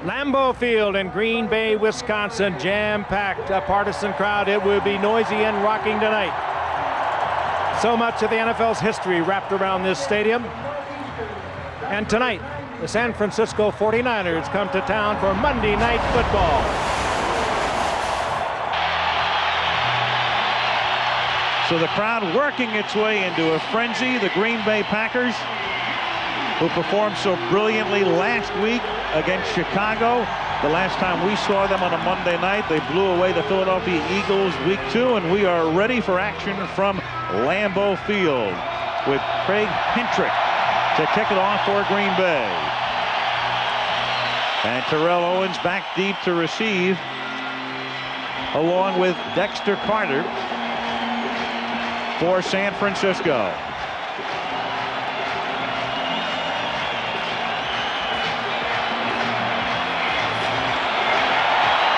Lambeau Field in Green Bay, Wisconsin, jam-packed, a partisan crowd. It will be noisy and rocking tonight. So much of the NFL's history wrapped around this stadium. And tonight, the San Francisco 49ers come to town for Monday Night Football. So the crowd working its way into a frenzy. The Green Bay Packers, who performed so brilliantly last week against Chicago. The last time we saw them on a Monday night, they blew away the Philadelphia Eagles week 2, and we are ready for action from Lambeau Field with Craig Hentrick to kick it off for Green Bay. And Terrell Owens back deep to receive, along with Dexter Carter for San Francisco.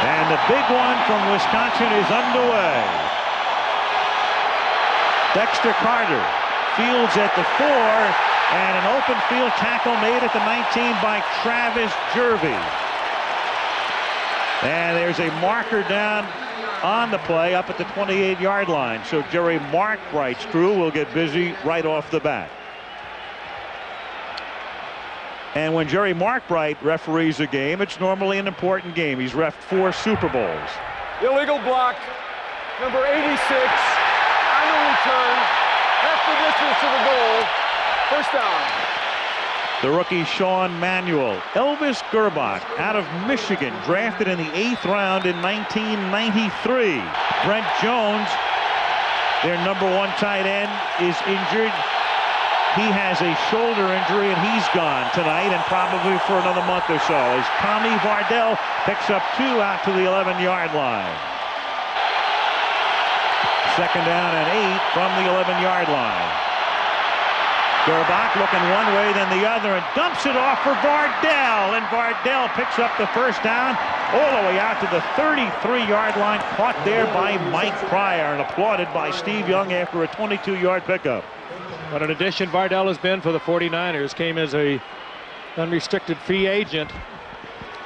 And the big one from Wisconsin is underway. Dexter Carter fields at the 4, and an open field tackle made at the 19 by Travis Jervey. And there's a marker down on the play up at the 28-yard line. So Jerry Markwright's crew will get busy right off the bat. And when Jerry Markwright referees a game, it's normally an important game. He's reffed 4 Super Bowls. Illegal block, number 86, on the return, half the distance to the goal, first down. The rookie Sean Manuel. Elvis Gerbach out of Michigan, drafted in the 8th round in 1993. Brent Jones, their number 1 tight end, is injured. He has a shoulder injury, and he's gone tonight and probably for another month or so, as Tommy Vardell picks up 2 out to the 11-yard line. Second down and 8 from the 11-yard line. Gerbach looking one way then the other and dumps it off for Vardell, and Vardell picks up the first down all the way out to the 33-yard line, caught there by Mike Pryor and applauded by Steve Young after a 22-yard pickup. What an addition Vardell has been for the 49ers. Came as a unrestricted free agent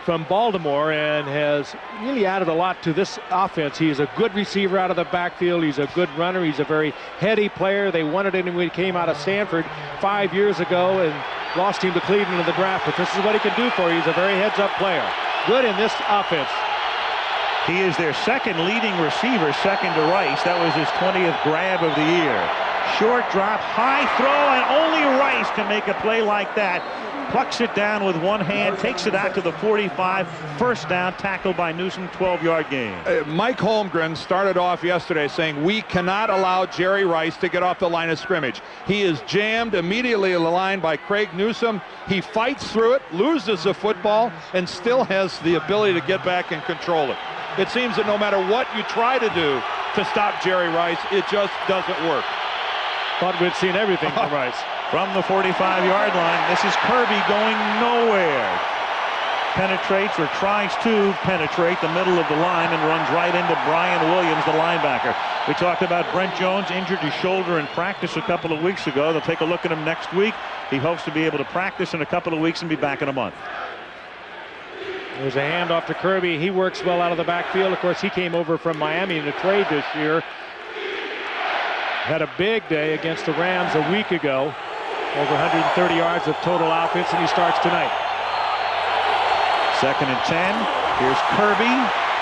from Baltimore and has really added a lot to this offense. He's a good receiver out of the backfield. He's a good runner. He's a very heady player. They wanted him when he came out of Stanford 5 years ago and lost him to Cleveland in the draft. But this is what he can do for you. He's a very heads-up player. Good in this offense. He is their second leading receiver, second to Rice. That was his 20th grab of the year. Short drop, high throw, and only Rice can make a play like that. Plucks it down with one hand, takes it out to the 45. First down, tackled by Newsom, 12-yard gain. Mike Holmgren started off yesterday saying we cannot allow Jerry Rice to get off the line of scrimmage. He is jammed immediately in the line by Craig Newsom. He fights through it, loses the football, and still has the ability to get back and control it. It seems that no matter what you try to do to stop Jerry Rice, it just doesn't work. Thought we'd seen everything from Rice. From the 45-yard line, this is Kirby going nowhere. Penetrates or tries to penetrate the middle of the line and runs right into Brian Williams, the linebacker. We talked about Brent Jones injured his shoulder in practice a couple of weeks ago. They'll take a look at him next week. He hopes to be able to practice in a couple of weeks and be back in a month. There's a handoff to Kirby. He works well out of the backfield. Of course, he came over from Miami in a trade this year. Had a big day against the Rams a week ago. Over 130 yards of total offense, and he starts tonight. Second and 10. Here's Kirby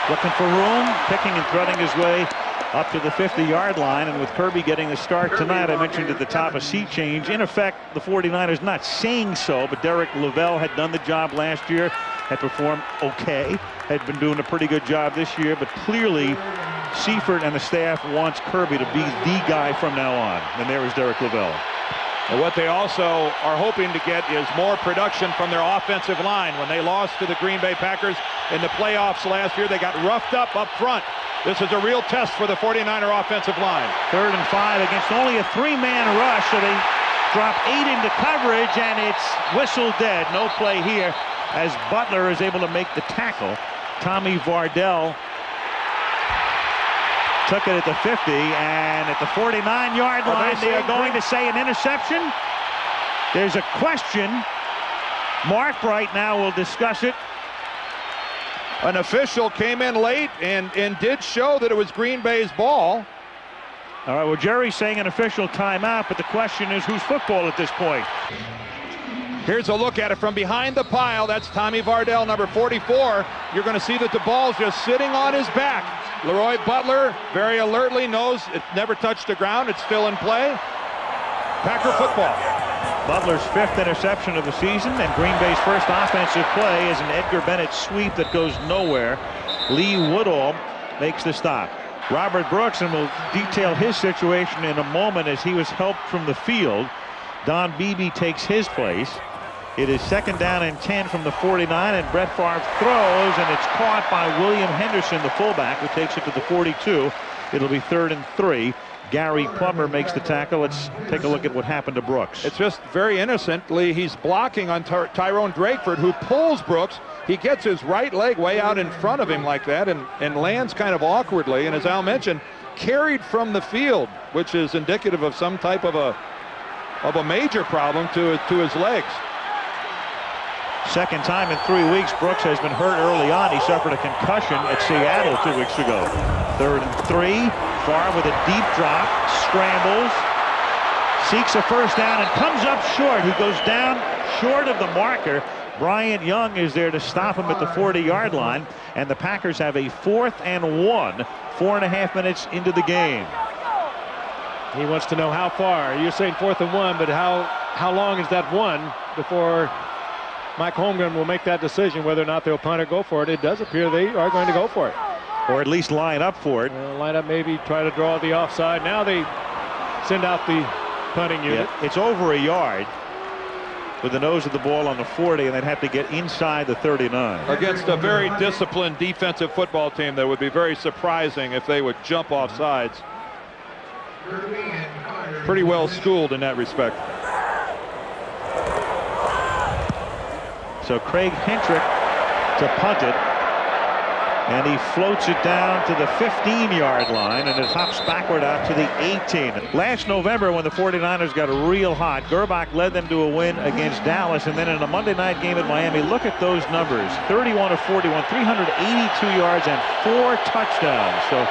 looking for room, picking and threading his way up to the 50-yard line. And with Kirby getting the start tonight, I mentioned at the top a sea change. In effect, the 49ers not saying so, but Derek Lavelle had done the job last year, had performed okay, had been doing a pretty good job this year, but clearly Seifert and the staff wants Kirby to be the guy from now on. And there is Derek Lavelle. And what they also are hoping to get is more production from their offensive line. When they lost to the Green Bay Packers in the playoffs last year, they got roughed up front. This is a real test for the 49er offensive line. 3rd and 5 against only a 3-man rush, so they drop 8 into coverage, and it's whistle dead. No play here as Butler is able to make the tackle. Tommy Vardell took it at the 50, and at the 49-yard line, they are going to say an interception. There's a question. Markwright now will discuss it An official came in late and did show that it was Green Bay's ball. All right, well, Jerry's saying an official timeout, but the question is whose football at this point? Here's a look at it from behind the pile. That's Tommy Vardell, number 44. You're going to see that the ball's just sitting on his back. Leroy Butler very alertly knows it never touched the ground. It's still in play. Packer football. Butler's 5th interception of the season, and Green Bay's first offensive play is an Edgar Bennett sweep that goes nowhere. Lee Woodall makes the stop. Robert Brooks, and we'll detail his situation in a moment as he was helped from the field. Don Beebe takes his place. It is 2nd down and 10 from the 49, and Brett Favre throws, and it's caught by William Henderson, the fullback, who takes it to the 42. It'll be 3rd and 3. Gary Plummer makes the tackle. Let's take a look at what happened to Brooks. It's just very innocently, he's blocking on Tyrone Drakeford, who pulls Brooks. He gets his right leg way out in front of him like that and lands kind of awkwardly. And as Al mentioned, carried from the field, which is indicative of some type of a major problem to his legs. Second time in 3 weeks, Brooks has been hurt early on. He suffered a concussion at Seattle 2 weeks ago. 3rd and 3. Favre with a deep drop, scrambles, seeks a first down, and comes up short. He goes down short of the marker. Bryant Young is there to stop him at the 40-yard line, and the Packers have a 4th and 1, 4.5 minutes into the game. He wants to know how far. You're saying 4th and 1, but how long is that 1 before Mike Holmgren will make that decision whether or not they'll punt or go for it? It does appear they are going to go for it. Or at least line up for it. Line up, maybe try to draw the offside. Now they send out the punting unit. Yeah, it's over a yard with the nose of the ball on the 40, and they'd have to get inside the 39. Against a very disciplined defensive football team, that would be very surprising if they would jump off sides. Pretty well schooled in that respect. So Craig Hentrick to punt it, and he floats it down to the 15-yard line, and it hops backward out to the 18. Last November, when the 49ers got real hot, Gerbach led them to a win against Dallas, and then in a Monday night game at Miami, look at those numbers: 31 of 41, 382 yards, and 4 touchdowns. So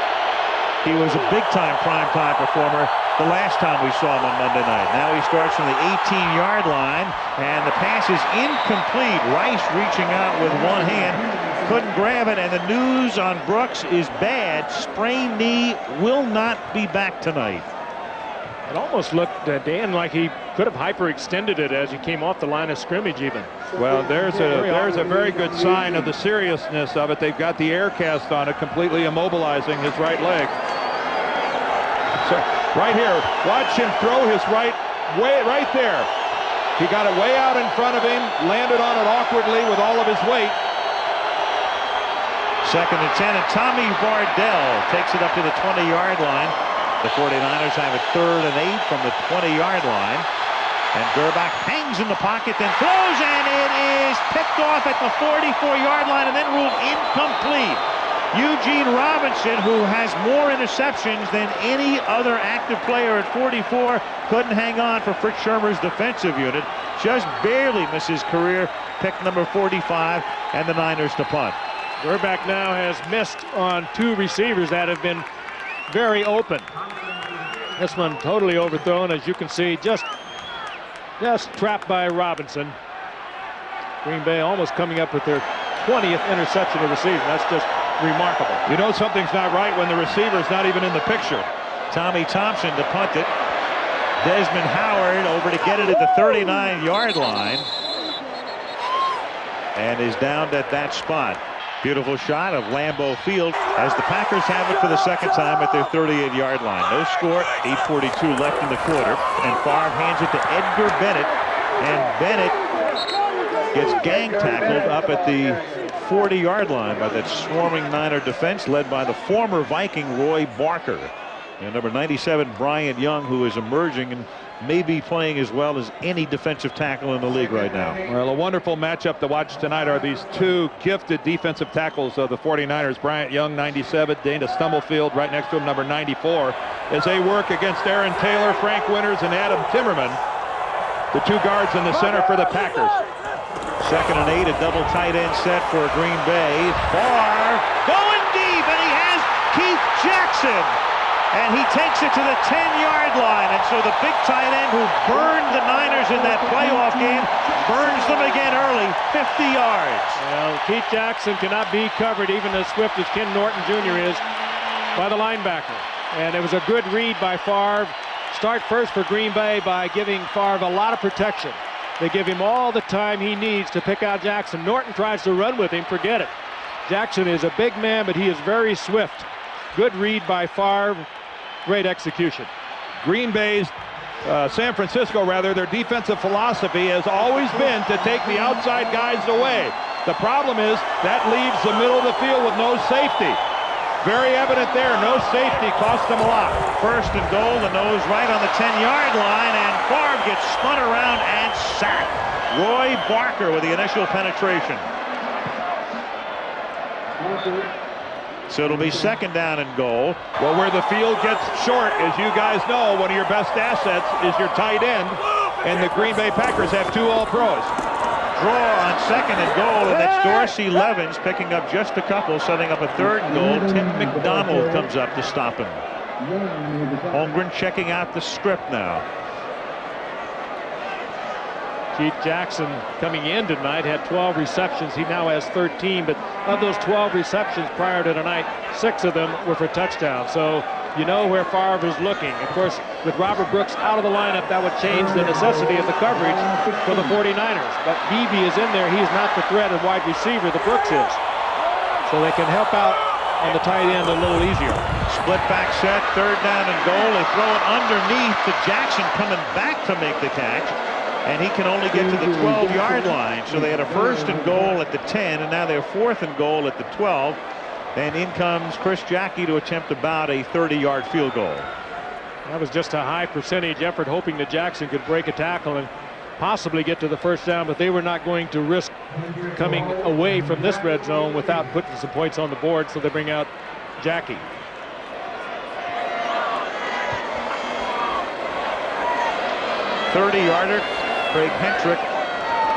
he was a big-time primetime performer the last time we saw him on Monday night. Now he starts from the 18-yard line, and the pass is incomplete. Rice reaching out with one hand, couldn't grab it, and the news on Brooks is bad. Sprained knee, will not be back tonight. It almost looked, Dan, like he could have hyperextended it as he came off the line of scrimmage even. Well, there's a very good sign of the seriousness of it. They've got the air cast on it, completely immobilizing his right leg. So right here, watch him throw his right there. He got it way out in front of him, landed on it awkwardly with all of his weight. 2nd and 10, and Tommy Vardell takes it up to the 20-yard line. The 49ers have it 3rd and 8 from the 20-yard line. And Gerbach hangs in the pocket, then throws, and it is picked off at the 44-yard line and then ruled incomplete. Eugene Robinson, who has more interceptions than any other active player at 44, couldn't hang on for Fritz Shermer's defensive unit. Just barely misses career pick number 45, and the Niners to punt. Gerbach now has missed on 2 receivers that have been very open. This one totally overthrown, as you can see, just trapped by Robinson. Green Bay almost coming up with their 20th interception of the season. That's just remarkable. You know something's not right when the receiver's not even in the picture. Tommy Thompson to punt it. Desmond Howard over to get it at the 39-yard line, and is downed at that spot. Beautiful shot of Lambeau Field as the Packers have it for the 2nd time at their 38-yard line. No score, 8:42 left in the quarter, and Favre hands it to Edgar Bennett, and Bennett gets gang tackled up at the 40-yard line by that swarming Niner defense led by the former Viking Roy Barker. And number 97, Bryant Young, who is emerging and may be playing as well as any defensive tackle in the league right now. Well, a wonderful matchup to watch tonight are these 2 gifted defensive tackles of the 49ers. Bryant Young, 97, Dana Stumblefield right next to him, number 94, as they work against Aaron Taylor, Frank Winters, and Adam Timmerman, the 2 guards in the center for the Packers. 2nd and 8, a double tight end set for Green Bay. Favre going deep, and he has Keith Jackson. And he takes it to the 10-yard line. And so the big tight end who burned the Niners in that playoff game burns them again early, 50 yards. Well, Keith Jackson cannot be covered, even as swift as Ken Norton Jr. is, by the linebacker. And it was a good read by Favre. Start first for Green Bay by giving Favre a lot of protection. They give him all the time he needs to pick out Jackson. Norton tries to run with him, forget it. Jackson is a big man, but he is very swift. Good read by Favre. Great execution. Green Bay's, San Francisco rather, their defensive philosophy has always been to take the outside guys away. The problem is that leaves the middle of the field with no safety. Very evident there, no safety cost them a lot. 1st and goal, the nose right on the 10-yard line, and Favre gets spun around and sacked. Roy Barker with the initial penetration. So it'll be 2nd down and goal. Well, where the field gets short, as you guys know, one of your best assets is your tight end, and the Green Bay Packers have 2 All-Pros. Draw on 2nd and goal, and that's Dorsey Levens picking up just a couple, setting up a 3rd and goal. Tim McDonald comes up to stop him. Holmgren checking out the script now. Keith Jackson coming in tonight had 12 receptions. He now has 13, but of those 12 receptions prior to tonight, 6 of them were for touchdowns. So you know where Favre is looking. Of course, with Robert Brooks out of the lineup, that would change the necessity of the coverage for the 49ers. But Beebe is in there. He's not the threat of wide receiver that Brooks is. So they can help out on the tight end a little easier. Split back set, 3rd down and goal. They throw it underneath to Jackson coming back to make the catch. And he can only get to the 12-yard line. So they had a 1st and goal at the 10, and now they're 4th and goal at the 12. And in comes Chris Jackie to attempt about a 30-yard field goal. That was just a high percentage effort, hoping that Jackson could break a tackle and possibly get to the 1st down, but they were not going to risk coming away from this red zone without putting some points on the board, so they bring out Jackie. "30-yarder, Craig Hentrick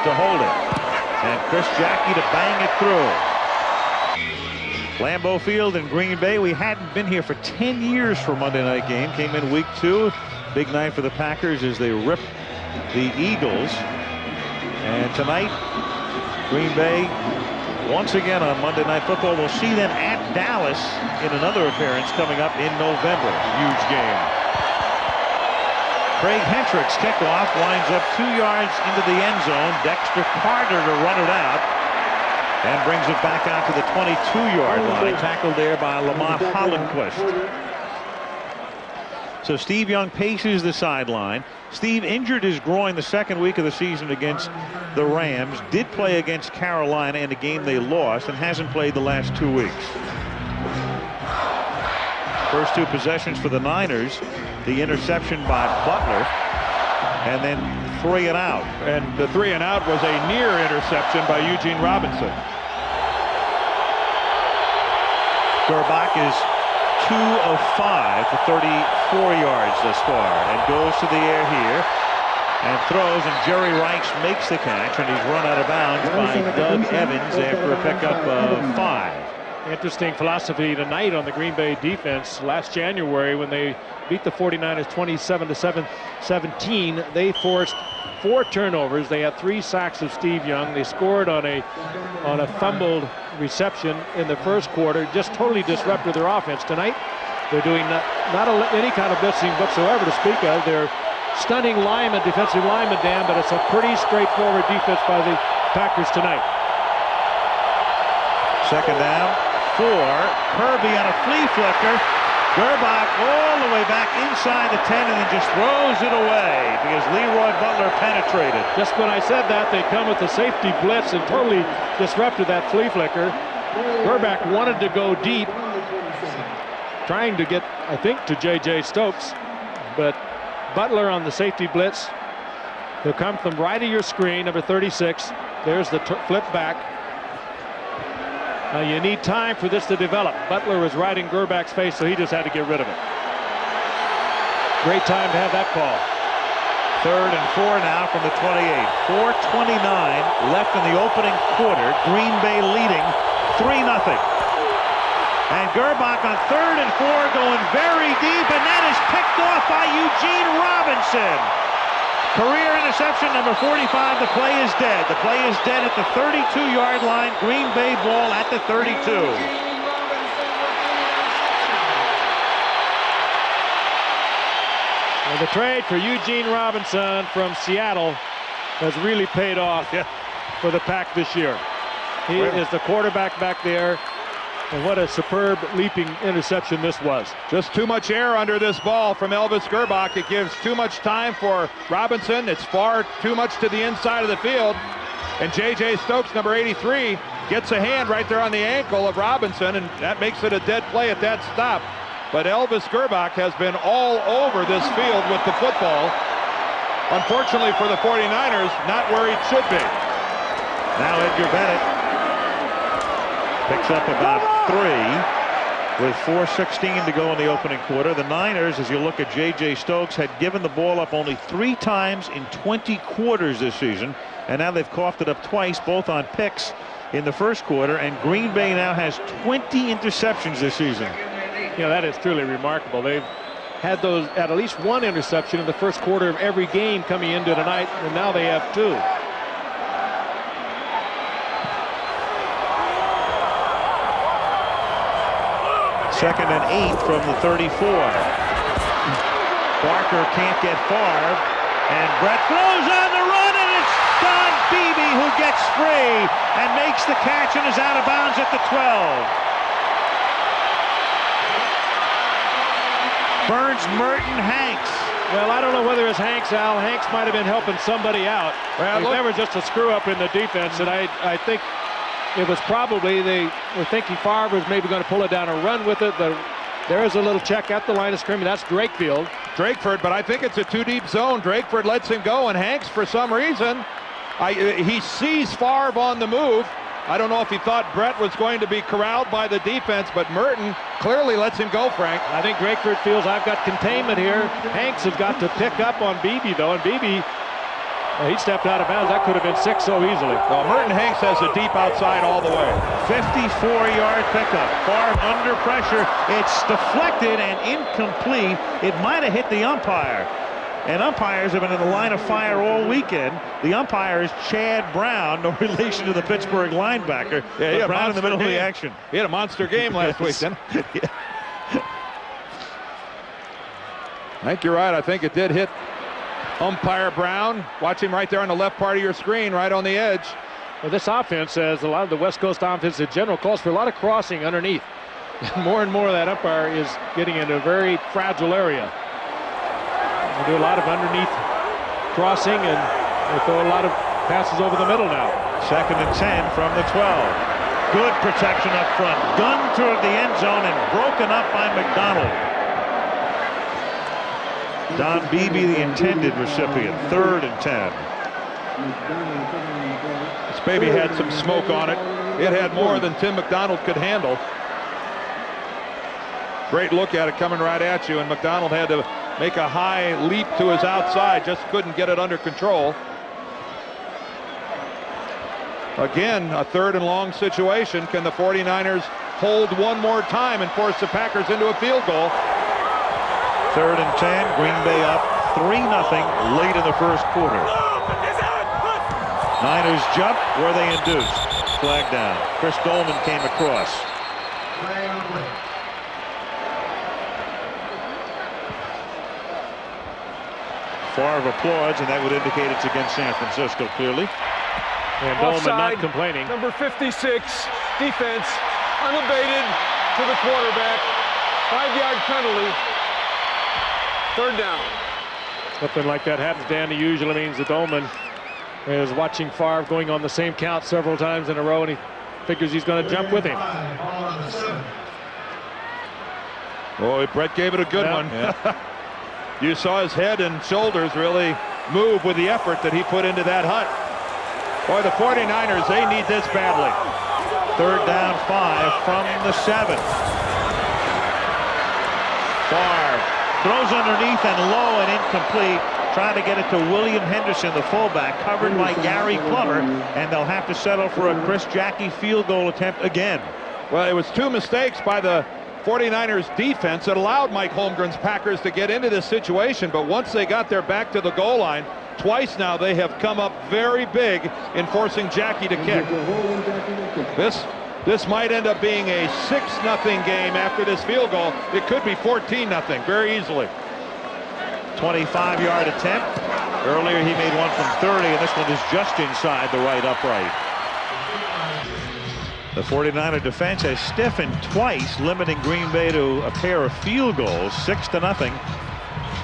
to hold it. And Chris Jackie to bang it through. Lambeau Field in Green Bay. We hadn't been here for 10 years for Monday night game. Came in week 2. Big night for the Packers as they rip the Eagles. And tonight, Green Bay once again on Monday Night Football. We'll see them at Dallas in another appearance coming up in November. Huge game. Craig Hentrick's kickoff winds up 2 yards into the end zone. Dexter Carter to run it out and brings it back out to the 22-yard line. Tackled there by Lamont Hollenquist. So Steve Young paces the sideline. Steve injured his groin the 2nd week of the season against the Rams. Did play against Carolina in a game they lost and hasn't played the last 2 weeks. First 2 possessions for the Niners. The interception by Butler, and then 3 and out. And the 3 and out was a near interception by Eugene Robinson. Gerbach is 2 of 5 for 34 yards thus far, and goes to the air here and throws, and Jerry Rice makes the catch, and he's run out of bounds by Doug Evans after a pickup of 5. Interesting philosophy tonight on the Green Bay defense. Last January, when they beat the 49ers 27-17, they forced 4 turnovers. They had 3 sacks of Steve Young. They scored on a fumbled reception in the 1st quarter. Just totally disrupted their offense. Tonight, they're doing any kind of blitzing whatsoever to speak of. They're stunning linemen, defensive linemen, Dan, but it's a pretty straightforward defense by the Packers tonight. 2nd down. 4. Kirby on a flea flicker. Gerbach all the way back inside the 10 and then just throws it away because Leroy Butler penetrated. Just when I said that, they come with the safety blitz and totally disrupted that flea flicker. Gerbach wanted to go deep, trying to get, I think, to J.J. Stokes, but Butler on the safety blitz. He'll come from right of your screen, number 36. There's the flip back. Now you need time for this to develop. Butler was right in Gerbach's face, so he just had to get rid of it. Great time to have that call. 3rd and 4 now from the 28. 4:29 left in the opening quarter. Green Bay leading 3-0. And Gerbach on 3rd and 4 going very deep, and that is picked off by Eugene Robinson. Career interception number 45. The play is dead. The play is dead at the 32-yard line. Green Bay ball at the 32. Well, the trade for Eugene Robinson from Seattle has really paid off for the Pack this year. He is the quarterback back there, and what a superb leaping interception this was. Just too much air under this ball from Elvis Gerbach. It gives too much time for Robinson. It's far too much to the inside of the field. And J.J. Stokes, number 83, gets a hand right there on the ankle of Robinson, and that makes it a dead play at that stop. But Elvis Gerbach has been all over this field with the football. Unfortunately for the 49ers, not where he should be. Now Edgar Bennett picks up about 3 with 4:16 to go in the opening quarter. The Niners, as you look at J.J. Stokes, had given the ball up only 3 times in 20 quarters this season, and now they've coughed it up twice, both on picks in the first quarter, and Green Bay now has 20 interceptions this season. Yeah, that is truly remarkable. They've had those at least 1 interception in the first quarter of every game coming into tonight, and now they have 2. Second and 8 from the 34. Barker can't get far, and Brett throws on the run, and it's Don Beebe who gets free and makes the catch and is out of bounds at the 12. Burns, Merton, Hanks. Well, I don't know whether it's Hanks, Al. Hanks might have been helping somebody out. Well, it was never just a screw up in the defense, and I think it was probably they were thinking Favre was maybe going to pull it down and run with it. There is a little check at the line of scrimmage. That's Drakeford, but I think it's a too-deep zone. Drakeford lets him go, and Hanks, for some reason, he sees Favre on the move. I don't know if he thought Brett was going to be corralled by the defense, but Merton clearly lets him go, Frank. I think Drakeford feels I've got containment here. Hanks has got to pick up on Beebe, though, and Beebe, he stepped out of bounds. That could have been 6 so easily. Well, Merton Hanks has a deep outside all the way. 54-yard pickup. Favre under pressure. It's deflected and incomplete. It might have hit the umpire. And umpires have been in the line of fire all weekend. The umpire is Chad Brown, no relation to the Pittsburgh linebacker. Yeah, Brown in the middle of the action. He had a monster game last week, didn't he? Yeah. I think you're right. I think it did hit umpire Brown. Watch him right there on the left part of your screen, right on the edge. Well, this offense, as a lot of the West Coast offense in general, calls for a lot of crossing underneath. More and more of that umpire is getting into a very fragile area. They do a lot of underneath crossing, and they throw a lot of passes over the middle now. 2nd and 10 from the 12. Good protection up front. Gun toward the end zone and broken up by McDonald. Don Beebe, the intended recipient. 3rd and 10. This baby had some smoke on it. It had more than Tim McDonald could handle. Great look at it coming right at you, and McDonald had to make a high leap to his outside, just couldn't get it under control. Again, a 3rd and long situation. Can the 49ers hold one more time and force the Packers into a field goal? 3rd and 10, Green Bay up 3-0 late in the first quarter. Niners jump where they induced. Flag down. Chris Dolman came across. Favre applauds, and that would indicate it's against San Francisco, clearly. And Dolman not complaining. Number 56, defense, unabated to the quarterback. 5-yard penalty. 3rd down. Something like that happens, Dan. It usually means that Dolman is watching Favre going on the same count several times in a row, and he figures he's going to jump with him. Boy, Brett gave it a good one. Yeah. You saw his head and shoulders really move with the effort that he put into that hut. Boy, the 49ers, they need this badly. 3rd down 5 from the 7. Favre throws underneath and low and incomplete. trying to get it to William Henderson, the fullback, covered by Gary Plummer, and they'll have to settle for a Chris Jackie field goal attempt again. Well, it was 2 mistakes by the 49ers defense that allowed Mike Holmgren's Packers to get into this situation, but once they got their back to the goal line, twice now they have come up very big in forcing Jackie to kick. This might end up being a 6-0 game after this field goal. It could be 14-0 very easily. 25-yard attempt. Earlier he made one from 30, and this one is just inside the right upright. The 49er defense has stiffened twice, limiting Green Bay to a pair of field goals, 6-0.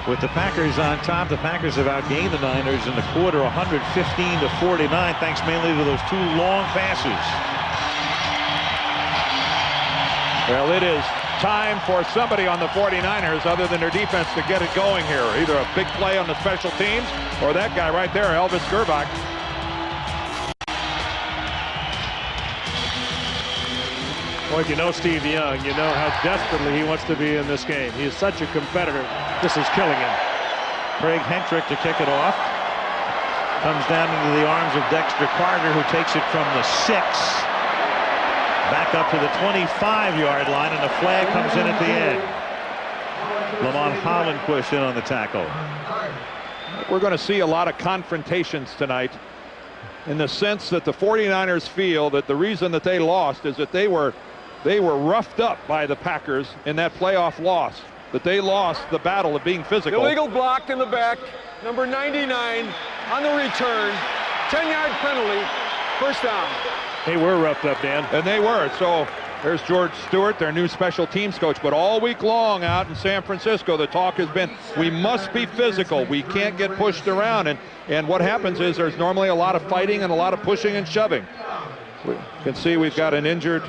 With the Packers on top, the Packers have outgained the Niners in the quarter 115-49, thanks mainly to those 2 long passes. Well, it is time for somebody on the 49ers other than their defense to get it going here. Either a big play on the special teams or that guy right there, Elvis Gerbach. Well, if you know Steve Young, you know how desperately he wants to be in this game. He is such a competitor. This is killing him. Craig Hentrick to kick it off. Comes down into the arms of Dexter Carter, who takes it from the 6. Back up to the 25-yard line, and a flag comes in at the end. Lamont Hollandquist in on the tackle. We're going to see a lot of confrontations tonight, in the sense that the 49ers feel that the reason that they lost is that they were roughed up by the Packers in that playoff loss, that they lost the battle of being physical. Illegal block in the back, number 99 on the return, 10-yard penalty, first down. They were roughed up, Dan. And they were. So there's George Stewart, their new special teams coach. But all week long out in San Francisco, the talk has been, we must be physical. We can't get pushed around. And what happens is there's normally a lot of fighting and a lot of pushing and shoving. We can see we've got an injured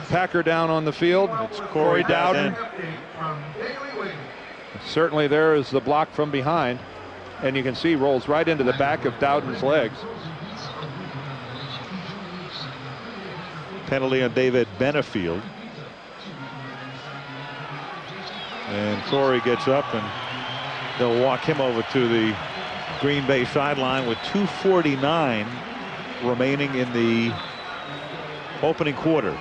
Packer down on the field. It's Corey Dowden. Certainly there is the block from behind. And you can see rolls right into the back of Dowden's legs. Penalty on David Benefield. And Corey gets up, and they'll walk him over to the Green Bay sideline with 2:49 remaining in the opening quarter.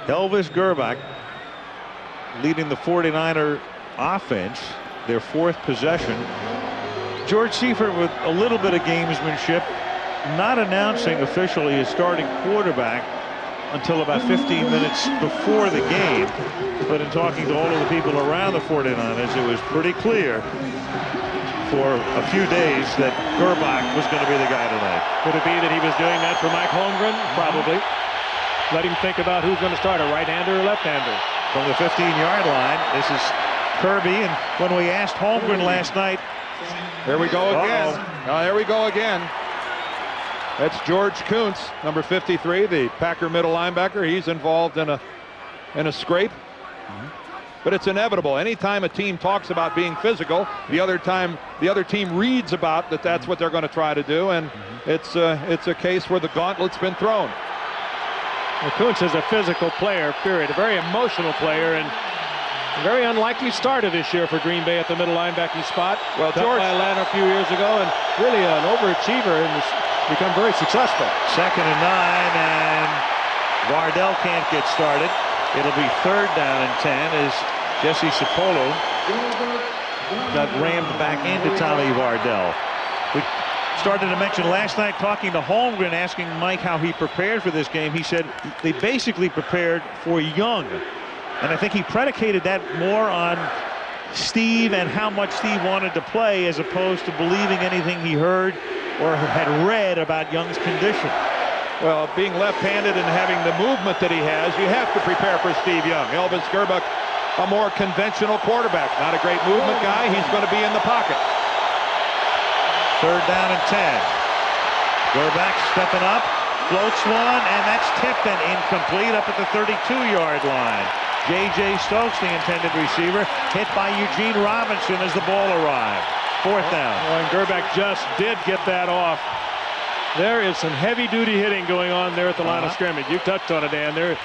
Elvis Gerbach leading the 49er offense, their 4th possession. George Seifert with a little bit of gamesmanship, not announcing officially his starting quarterback until about 15 minutes before the game. But in talking to all of the people around the 49ers, it was pretty clear for a few days that Gerbach was going to be the guy tonight. Could it be that he was doing that for Mike Holmgren? Probably. Let him think about who's going to start, a right-hander or left-hander. From the 15-yard line, this is Kirby. And when we asked Holmgren last night, here we go again. There we go again. That's George Kuntz, number 53, the Packer middle linebacker. He's involved in a scrape. But it's inevitable. Anytime a team talks about being physical, the other team reads about that that's what they're going to try to do, and it's a case where the gauntlet's been thrown. Well, Kuntz is a physical player, period. A very emotional player, and a very unlikely starter this year for Green Bay at the middle linebacking spot. Well, George by Atlanta a few years ago, and really an overachiever and has become very successful. 2nd and 9, and Vardell can't get started. It'll be 3rd down and 10 as Jesse Sapolo got rammed back into Tommy Vardell. We started to mention last night, talking to Holmgren, asking Mike how he prepared for this game. He said they basically prepared for Young. And I think he predicated that more on Steve and how much Steve wanted to play, as opposed to believing anything he heard or had read about Young's condition. Well, being left-handed and having the movement that he has, you have to prepare for Steve Young. Elvis Gerbach, a more conventional quarterback. Not a great movement guy. He's going to be in the pocket. 3rd down and 10. Gerbach stepping up, floats one, and that's tipped and incomplete up at the 32-yard line. J.J. Stokes, the intended receiver, hit by Eugene Robinson as the ball arrived. 4th down. Well, and Gerbach just did get that off. There is some heavy-duty hitting going on there at the line of scrimmage. You touched on it, Dan. Their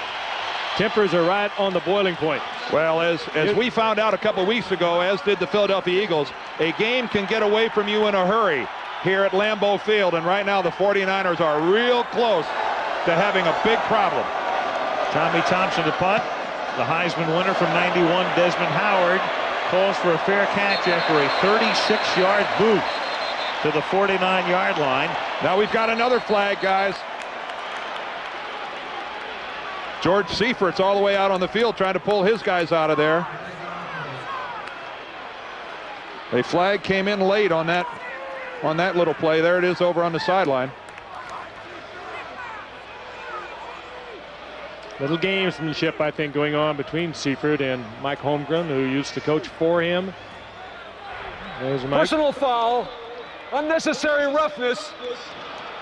tempers are right on the boiling point. Well, as we found out a couple weeks ago, as did the Philadelphia Eagles, a game can get away from you in a hurry here at Lambeau Field, and right now the 49ers are real close to having a big problem. Tommy Thompson to punt. The Heisman winner from '91, Desmond Howard, calls for a fair catch after a 36-yard boot to the 49-yard line. Now we've got another flag, guys. George Seifert's all the way out on the field trying to pull his guys out of there. A flag came in late on that little play. There it is over on the sideline. Little gamesmanship, I think, going on between Seifert and Mike Holmgren, who used to coach for him. There's Mike. Personal foul, unnecessary roughness.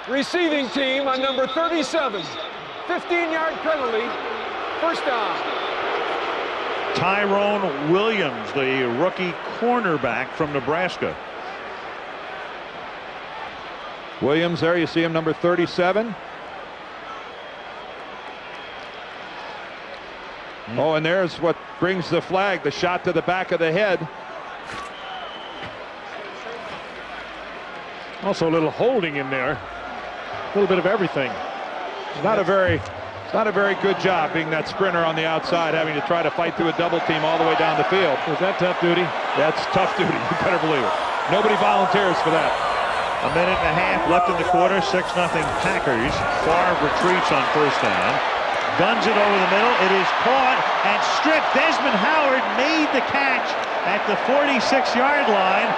Receiving team on number 37. 15-yard penalty, first down. Tyrone Williams, the rookie cornerback from Nebraska. Williams there, you see him, number 37. Oh, and there's what brings the flag, the shot to the back of the head. Also a little holding in there. A little bit of everything. It's not a very good job being that sprinter on the outside, having to try to fight through a double team all the way down the field. Was that tough duty? That's tough duty, you better believe it. Nobody volunteers for that. A minute and a half left in the quarter. 6-0 Packers. Favre retreats on first down. Guns it over the middle. It is caught and stripped. Desmond Howard made the catch at the 46-yard line.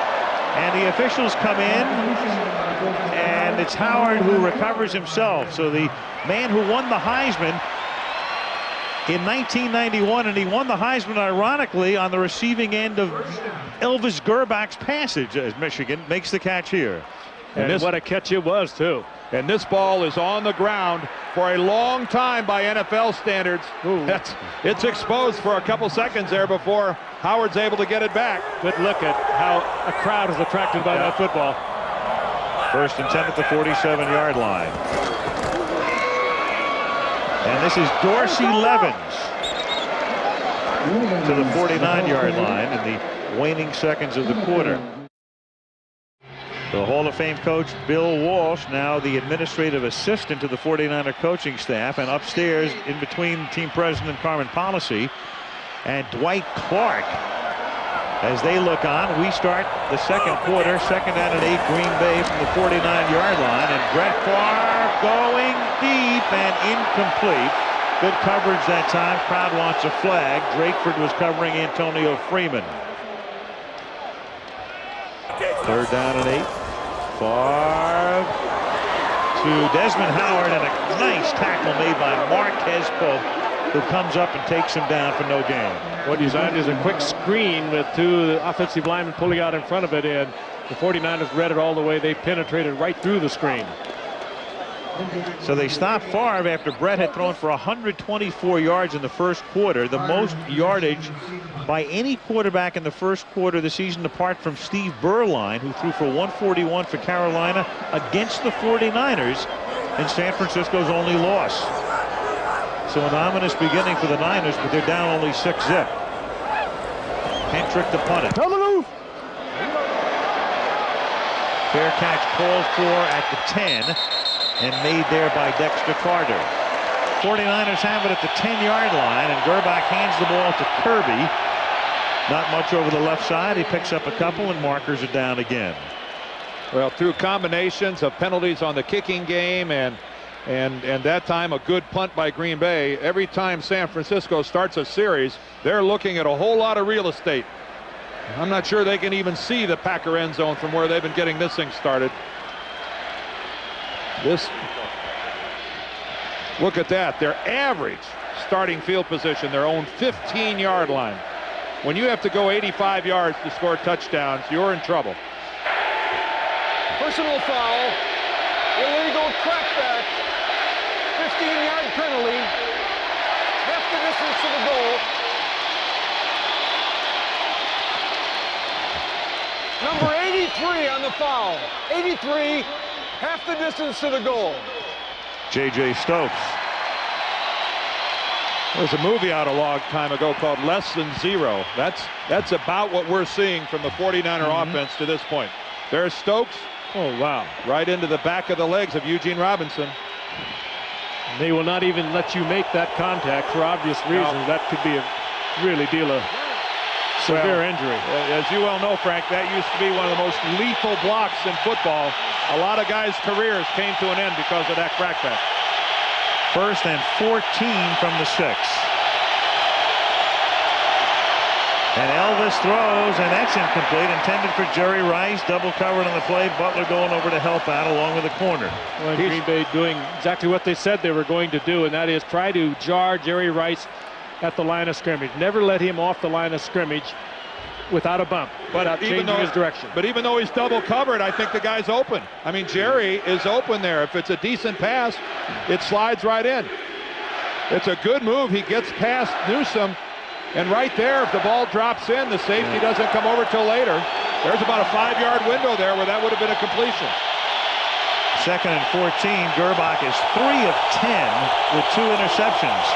And the officials come in, and it's Howard who recovers himself. So the man who won the Heisman in 1991, and he won the Heisman, ironically, on the receiving end of Elvis Gerbach's passage as Michigan makes the catch here. And what a catch it was, too. And this ball is on the ground for a long time by NFL standards. It's exposed for a couple seconds there before Howard's able to get it back. Good look at how a crowd is attracted by that football. First and 10 at the 47-yard line. And this is Dorsey Levens to the 49-yard line in the waning seconds of the quarter. The Hall of Fame coach Bill Walsh, now the administrative assistant to the 49er coaching staff, and upstairs in between team president Carmen Policy and Dwight Clark. As they look on, we start the second quarter, 2nd down and 8, Green Bay from the 49-yard line, and Brett Favre going deep and incomplete. Good coverage that time. Crowd wants a flag. Drakeford was covering Antonio Freeman. 3rd down and 8. Favre to Desmond Howard, and a nice tackle made by Marquez Pope, who comes up and takes him down for no gain. What he's on is a quick screen with two offensive linemen pulling out in front of it, and the 49ers read it all the way. They penetrated right through the screen. So they stopped Favre after Brett had thrown for 124 yards in the first quarter, the most yardage by any quarterback in the first quarter of the season, apart from Steve Berline, who threw for 141 for Carolina against the 49ers in San Francisco's only loss. So an ominous beginning for the Niners, but they're down only 6-zip. Hentrick to punt it. Fair catch called for at the 10 and made there by Dexter Carter. 49ers have it at the 10-yard line, and Gerbach hands the ball to Kirby. Not much over the left side. He picks up a couple, and markers it down again. Well, through combinations of penalties on the kicking game and that time a good punt by Green Bay, every time San Francisco starts a series, they're looking at a whole lot of real estate. I'm not sure they can even see the Packer end zone from where they've been getting this thing started. Look at that. Their average starting field position, their own 15-yard line. When you have to go 85 yards to score touchdowns, you're in trouble. Personal foul, illegal crackback, 15-yard penalty, half the distance to the goal. Number 83 on the foul. 83, half the distance to the goal. J.J. Stokes. There's a movie out a long time ago called Less Than Zero. That's about what we're seeing from the 49er offense to this point. There's Stokes. Oh, wow. Right into the back of the legs of Eugene Robinson. They will not even let you make that contact for obvious reasons. No. That could be a really deal of severe injury. As you well know, Frank, that used to be one of the most lethal blocks in football. A lot of guys' careers came to an end because of that crackback. 1st and 14 from the 6. And Elvis throws, and that's incomplete. Intended for Jerry Rice. Double covered on the play. Butler going over to help out along with the corner. Well, Green Bay doing exactly what they said they were going to do, and that is try to jar Jerry Rice at the line of scrimmage. Never let him off the line of scrimmage without a bump, without changing his direction. But even though he's double covered, I think the guy's open. I mean, Jerry is open there. If it's a decent pass, it slides right in. It's a good move. He gets past Newsome, and right there, if the ball drops in, the safety doesn't come over till later. There's about a 5-yard window there where that would have been a completion. 2nd and 14. Gerbach is 3 of 10 with 2 interceptions.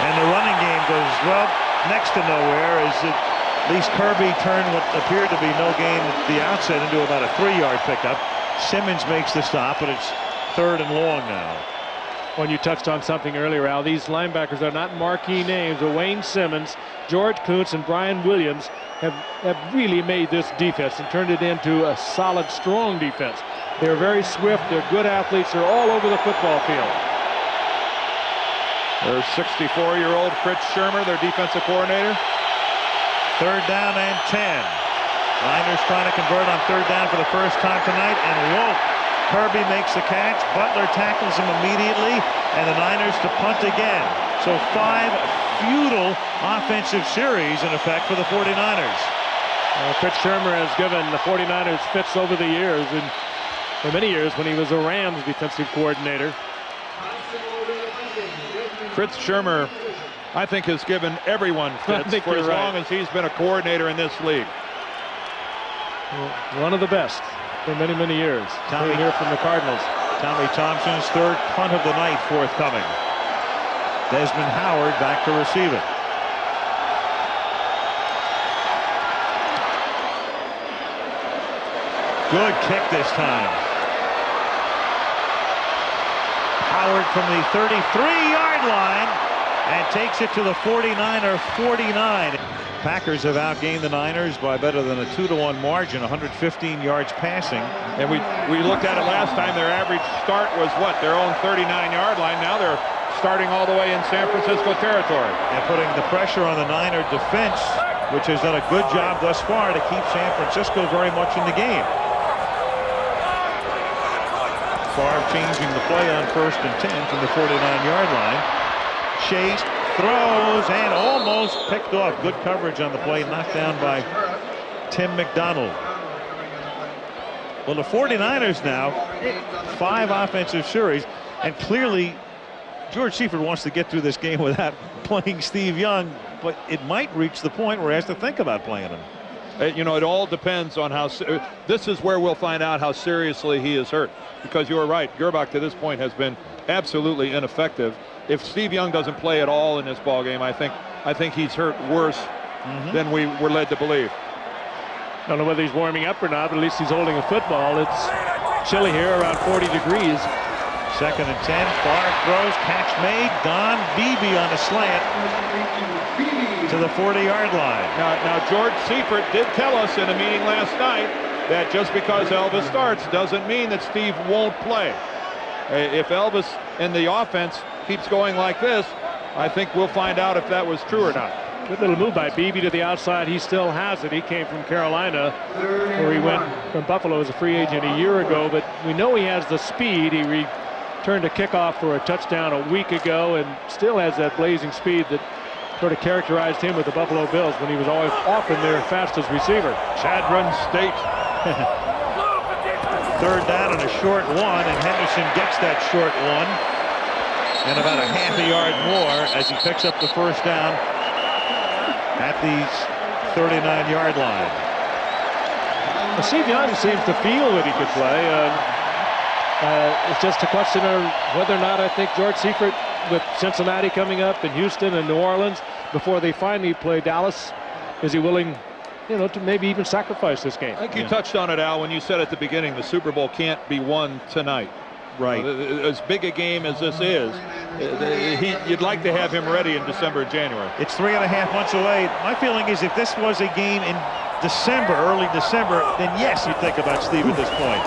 And the running game goes, well, next to nowhere. As at least Kirby turned what appeared to be no gain at the outset into about a 3-yard pickup. Simmons makes the stop, but it's 3rd and long now. When you touched on something earlier, Al, these linebackers are not marquee names. Wayne Simmons, George Kuntz, and Brian Williams have really made this defense and turned it into a solid, strong defense. They're very swift. They're good athletes. They're all over the football field. There's 64-year-old Fritz Shermer, their defensive coordinator. 3rd down and 10. Niners trying to convert on 3rd down for the first time tonight, and won't. Kirby makes the catch. Butler tackles him immediately, and the Niners to punt again. So 5 futile offensive series in effect for the 49ers. Fritz Shermer has given the 49ers fits over the years, and for many years when he was a Rams defensive coordinator. Fritz Shermer, I think, has given everyone fits for as long as he's been a coordinator in this league. Well, one of the best for many, many years. Tommy here from the Cardinals. Tommy Thompson's 3rd punt of the night forthcoming. Desmond Howard back to receive it. Good kick this time. Howard from the 33-yard line and takes it to the 49er 49. Packers have outgained the Niners by better than a 2-1 margin, 115 yards passing. And we looked at it last time. Their average start was what? Their own 39-yard line. Now they're starting all the way in San Francisco territory. And putting the pressure on the Niner defense, which has done a good job thus far to keep San Francisco very much in the game. Favre changing the play on 1st and 10 from the 49-yard line. Chase throws and almost picked off. Good coverage on the play, knocked down by Tim McDonald. Well, the 49ers now, 5 offensive series, and clearly George Seifert wants to get through this game without playing Steve Young, but it might reach the point where he has to think about playing him. You know, it all depends on how. This is where we'll find out how seriously he is hurt. Because you're right, Gerbach to this point has been absolutely ineffective. If Steve Young doesn't play at all in this ball game, I think he's hurt worse than we were led to believe. I don't know whether he's warming up or not, but at least he's holding a football. It's chilly here, around 40 degrees. 2nd and 10. Favre throws, catch made. Don Beebe on a slant to the 40-yard line. Now George Seifert did tell us in a meeting last night that just because Elvis starts doesn't mean that Steve won't play. If Elvis and the offense keeps going like this, I think we'll find out if that was true or not. Good little move by Beebe to the outside. He still has it. He came from Carolina, where he went from Buffalo as a free agent a year ago, but we know he has the speed. He returned a kickoff for a touchdown a week ago and still has that blazing speed that sort of characterized him with the Buffalo Bills when he was always often their fastest receiver. Chadron State. 3rd down and a short one, and Henderson gets that short one and about a half a yard more as he picks up the 1st down at the 39-yard line. Well, Steve Young seems to feel that he could play. It's just a question of whether or not I think George Seifert with Cincinnati coming up and Houston and New Orleans before they finally play Dallas? Is he willing, to maybe even sacrifice this game? I think you touched on it, Al, when you said at the beginning the Super Bowl can't be won tonight. Right. As big a game as this is, you'd like to have him ready in December, January. It's 3.5 months away. My feeling is if this was a game in December, early December, then yes, you'd think about Steve at this point.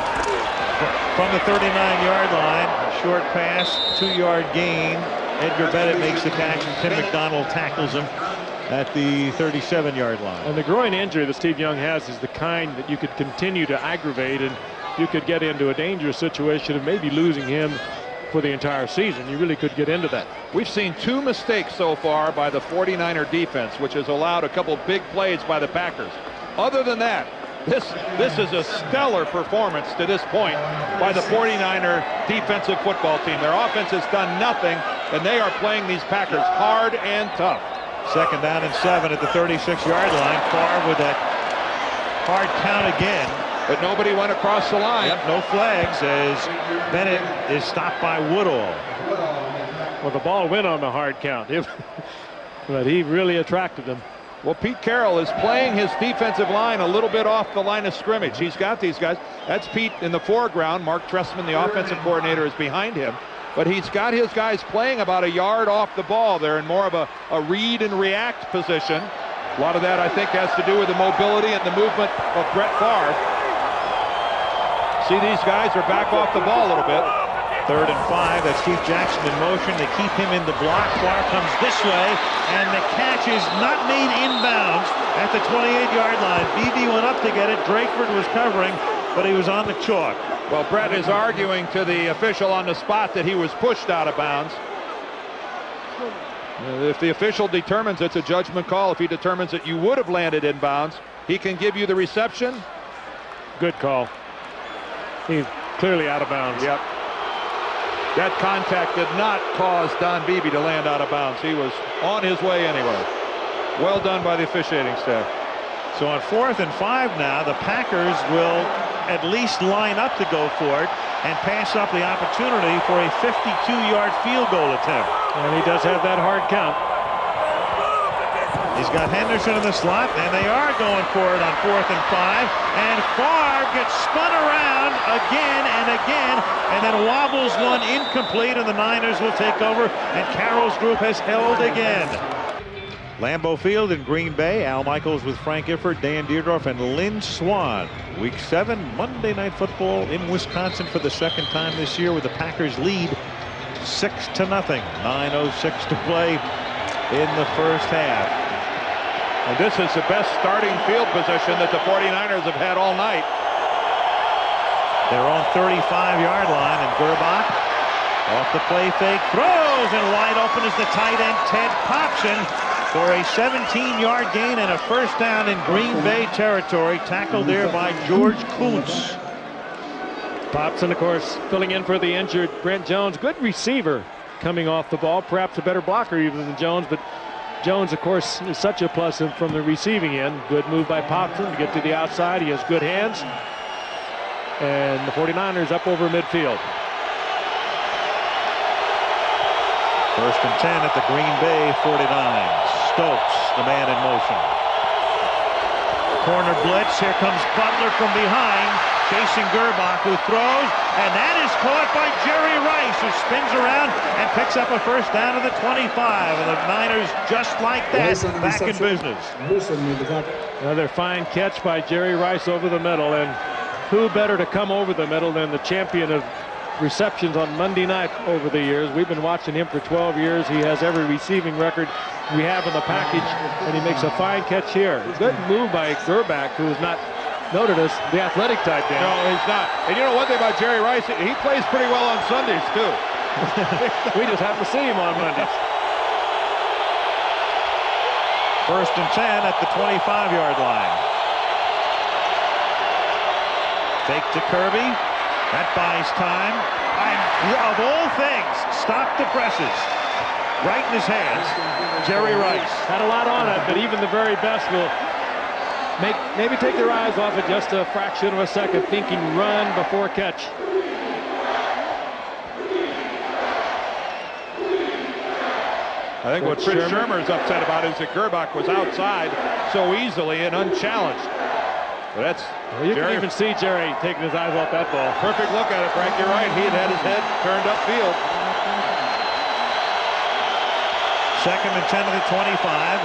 From the 39-yard line, short pass, 2-yard gain. Edgar Bennett makes the catch, and Tim McDonald tackles him at the 37-yard line. And the groin injury that Steve Young has is the kind that you could continue to aggravate, and you could get into a dangerous situation of maybe losing him for the entire season. You really could get into that. We've seen 2 mistakes so far by the 49er defense, which has allowed a couple big plays by the Packers. Other than that, this is a stellar performance to this point by the 49er defensive football team. Their offense has done nothing, and they are playing these Packers hard and tough. 2nd down and 7 at the 36-yard line. Favre with that hard count again. But nobody went across the line. Yep, no flags as Bennett is stopped by Woodall. Well, the ball went on the hard count, but he really attracted them. Well, Pete Carroll is playing his defensive line a little bit off the line of scrimmage. He's got these guys. That's Pete in the foreground. Mark Trestman, the offensive coordinator, is behind him. But he's got his guys playing about a yard off the ball. They're in more of a read and react position. A lot of that, I think, has to do with the mobility and the movement of Brett Favre. See, these guys are back off the ball a little bit. 3rd and 5. That's Keith Jackson in motion. They keep him in the block. Favre comes this way, and the catch is not made inbounds at the 28-yard line. Beebe went up to get it. Drakeford was covering, but he was on the chalk. Well, Brett is arguing to the official on the spot that he was pushed out of bounds. If the official determines it's a judgment call, if he determines that you would have landed in bounds, he can give you the reception. Good call. He's clearly out of bounds. Yep. That contact did not cause Don Beebe to land out of bounds. He was on his way anyway. Well done by the officiating staff. So on 4th and 5 now, the Packers will at least line up to go for it and pass up the opportunity for a 52-yard field goal attempt. And he does have that hard count. He's got Henderson in the slot, and they are going for it on 4th and 5. And Favre gets spun around again and again, and then wobbles one incomplete, and the Niners will take over, and Carroll's group has held again. Lambeau Field in Green Bay. Al Michaels with Frank Gifford, Dan Dierdorf, and Lynn Swan. Week 7 Monday Night Football in Wisconsin for the 2nd time this year, with the Packers lead 6-0. 9:06 to play in the first half. And this is the best starting field position that the 49ers have had all night. They're on 35-yard line, and Gerbach off the play fake throws, and wide open is the tight end Ted Popson for a 17-yard gain and a first down in Green Bay territory, tackled there by George Kuntz. Popson, of course, filling in for the injured Brent Jones. Good receiver coming off the ball, perhaps a better blocker even than Jones, but Jones, of course, is such a plus from the receiving end. Good move by Popson to get to the outside. He has good hands. And the 49ers up over midfield. 1st and 10 at the Green Bay 49. Stokes, the man in motion. Corner blitz. Here comes Butler from behind, chasing Gerbach, who throws, and that is caught by Jerry Rice, who spins around and picks up a first down to the 25. And the Niners, just like that, back in business. Another fine catch by Jerry Rice over the middle, and who better to come over the middle than the champion of receptions on Monday night over the years. We've been watching him for 12 years. He has every receiving record we have in the package, and he makes a fine catch here. Good move by Gerbach, who is not noted as the athletic type. Dan. No, he's not. And you know one thing about Jerry Rice, he plays pretty well on Sundays too. We just happen to see him on Mondays. 1st and 10 at the 25-yard line. Fake to Kirby. That buys time. And of all things, stop the presses. Right in his hands, Jerry Rice. Had a lot on it, but even the very best will maybe take their eyes off it just a fraction of a second, thinking run before catch. I think what Fritz Shermer is upset about is that Gerbach was outside so easily and unchallenged. But that's you can even see Jerry taking his eyes off that ball. Perfect look at it, Frank. You're right. He had his head turned upfield. 2nd and 10 to the 25.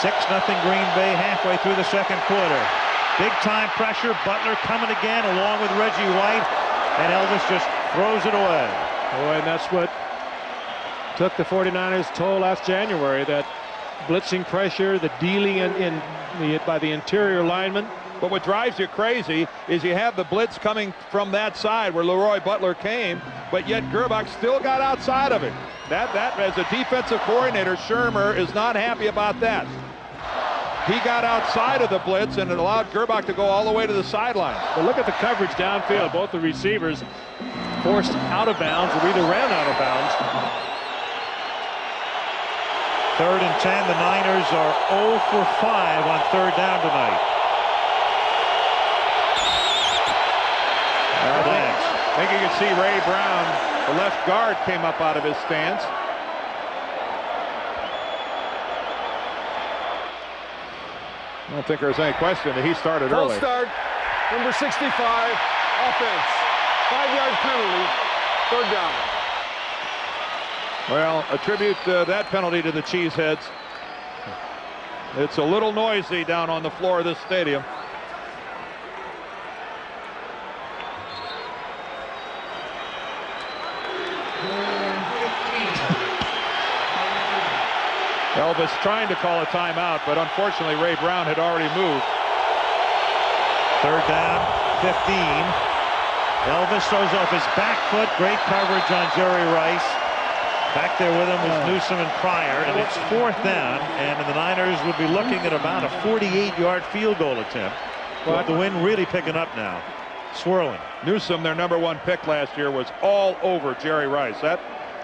6-0 Green Bay halfway through the second quarter. Big time pressure. Butler coming again along with Reggie White. And Elvis just throws it away. Boy, and that's what took the 49ers toll last January. That blitzing pressure, the dealing by the interior linemen. But what drives you crazy is you have the blitz coming from that side where Leroy Butler came, but yet Gerbach still got outside of it. That as a defensive coordinator, Shermer is not happy about that. He got outside of the blitz and it allowed Gerbach to go all the way to the sideline. But look at the coverage downfield. Both the receivers forced out of bounds or either ran out of bounds. 3rd and 10. The Niners are 0 for 5 on 3rd down tonight. I think you can see Ray Brown, the left guard, came up out of his stance. I don't think there's any question that he started early. Start, number 65, offense. 5-yard penalty, 3rd down. Well, attribute that penalty to the Cheeseheads. It's a little noisy down on the floor of this stadium. Elvis trying to call a timeout, but unfortunately Ray Brown had already moved. 3rd down, 15. Elvis throws off his back foot. Great coverage on Jerry Rice. Back there with him was Newsome and Pryor, and it's 4th down, and the Niners would be looking at about a 48-yard field goal attempt. But the wind really picking up now, swirling. Newsome, their #1 pick last year, was all over Jerry Rice.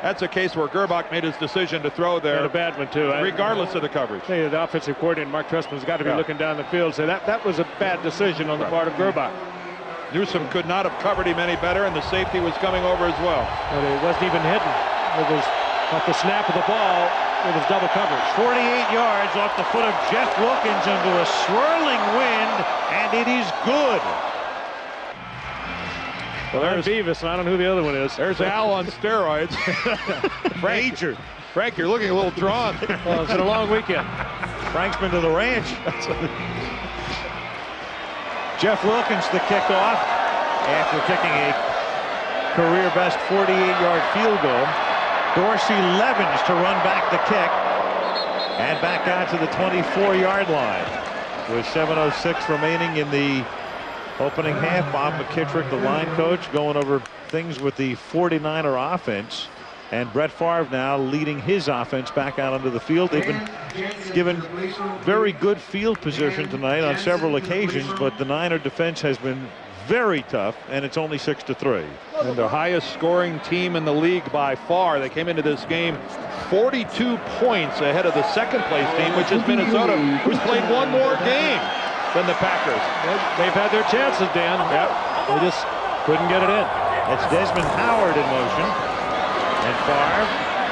That's a case where Gerbach made his decision to throw there. And a bad one, too. Regardless of the coverage. Hey, the offensive coordinator, Mark Trestman's got to be looking down the field. So that was a bad decision on the part of Gerbach. Newsome could not have covered him any better, and the safety was coming over as well. But it wasn't even hidden. It was off the snap of the ball. It was double coverage. 48 yards off the foot of Jeff Wilkins into a swirling wind, and it is good. Well, there's Beavis, and I don't know who the other one is. There's Al on steroids. Major. Frank, you're looking a little drawn. Well, it's been a long weekend. Frank's been to the ranch. Jeff Wilkins, the kickoff, after kicking a career-best 48-yard field goal. Dorsey Levens to run back the kick and back out to the 24-yard line. With 7:06 remaining in the opening half, Bob McKittrick, the line coach, going over things with the 49er offense. And Brett Favre now leading his offense back out onto the field. They've been given very good field position tonight on several occasions, but the Niner defense has been very tough, and it's only 6-3. And the highest scoring team in the league by far. They came into this game 42 points ahead of the second place team, which is Minnesota, who's played one more game than the Packers. They've had their chances, Dan. Yep. They just couldn't get it in. It's Desmond Howard in motion. And Favre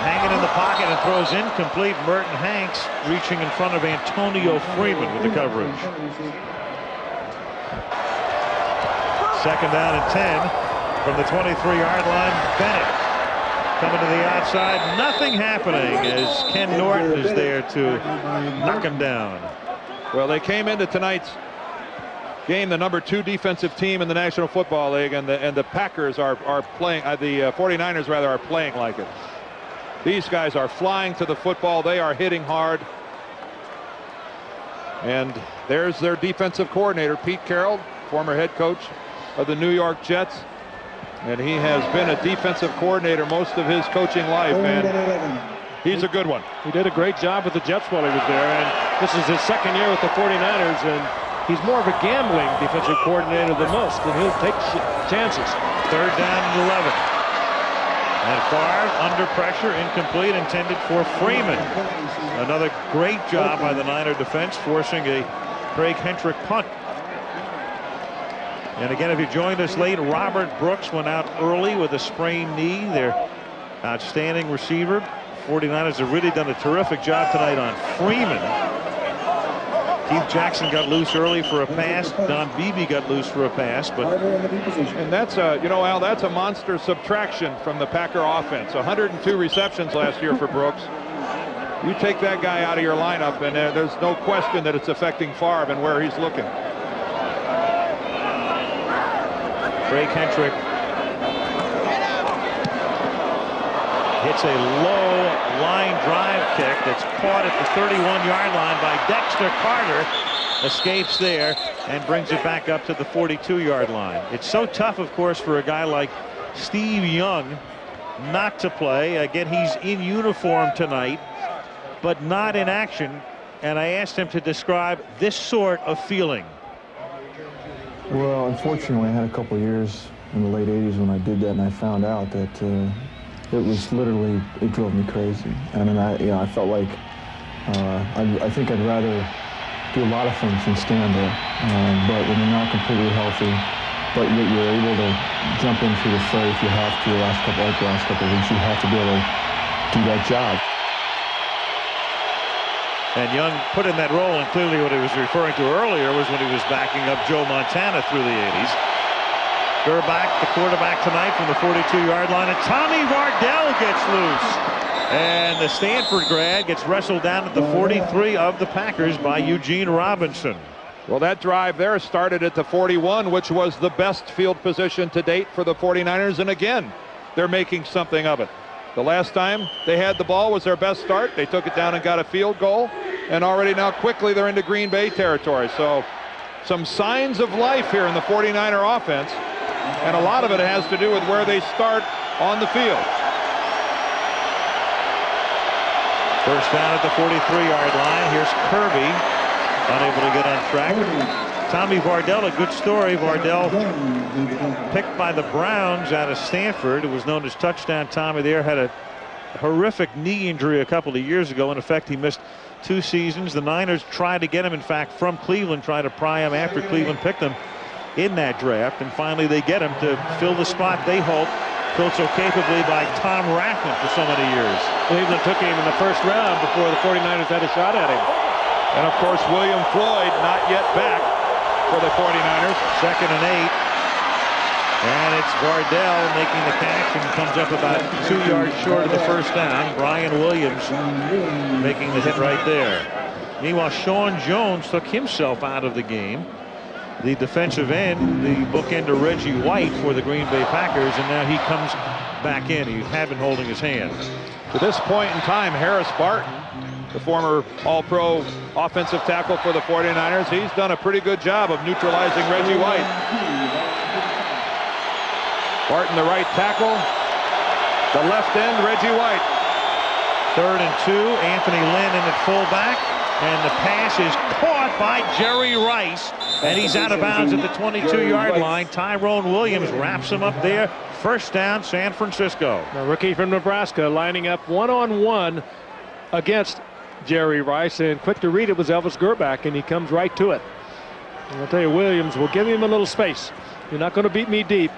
hanging in the pocket and throws incomplete. Merton Hanks reaching in front of Antonio Freeman with the coverage. 2nd down and 10 from the 23-yard line. Bennett coming to the outside. Nothing happening as Ken Norton is there to knock him down. Well, they came into tonight's game the #2 defensive team in the National Football League, and the Packers are playing, the 49ers rather, are playing like it. These guys are flying to the football. They are hitting hard. And there's their defensive coordinator, Pete Carroll, former head coach of the New York Jets. And he has been a defensive coordinator most of his coaching life, and he's a good one. He did a great job with the Jets while he was there, and this is his 2nd year with the 49ers, and he's more of a gambling defensive coordinator than most, and he'll take chances. 3rd down and 11. And Favre under pressure, incomplete, intended for Freeman. Another great job by the Niner defense, forcing a Craig Hentrick punt. And again, if you joined us late, Robert Brooks went out early with a sprained knee. Their outstanding receiver, 49ers have really done a terrific job tonight on Freeman. Keith Jackson got loose early for a pass. Don Beebe got loose for a pass, but And that's Al, that's a monster subtraction from the Packer offense. 102 receptions last year for Brooks. You take that guy out of your lineup, and there's no question that it's affecting Favre and where he's looking. Trey Kendrick hits a low line drive kick that's caught at the 31-yard line by Dexter Carter. Escapes there and brings it back up to the 42-yard line. It's so tough, of course, for a guy like Steve Young not to play. Again, he's in uniform tonight, but not in action. And I asked him to describe this sort of feeling. Well, unfortunately, I had a couple of years in the late 80s when I did that, and I found out that it was literally, it drove me crazy. I mean, I felt like I think I'd rather do a lot of things than stand there. But when you're not completely healthy, but you're able to jump in through the fray if you have to. The last couple of weeks, you have to be able to do that job. And Young put in that role, and clearly what he was referring to earlier was when he was backing up Joe Montana through the 80s. Gerback, the quarterback tonight from the 42-yard line, and Tommy Vardell gets loose. And the Stanford grad gets wrestled down at the 43 of the Packers by Eugene Robinson. Well, that drive there started at the 41, which was the best field position to date for the 49ers. And again, they're making something of it. The last time they had the ball was their best start. They took it down and got a field goal. And already now quickly they're into Green Bay territory. So some signs of life here in the 49er offense. And a lot of it has to do with where they start on the field. First down at the 43-yard line. Here's Kirby, unable to get on track. Tommy Vardell, a good story. Vardell picked by the Browns out of Stanford. It was known as Touchdown Tommy there. Had a horrific knee injury a couple of years ago. In effect, he missed 2 seasons. The Niners tried to get him, in fact, from Cleveland, tried to pry him after Cleveland picked him in that draft. And finally, they get him to fill the spot they hope filled so capably by Tom Rathman for so many years. Cleveland took him in the first round before the 49ers had a shot at him. And of course, William Floyd not yet back for the 49ers. 2nd and 8. And it's Vardell making the catch and comes up about 2 yards short of the first down. Brian Williams making the hit right there. Meanwhile, Sean Jones took himself out of the game. The defensive end, the bookender Reggie White for the Green Bay Packers, and now he comes back in. He had been holding his hand. To this point in time, Harris Barton, the former All-Pro offensive tackle for the 49ers, he's done a pretty good job of neutralizing Reggie White. Barton, the right tackle. The left end, Reggie White. 3rd and 2, Anthony Lynn in at fullback. And the pass is caught by Jerry Rice. And he's out of bounds at the 22-yard line. Tyrone Williams wraps him up there. First down, San Francisco. The rookie from Nebraska lining up one-on-one against Jerry Rice. And quick to read, it was Elvis Gerback, and he comes right to it. And I'll tell you, Williams will give him a little space. You're not going to beat me deep.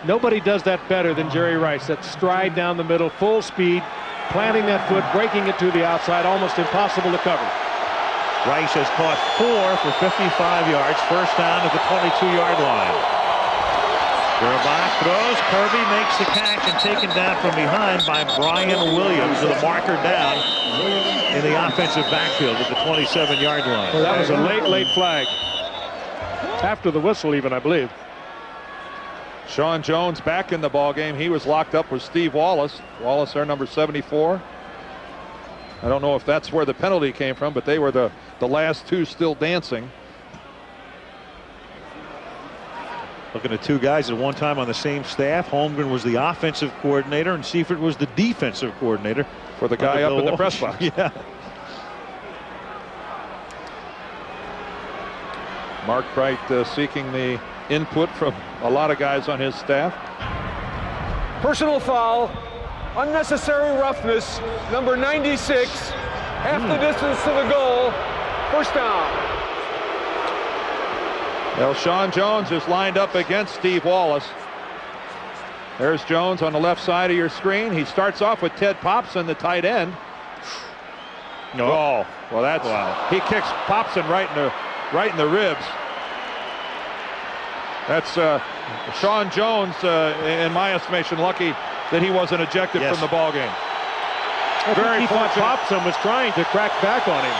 Nobody does that better than Jerry Rice. That stride down the middle, full speed, planting that foot, breaking it to the outside, almost impossible to cover. Rice has caught 4 for 55 yards. First down at the 22-yard line. Gerback throws. Kirby makes the catch and taken down from behind by Brian Williams with a marker down in the offensive backfield at the 27-yard line. Well, that was a late flag. After the whistle even, I believe. Sean Jones back in the ball game. He was locked up with Steve Wallace. Wallace, their number 74. I don't know if that's where the penalty came from, but they were the last 2 still dancing. Looking at 2 guys at one time on the same staff. Holmgren was the offensive coordinator and Seifert was the defensive coordinator. For the guy up in the press box. Yeah. Mark Wright seeking the input from a lot of guys on his staff. Personal foul, unnecessary roughness, number 96, half the distance to the goal, first down. Well, Sean Jones is lined up against Steve Wallace. There's Jones on the left side of your screen. He starts off with Ted Popson, the tight end. No. Oh, well, that's he kicks Popson right in the ribs. That's Sean Jones, in my estimation, lucky that he wasn't ejected from the ball game. Very fortunate. Popson was trying to crack back on him.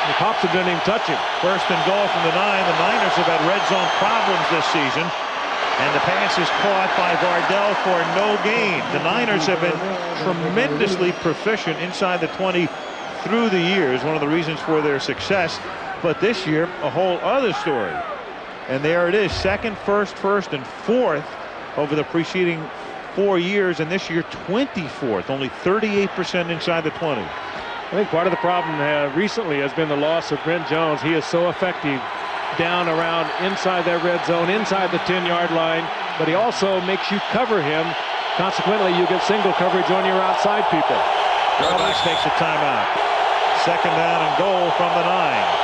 And Popson didn't even touch him. First and goal from the 9. The Niners have had red zone problems this season. And the pass is caught by Vardell for no gain. The Niners have been tremendously proficient inside the 20 through the years, one of the reasons for their success. But this year, a whole other story. And there it is, second, first, and fourth over the preceding 4 years, and this year 24th, only 38% inside the 20. I think part of the problem recently has been the loss of Brent Jones. He is so effective down around inside that red zone, inside the 10-yard line, but he also makes you cover him. Consequently, you get single coverage on your outside people. Gerbach takes a timeout. Second down and goal from the 9.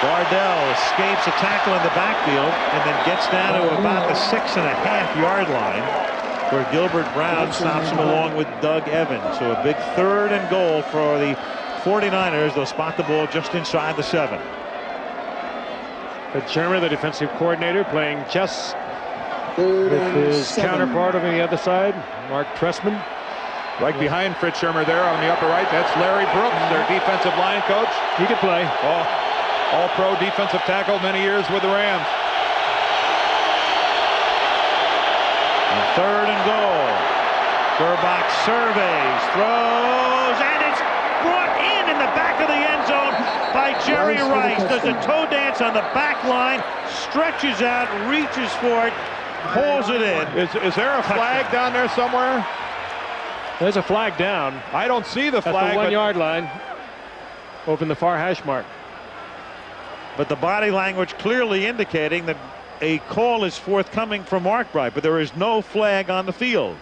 Vardell escapes a tackle in the backfield and then gets down to about the 6.5-yard line, where Gilbert Brown stops him along with Doug Evans. So a big third and goal for the 49ers. They'll spot the ball just inside the 7. Fred Shermer, the defensive coordinator, playing chess with his counterpart on the other side, Mark Trestman. Right behind Fred Shermer there on the upper right, that's Larry Brooks, their defensive line coach. He can play. All-pro defensive tackle, many years with the Rams. And third and goal. Gerbach surveys, throws, and it's brought in the back of the end zone by Jerry Rice. Does a toe dance on the back line, stretches out, reaches for it, pulls it in. Is there a flag down there somewhere? There's a flag down. I don't see the flag. At the 1-yard line, over in the far hash mark. But the body language clearly indicating that a call is forthcoming from Markbright, but there is no flag on the field.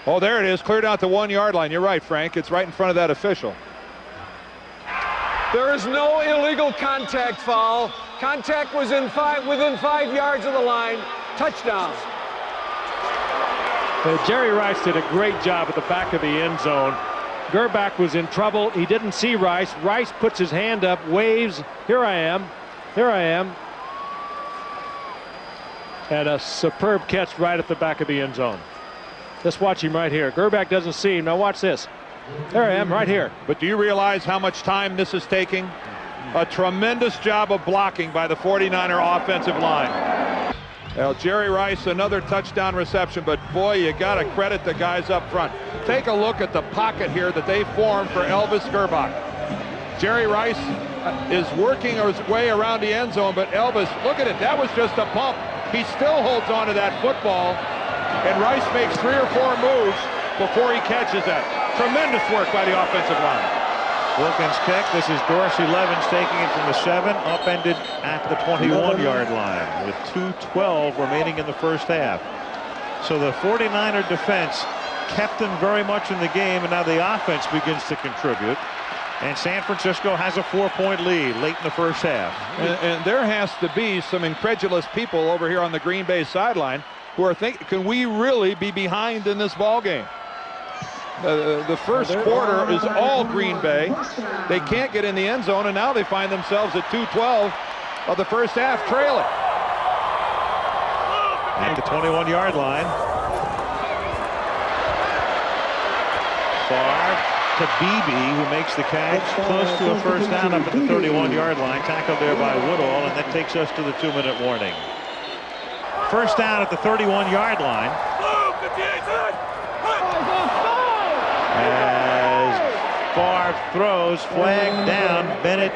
Oh, there it is, cleared out the 1-yard line. You're right, Frank. It's right in front of that official. There is no illegal contact foul. Contact was within 5 yards of the line. Touchdown. Jerry Rice did a great job at the back of the end zone. Gerbach was in trouble. He didn't see Rice. Rice puts his hand up, waves. Here I am. Here I am. And a superb catch right at the back of the end zone. Just watch him right here. Gerbach doesn't see him. Now watch this. There I am, right here. But do you realize how much time this is taking? A tremendous job of blocking by the 49er offensive line. Well, Jerry Rice, another touchdown reception, but boy, you got to credit the guys up front. Take a look at the pocket here that they formed for Elvis Gerbach. Jerry Rice is working his way around the end zone, but Elvis, look at it, that was just a bump. He still holds on to that football, and Rice makes 3 or 4 moves before he catches that. Tremendous work by the offensive line. Wilkins kick. This is Dorsey Levens taking it from the 7, upended at the 21-yard line with 2:12 remaining in the first half. So the 49er defense kept them very much in the game, and now the offense begins to contribute. And San Francisco has a 4-point lead late in the first half. And there has to be some incredulous people over here on the Green Bay sideline who are thinking, can we really be behind in this ball game? The first quarter is all Green Bay. They can't get in the end zone, and now they find themselves at 2:12 of the first half, trailing. At the 21-yard line. Favre to Beebe, who makes the catch close to a first down up at the 31-yard line. Tackled there by Woodall, and that takes us to the 2-minute warning. First down at the 31-yard line. As Favre throws, flag down. Bennett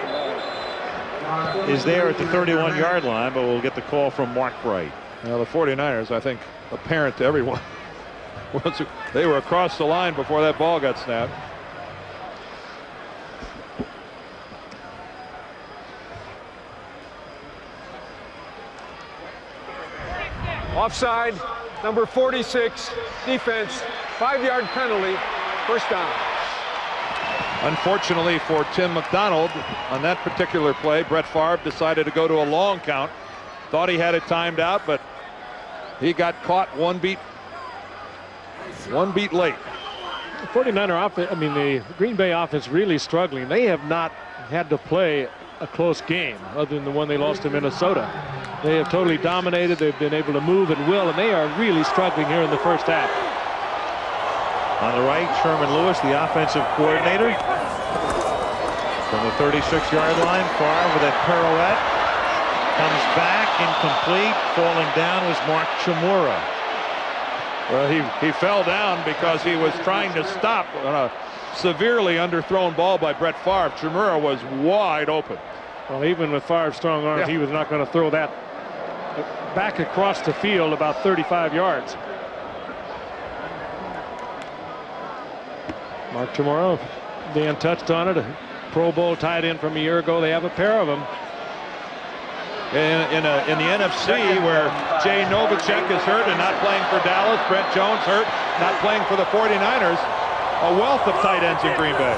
is there at the 31-yard line, but we'll get the call from Mark Bright. Well, the 49ers, I think, apparent to everyone. They were across the line before that ball got snapped. Offside, number 46, defense, 5-yard penalty, first down. Unfortunately for Tim McDonald, on that particular play, Brett Favre decided to go to a long count. Thought he had it timed out, but he got caught one beat late. The 49er offense, the Green Bay offense really struggling. They have not had to play a close game other than the one they lost to Minnesota. They have totally dominated. They've been able to move at will, and they are really struggling here in the first half. On the right, Sherman Lewis, the offensive coordinator. From the 36-yard line, Favre with a pirouette. Comes back, incomplete. Falling down was Mark Chmura. Well, he fell down because he was trying to stop on a severely underthrown ball by Brett Favre. Chmura was wide open. Well, even with Favre's strong arms, he was not going to throw that back across the field about 35 yards. Mark Chmura, Dan touched on it, a Pro Bowl tight end from a year ago. They have a pair of them. In the NFC, where Jay Novacek is hurt and not playing for Dallas, Brett Jones hurt, not playing for the 49ers, a wealth of tight ends in Green Bay.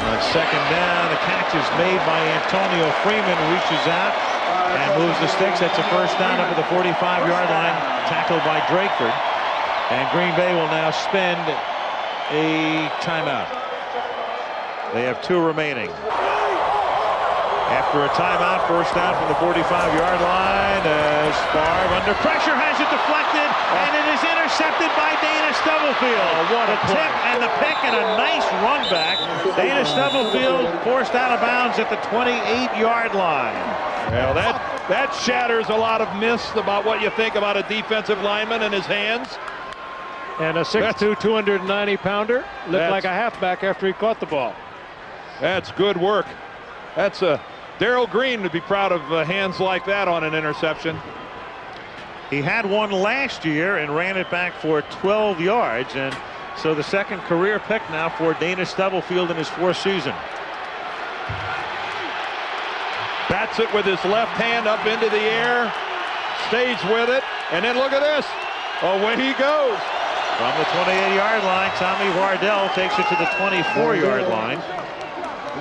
On second down, the catch is made by Antonio Freeman, reaches out and moves the sticks. That's a first down up at the 45-yard line, tackled by Drakeford. And Green Bay will now spend a timeout. They have 2 remaining. After a timeout, first down from the 45-yard line as Favre under pressure has it deflected, and it is intercepted by Dana Stubblefield. What a tip and the pick and a nice run back. Dana Stubblefield forced out of bounds at the 28-yard line. Well, that shatters a lot of myths about what you think about a defensive lineman and his hands. And a 6'2", 290-pounder looked like a halfback after he caught the ball. That's good work. That's Darrell Green would be proud of hands like that on an interception. He had one last year and ran it back for 12 yards, and so the second career pick now for Dana Stubblefield in his 4th season. Bats it with his left hand up into the air, stays with it, and then look at this. Away he goes. From the 28-yard line, Tommy Vardell takes it to the 24-yard line.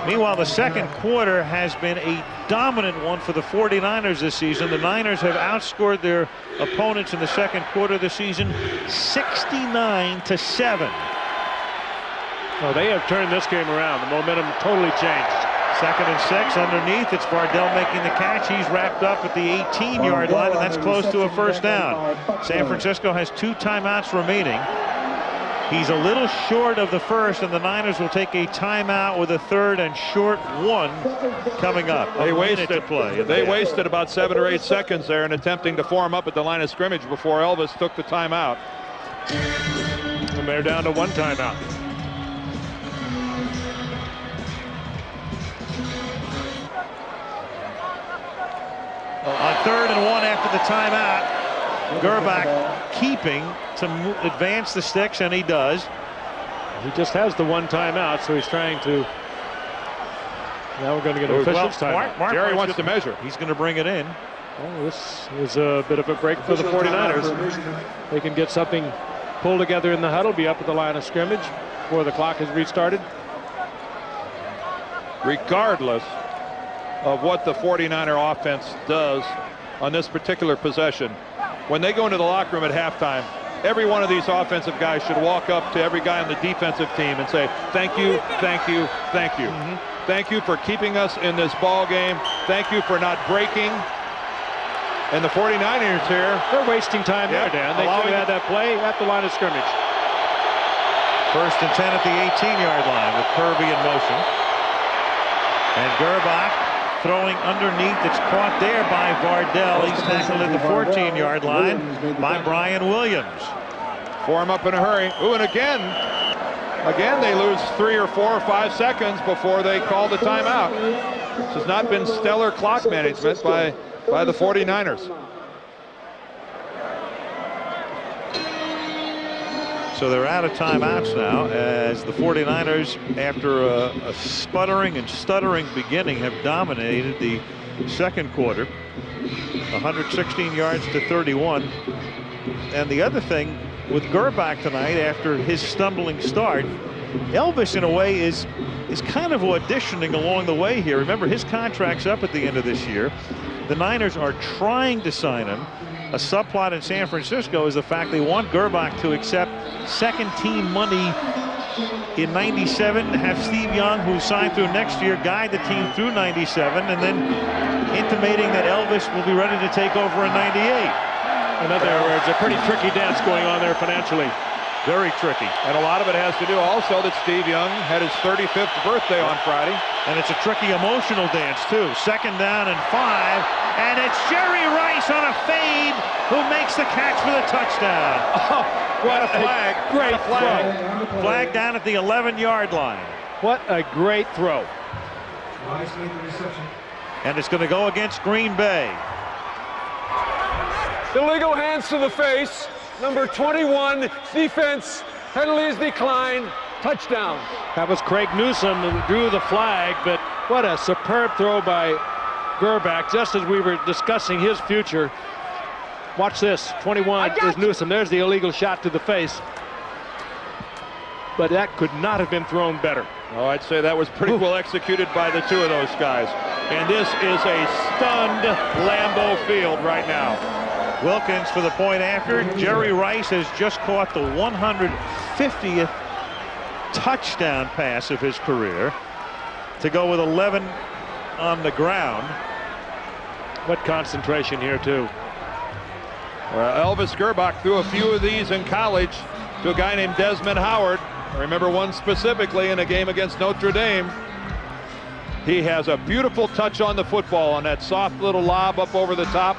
Meanwhile, the second quarter has been a dominant one for the 49ers this season. The Niners have outscored their opponents in the second quarter this season 69-7. Well, they have turned this game around. The momentum totally changed. 2nd and 6 underneath. It's Vardell making the catch. He's wrapped up at the 18-yard line, and that's close to a first down. San Francisco has 2 timeouts remaining. He's a little short of the first, and the Niners will take a timeout with a 3rd and short 1 coming up. They wasted about 7 or 8 seconds there in attempting to form up at the line of scrimmage before Elvis took the timeout. And they're down to 1 timeout. On 3rd and 1 after the timeout, Gerbach keeping to advance the sticks, and he does. He just has the 1 timeout, so he's trying to. Now we're going to get an official's timeout. Mark Jerry wants to measure. He's going to bring it in. Well, this is a bit of a break for the 49ers. They can get something pulled together in the huddle, be up at the line of scrimmage before the clock has restarted. Regardless of what the 49er offense does on this particular possession, when they go into the locker room at halftime, every one of these offensive guys should walk up to every guy on the defensive team and say, thank you, thank you, thank you. Thank you for keeping us in this ball game. Thank you for not breaking. And the 49ers here, they're wasting time there, Dan. They could have had that play at the line of scrimmage. 1st and 10 at the 18-yard line with Kirby in motion. And Gerbach throwing underneath. It's caught there by Vardell. He's tackled at the 14-yard line by Brian Williams. Form up in a hurry. Ooh, and again they lose 3 or 4 or 5 seconds before they call the timeout. This has not been stellar clock management by the 49ers. So they're out of timeouts now, as the 49ers, after a sputtering and stuttering beginning, have dominated the second quarter. 116 yards to 31. And the other thing with Gerbach tonight, after his stumbling start, Elvis, in a way, is kind of auditioning along the way here. Remember, his contract's up at the end of this year. The Niners are trying to sign him. A subplot in San Francisco is the fact they want Gerbach to accept second-team money in '97, have Steve Young, who signed through next year, guide the team through '97, and then intimating that Elvis will be ready to take over in '98. In other words, a pretty tricky dance going on there financially. Very tricky. And a lot of it has to do also that Steve Young had his 35th birthday on Friday. And it's a tricky emotional dance, too. 2nd down and 5. And it's Jerry Rice on a fade who makes the catch for the touchdown. Oh, what a flag. Great flag. Flag down at the 11-yard line. What a great throw. And it's going to go against Green Bay. Illegal hands to the face. Number 21, defense, penalties declined, touchdown. That was Craig Newsome who drew the flag, but what a superb throw by Gerbach, just as we were discussing his future. Watch this, 21 is Newsome. There's the illegal shot to the face. But that could not have been thrown better. Oh, I'd say that was pretty well executed by the two of those guys. And this is a stunned Lambeau Field right now. Wilkins for the point after. Jerry Rice has just caught the 150th touchdown pass of his career to go with 11 on the ground. What concentration here, too. Well, Elvis Gerbach threw a few of these in college to a guy named Desmond Howard. I remember one specifically in a game against Notre Dame. He has a beautiful touch on the football on that soft little lob up over the top.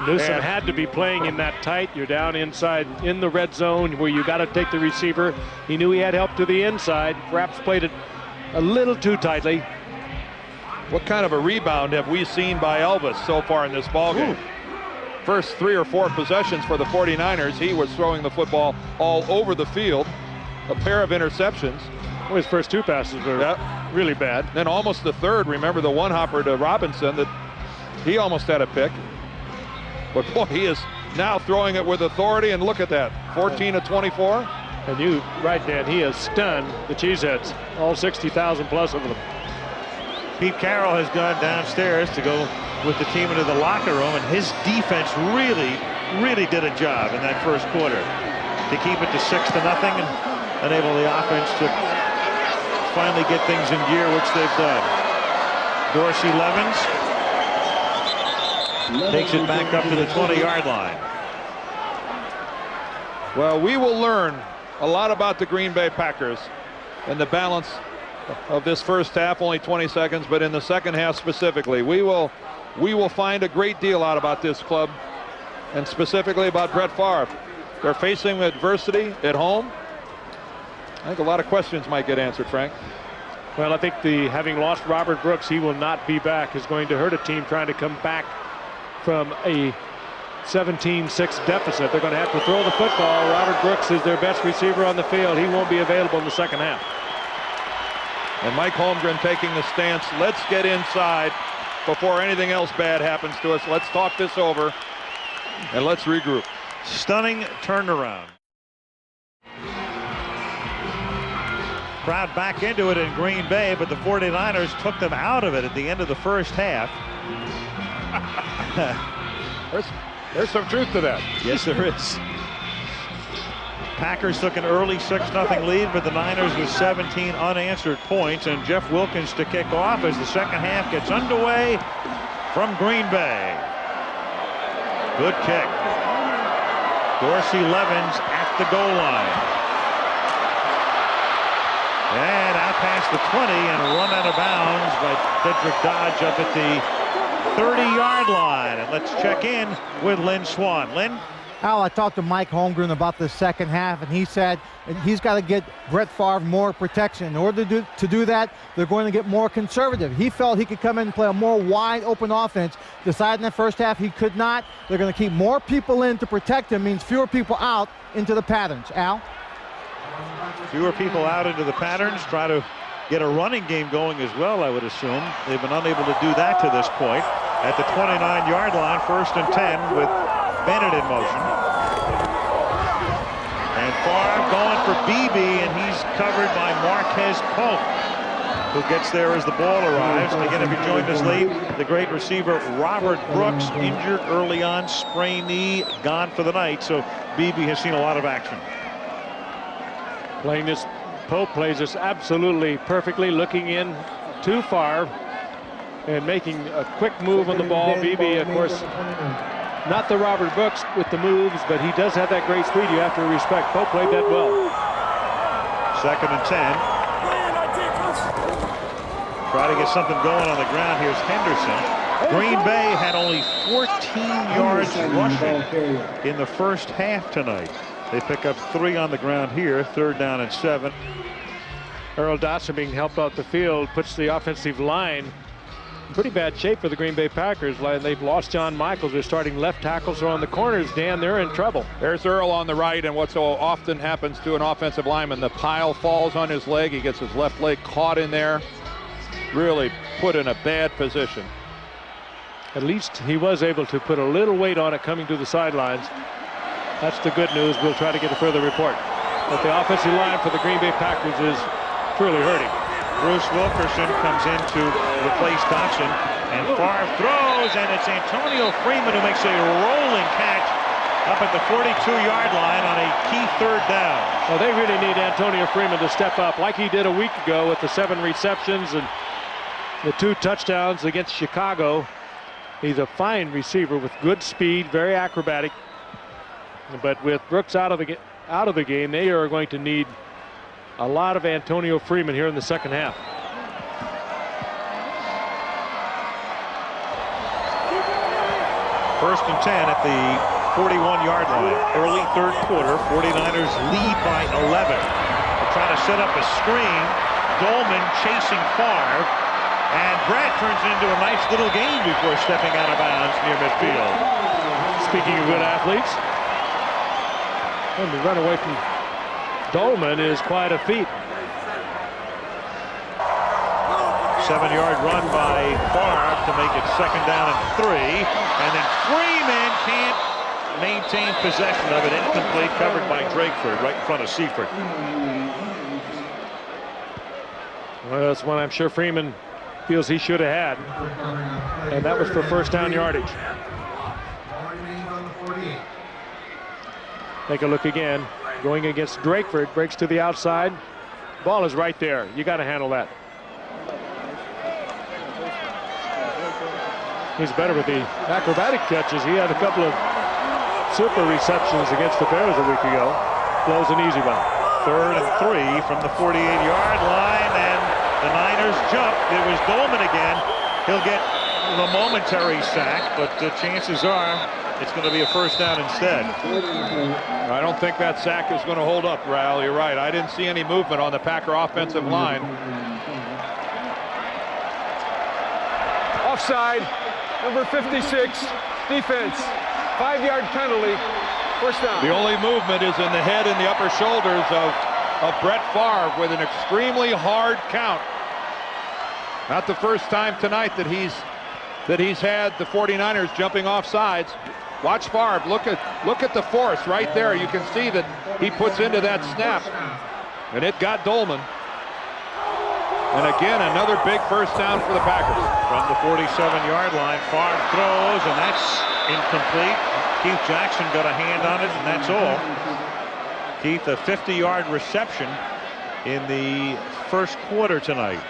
Newsome had to be playing in that tight. You're down inside in the red zone where you got to take the receiver. He knew he had help to the inside. Perhaps played it a little too tightly. What kind of a rebound have we seen by Elvis so far in this ballgame? First 3 or 4 possessions for the 49ers, he was throwing the football all over the field. A pair of interceptions. Well, his first 2 passes were really bad. Then almost the third. Remember the one hopper to Robinson that he almost had a pick. But boy, he is now throwing it with authority, and look at that, 14 of 24. And you, right, Dan, he has stunned the Cheeseheads, all 60,000 plus of them. Pete Carroll has gone downstairs to go with the team into the locker room, and his defense really did a job in that first quarter to keep it to 6-0 and enable the offense to finally get things in gear, which they've done. Dorsey Levens takes it back up to the 20-yard line. Well, we will learn a lot about the Green Bay Packers and the balance of this first half, only 20 seconds, but in the second half specifically. We will find a great deal out about this club, and specifically about Brett Favre. They're facing adversity at home. I think a lot of questions might get answered, Frank. Well, I think having lost Robert Brooks, he will not be back, is going to hurt a team trying to come back from a 17-6 deficit. They're going to have to throw the football. Robert Brooks is their best receiver on the field. He won't be available in the second half. And Mike Holmgren taking the stance. Let's get inside before anything else bad happens to us. Let's talk this over and let's regroup. Stunning turnaround. Crowd back into it in Green Bay, but the 49ers took them out of it at the end of the first half. There's some truth to that. Yes, there is. Packers took an early 6-0 lead, but the Niners with 17 unanswered points, and Jeff Wilkins to kick off as the second half gets underway from Green Bay. Good kick. Dorsey Levens at the goal line. And out past the 20 and run out of bounds by Cedric Dodge up at the 30-yard line. And let's check in with Lynn Swan. Lynn? Al, I talked to Mike Holmgren about the second half, and he said he's got to get Brett Favre more protection. In order to do that, they're going to get more conservative. He felt he could come in and play a more wide-open offense. Decided in the first half he could not. They're going to keep more people in to protect him, means fewer people out into the patterns. Al? Fewer people out into the patterns. Try to get a running game going as well, I would assume. They've been unable to do that to this point. At the 29-yard line, 1st and 10 with Bennett in motion. And Favre going for BB, and he's covered by Marquez Pope, who gets there as the ball arrives. And again, if you joined us late, the great receiver Robert Brooks, injured early on, sprained knee, gone for the night. So BB has seen a lot of action. Playing this, Pope plays this absolutely perfectly, looking in too far and making a quick move on the ball. BB, of course, not the Robert Brooks with the moves, but he does have that great speed you have to respect. Pope played that well. 2nd and 10. Try to get something going on the ground. Here's Henderson. Green Bay had only 14 yards rushing in the first half tonight. They pick up 3 on the ground here. 3rd down and 7. Earl Dotson being helped out the field puts the offensive line in pretty bad shape for the Green Bay Packers. They've lost John Michaels. They're starting left tackles. So on the corners, Dan, they're in trouble. There's Earl on the right, and what so often happens to an offensive lineman, the pile falls on his leg. He gets his left leg caught in there. Really put in a bad position. At least he was able to put a little weight on it coming to the sidelines. That's the good news. We'll try to get a further report. But the offensive line for the Green Bay Packers is truly hurting. Bruce Wilkerson comes in to replace Dotson, and Favre throws, and it's Antonio Freeman who makes a rolling catch up at the 42-yard line on a key 3rd down. Well, they really need Antonio Freeman to step up like he did a week ago with the 7 receptions and the 2 touchdowns against Chicago. He's a fine receiver with good speed, very acrobatic. But with Brooks out of the game, they are going to need a lot of Antonio Freeman here in the second half. First and 10 at the 41-yard line. Early 3rd quarter, 49ers lead by 11. They're trying to set up a screen. Dolman chasing Favre, and Brad turns it into a nice little game before stepping out of bounds near midfield. Speaking of good athletes, and the run away from Dolman is quite a feat. 7-yard run by Favre to make it 2nd down and 3. And then Freeman can't maintain possession of it. Incomplete, covered by Drakeford right in front of Seifert. Well, that's one I'm sure Freeman feels he should have had. And that was for 1st down yardage. Take a look again. Going against Drakeford, breaks to the outside. Ball is right there. You got to handle that. He's better with the acrobatic catches. He had a couple of super receptions against the Bears a week ago. Blows an easy one. 3rd and 3 from the 48-yard line, and the Niners jump. It was Dolman again. He'll get the momentary sack, but the chances are it's going to be a 1st down instead. I don't think that sack is going to hold up, Ral. You're right. I didn't see any movement on the Packer offensive line. Offside, number 56, defense, 5-yard penalty, 1st down. The only movement is in the head and the upper shoulders of Brett Favre with an extremely hard count. Not the first time tonight that he's had the 49ers jumping off sides. Watch Favre. Look at the force right there. You can see that he puts into that snap, and it got Dolman. And again, another big 1st down for the Packers. From the 47-yard line, Favre throws, and that's incomplete. Keith Jackson got a hand on it, and that's all. Keith, a 50-yard reception in the 1st quarter tonight.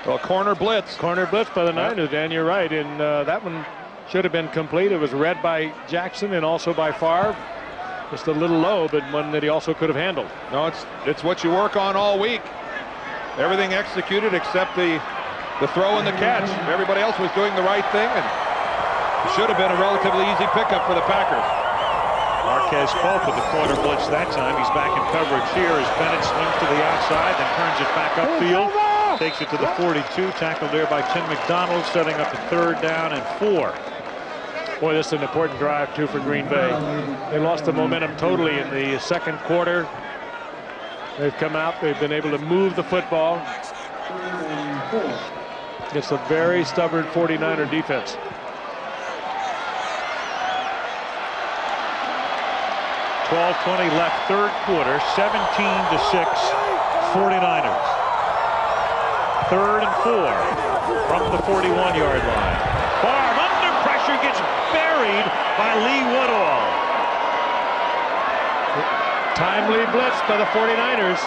Well, corner blitz. Corner blitz by the Niners, Dan, you're right. And that one should have been complete. It was read by Jackson and also by Favre. Just a little low, but one that he also could have handled. No, it's what you work on all week. Everything executed except the throw and the catch. Everybody else was doing the right thing, and it should have been a relatively easy pickup for the Packers. Marquez Pope with the corner blitz that time. He's back in coverage here as Bennett swings to the outside, then turns it back upfield. Takes it to the 42, tackled there by Tim McDonald, setting up a 3rd down and 4. Boy, this is an important drive, too, for Green Bay. They lost the momentum totally in the 2nd quarter. They've come out. They've been able to move the football. It's a very stubborn 49er defense. 12:20 left, third quarter, 17-6, 49ers. 3rd and 4 from the 41-yard line. Favre under pressure gets buried by Lee Woodall. Timely blitz by the 49ers.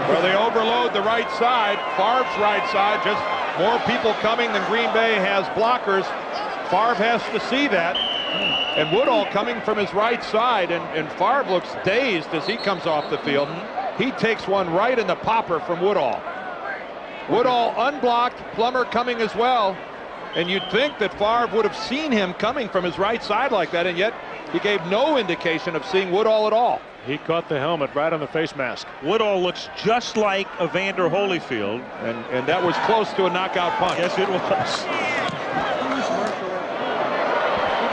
Well, they overload the right side. Favre's right side, just more people coming than Green Bay has blockers. Favre has to see that. And Woodall coming from his right side, and Favre looks dazed as he comes off the field. He takes one right in the popper from Woodall. Woodall unblocked, Plummer coming as well. And you'd think that Favre would have seen him coming from his right side like that, and yet he gave no indication of seeing Woodall at all. He caught the helmet right on the face mask. Woodall looks just like Evander Holyfield. And that was close to a knockout punch. Yes, it was.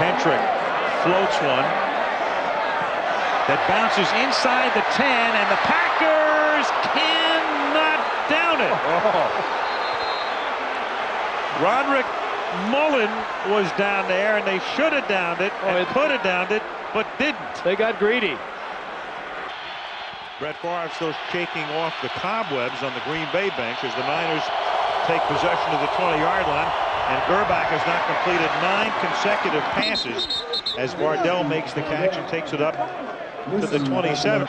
Pentrick floats one that bounces inside the 10, and the Packers cannot down it. Roderick Mullen was down there, and they should have downed it, and could have downed it, but didn't. They got greedy. Brett Favre still shaking off the cobwebs on the Green Bay bench as the Niners take possession of the 20-yard line, and Gerbach has not completed 9 consecutive passes as Bardell makes the catch and takes it up to the 27.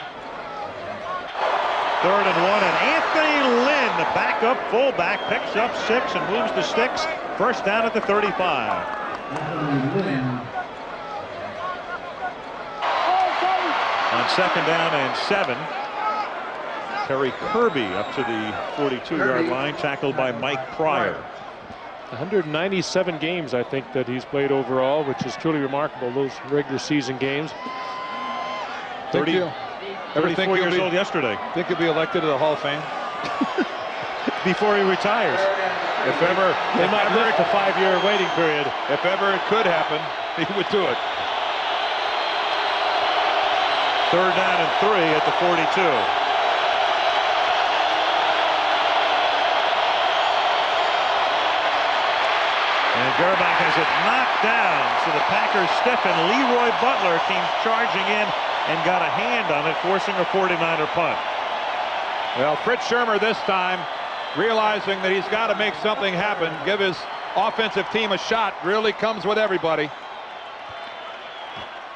3rd and 1, and Anthony Lynn, the backup fullback, picks up 6 and moves the sticks. First down at the 35. On 2nd down and 7, Terry Kirby up to the 42-yard line, tackled by Mike Pryor. 197 games, I think, that he's played overall, which is truly remarkable, those regular season games. 34 years old yesterday. Think he'll be elected to the Hall of Fame? Before he retires. If ever, They might lift the 5-year waiting period. if ever it could happen, he would do it. 3rd down and 3 at the 42. And Gerbach has it knocked down, so the Packers stiffen. Leroy Butler came charging in and got a hand on it, forcing a 49er punt. Well, Fritz Shermer this time, realizing that he's got to make something happen, give his offensive team a shot, really comes with everybody.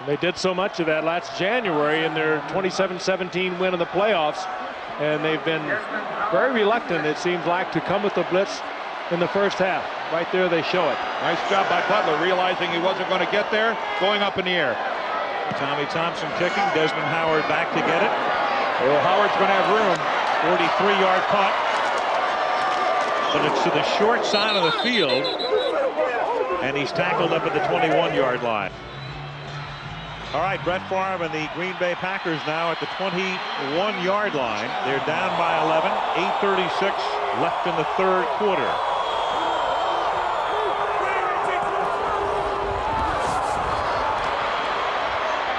They did so much of that last January in their 27-17 win in the playoffs, and they've been very reluctant, it seems like, to come with the blitz in the first half. Right there they show it. Nice job by Butler, realizing he wasn't going to get there, going up in the air. Tommy Thompson kicking, Desmond Howard back to get it. Well, Howard's going to have room. 43-yard punt. But it's to the short side of the field, and he's tackled up at the 21-yard line. All right, Brett Favre and the Green Bay Packers now at the 21-yard line. They're down by 11, 8:36 left in the 3rd quarter.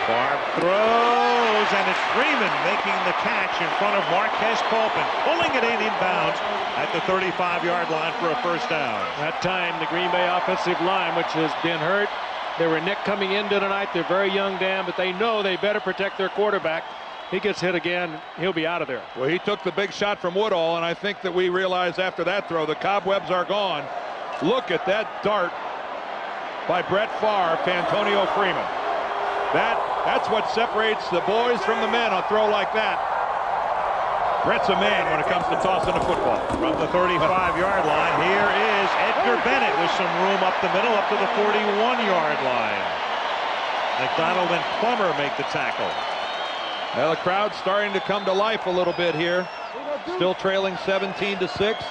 Favre throws, and it's Freeman making the catch in front of Marquez Pulpin, pulling it inbounds at the 35-yard line for a first down. That time, the Green Bay offensive line, which has been hurt. They were Nick coming into tonight. They're very young, Dan, but they know they better protect their quarterback. He gets hit again, he'll be out of there. Well, he took the big shot from Woodall, and I think that we realized after that throw, the cobwebs are gone. Look at that dart by Brett Favre to Antonio Freeman. That's what separates the boys from the men, a throw like that. Brett's a man when it comes to tossing a football. From the 35-yard line, here is Edgar Bennett with some room up the middle, up to the 41-yard line. McDonald and Plummer make the tackle. Well, the crowd's starting to come to life a little bit here. Still trailing 17-6.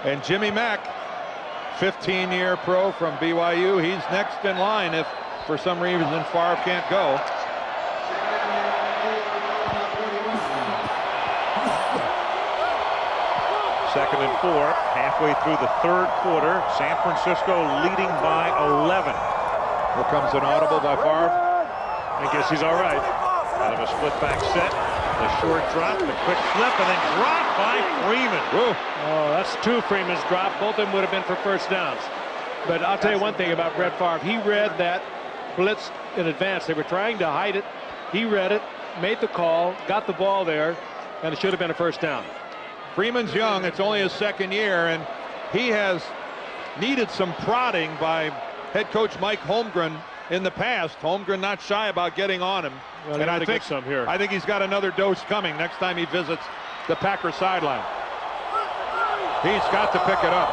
And Jimmy Mack, 15-year pro from BYU, he's next in line if for some reason Favre can't go. Second and 4, halfway through the 3rd quarter. San Francisco leading by 11. Here comes an audible by Favre. I guess he's all right. Out of a split back set, the short drop, the quick flip, and then dropped by Freeman. Whoa. Oh, that's 2 Freeman's drop. Both of them would have been for first downs. But I'll tell you one thing about Brett Favre. He read that blitzed in advance. They were trying to hide it. He read it, made the call, got the ball there, and it should have been a first down. Freeman's young. It's only his second year, and he has needed some prodding by head coach Mike Holmgren in the past. Holmgren not shy about getting on him. Well, and I think he's got another dose coming next time he visits the Packer sideline. He's got to pick it up.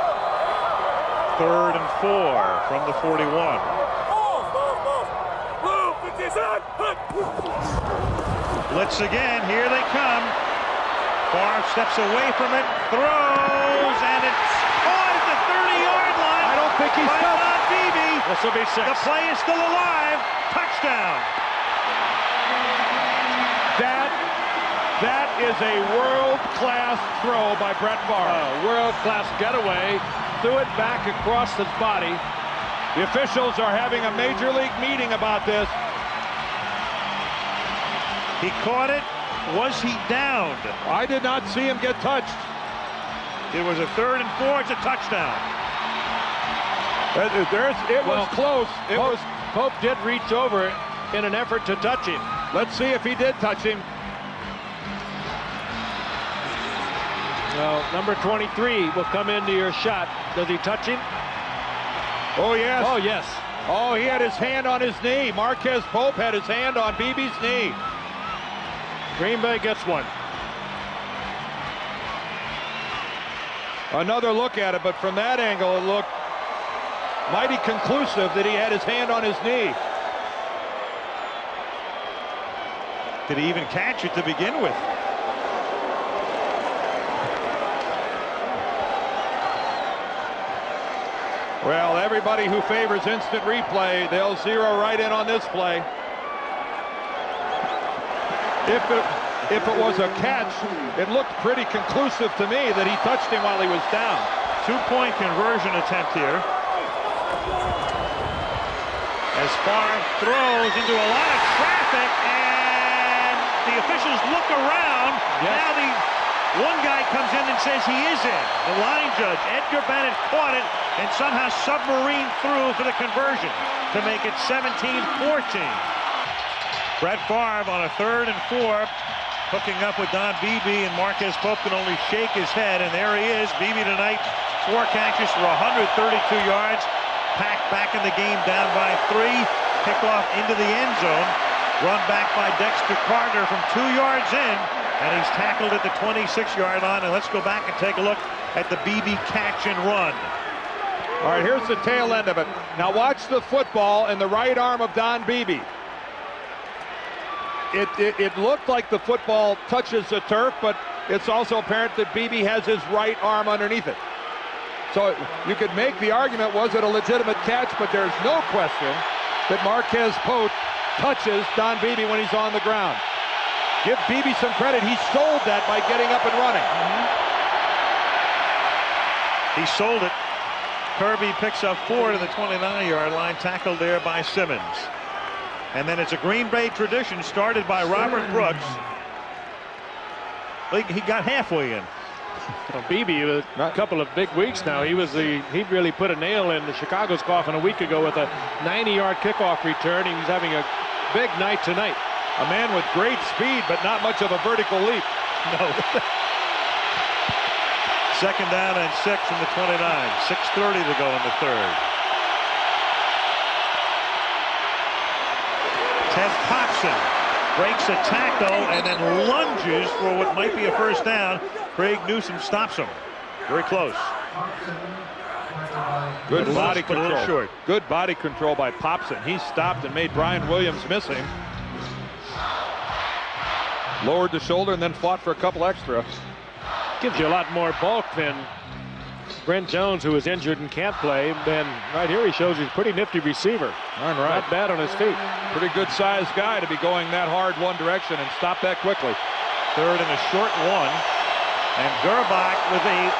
3rd and 4 from the 41. Blitz again. Here they come. Favre steps away from it, throws, and it's caught at the 30-yard line. I don't think he's by Don Beebe. This will be 6. The play is still alive. Touchdown. That is a world-class throw by Brett Favre. World-class getaway. Threw it back across his body. The officials are having a major league meeting about this. He caught it. Was he downed? I did not see him get touched. It was a 3rd and 4. It's a touchdown. It was close. Pope did reach over in an effort to touch him. Let's see if he did touch him. Well, number 23 will come into your shot. Does he touch him? Oh, yes. Oh, yes. Oh, he had his hand on his knee. Marquez Pope had his hand on Beebe's knee. Green Bay gets one. Another look at it, but from that angle, it looked mighty conclusive that he had his hand on his knee. Did he even catch it to begin with? Well, everybody who favors instant replay, they'll zero right in on this play. If it was a catch, it looked pretty conclusive to me that he touched him while he was down. 2-point conversion attempt here. As Favre throws into a lot of traffic, and the officials look around. Yes. Now the one guy comes in and says he is in. The line judge, Edgar Bennett, caught it and somehow submarined through for the conversion to make it 17-14. Brett Favre on a 3rd and 4, hooking up with Don Beebe, and Marquez Pope can only shake his head, and there he is. Beebe tonight, 4 catches for 132 yards. Packed back in the game, down by 3. Kickoff into the end zone. Run back by Dexter Carter from 2 yards in, and he's tackled at the 26-yard line. And let's go back and take a look at the Beebe catch and run. All right, here's the tail end of it. Now watch the football in the right arm of Don Beebe. It looked like the football touches the turf, but it's also apparent that Beebe has his right arm underneath it. So you could make the argument, was it a legitimate catch? But there's no question that Marquez Pope touches Don Beebe when he's on the ground. Give Beebe some credit. He sold that by getting up and running. He sold it. Kirby picks up 4 to the 29-yard line, tackled there by Simmons. And then it's a Green Bay tradition started by Robert Brooks. He got halfway in. Well, Beebe, a couple of big weeks now. He really put a nail in the Chicago's coffin a week ago with a 90-yard kickoff return. He's having a big night tonight. A man with great speed, but not much of a vertical leap. No. 2nd down and 6 from the 29. 6:30 to go in the 3rd. Ted Popson breaks a tackle and then lunges for what might be a first down. Craig Newsome stops him. Very close. Good body but a little control. short. Good body control by Popson. He stopped and made Brian Williams miss him. Lowered the shoulder and then fought for a couple extra. Gives you a lot more bulk than Brent Jones, who is injured and can't play. Then right here he shows he's a pretty nifty receiver. All right. Not bad on his feet. Pretty good sized guy to be going that hard one direction and stop that quickly. 3rd and a short 1. And Gerbach with a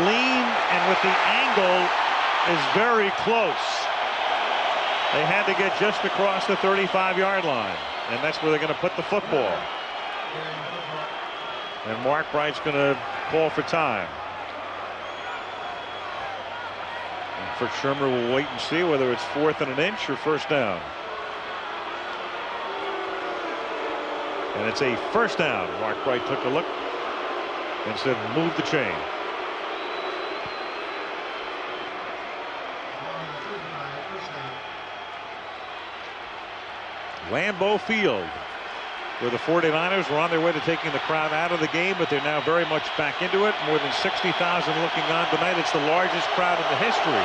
lean and with the angle is very close. They had to get just across the 35-yard line. And that's where they're going to put the football. And Mark Bright's going to call for time. And Fritz Shermer will wait and see whether it's 4th and an inch or first down. And it's a first down. Mark White took a look and said, move the chain. Lambeau Field, where the 49ers were on their way to taking the crowd out of the game, but they're now very much back into it. More than 60,000 looking on tonight. It's the largest crowd in the history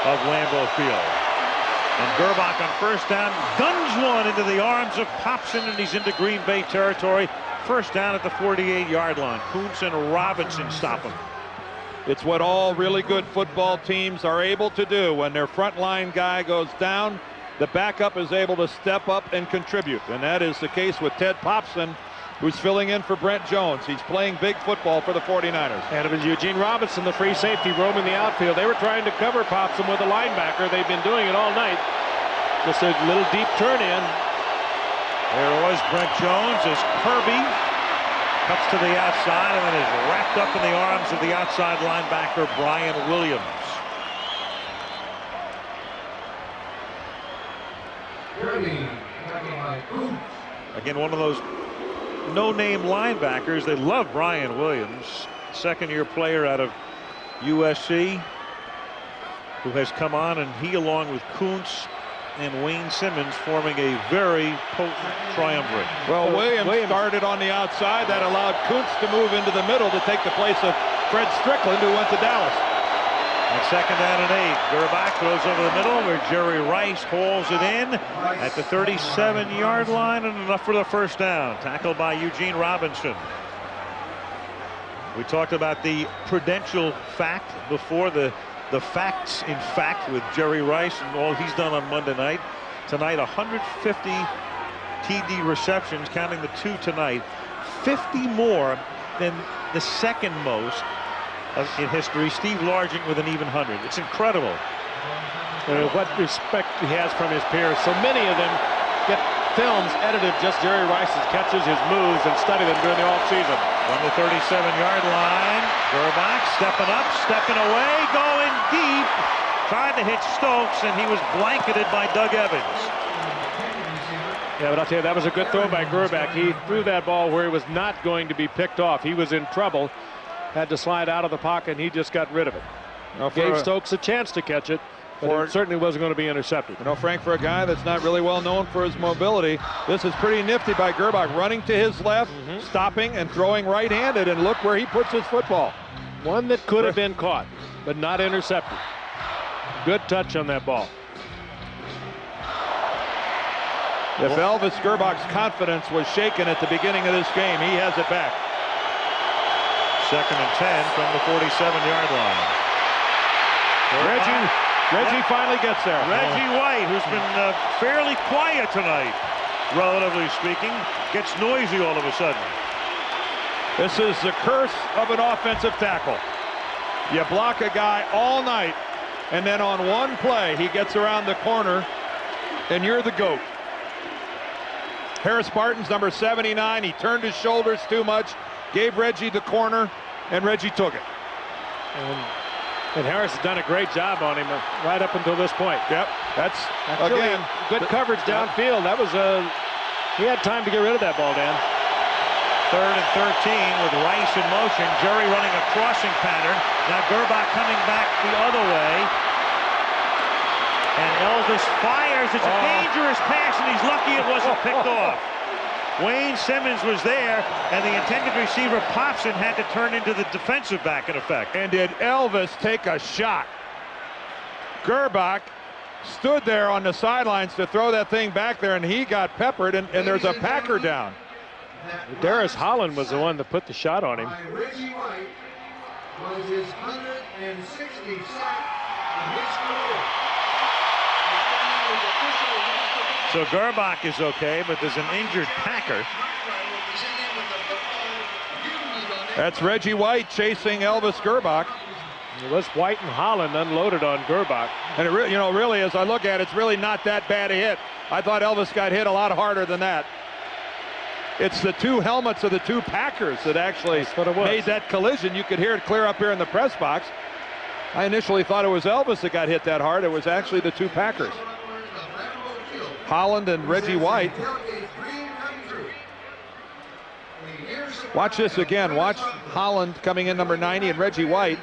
of Lambeau Field. And Gerbach on first down guns one into the arms of Popson, and he's into Green Bay territory. First down at the 48-yard line. Kuntz and Robinson stop him. It's what all really good football teams are able to do. When their frontline guy goes down, the backup is able to step up and contribute. And that is the case with Ted Popson, who's filling in for Brent Jones. He's playing big football for the 49ers. And it was Eugene Robinson, the free safety, roaming the outfield. They were trying to cover Popson with a linebacker. They've been doing it all night. Just a little deep turn in. There was Brent Jones as Kirby cuts to the outside and then is wrapped up in the arms of the outside linebacker Brian Williams. Again, one of those no-name linebackers. They love Brian Williams, second-year player out of USC, who has come on, and he, along with Kuntz and Wayne Simmons, forming a very potent triumvirate. Well, Williams started on the outside. That allowed Kuntz to move into the middle to take the place of Fred Strickland, who went to Dallas. And second down and 8. Gerbach throws over the middle where Jerry Rice hauls it in at the 37-yard line, and enough for the first down. Tackled by Eugene Robinson. We talked about the prudential fact before, the facts in fact with Jerry Rice and all he's done on Monday night. Tonight, 150 TD receptions, counting the 2 tonight. 50 more than the second most in history, Steve Largent, with an even 100. It's incredible. What respect he has from his peers. So many of them get films edited just Jerry Rice's catches, his moves, and study them during the offseason. From the 37-yard line, Gerbach stepping up, stepping away, going deep. Tried to hit Stokes, and he was blanketed by Doug Evans. Yeah, but I'll tell you, that was a good throw by Gerbach. He threw that ball where he was not going to be picked off. He was in trouble. Had to slide out of the pocket, and he just got rid of it. Gave Stokes a chance to catch it, but it certainly wasn't going to be intercepted. You know, Frank, for a guy that's not really well known for his mobility, this is pretty nifty by Gerbach, running to his left, stopping and throwing right-handed, and look where he puts his football. One that could have been caught, but not intercepted. Good touch on that ball. If Elvis Gerbach's confidence was shaken at the beginning of this game, he has it back. Second and 10 from the 47-yard line. Reggie finally gets there. Reggie White, who's been fairly quiet tonight, relatively speaking, gets noisy all of a sudden. This is the curse of an offensive tackle. You block a guy all night, and then on one play, he gets around the corner, and you're the GOAT. Harris Barton's number 79. He turned his shoulders too much, gave Reggie the corner, and Reggie took it. And Harris has done a great job on him right up until this point. Yep, that's again good coverage downfield. That was he had time to get rid of that ball, Dan. Third and 13 with Rice in motion. Jerry running a crossing pattern. Now Gerbach coming back the other way. And Elvis fires. It's a dangerous pass, and he's lucky it wasn't picked off. Wayne Simmons was there, and the intended receiver, Popson, had to turn into the defensive back in effect. And did Elvis take a shot? Gerbach stood there on the sidelines to throw that thing back there, and he got peppered, and there's a Packer down. Darius Holland was the one that put the shot on him. Reggie White was his 160th sack in his career. So Gerbach is okay, but there's an injured Packer. That's Reggie White chasing Elvis Gerbach. It was White and Holland unloaded on Gerbach. And it really, as I look at it, it's really not that bad a hit. I thought Elvis got hit a lot harder than that. It's the two helmets of the two Packers that actually made that collision. You could hear it clear up here in the press box. I initially thought it was Elvis that got hit that hard. It was actually the two Packers. Holland and Reggie White. Watch this again. Watch Holland coming in, number 90, and Reggie White.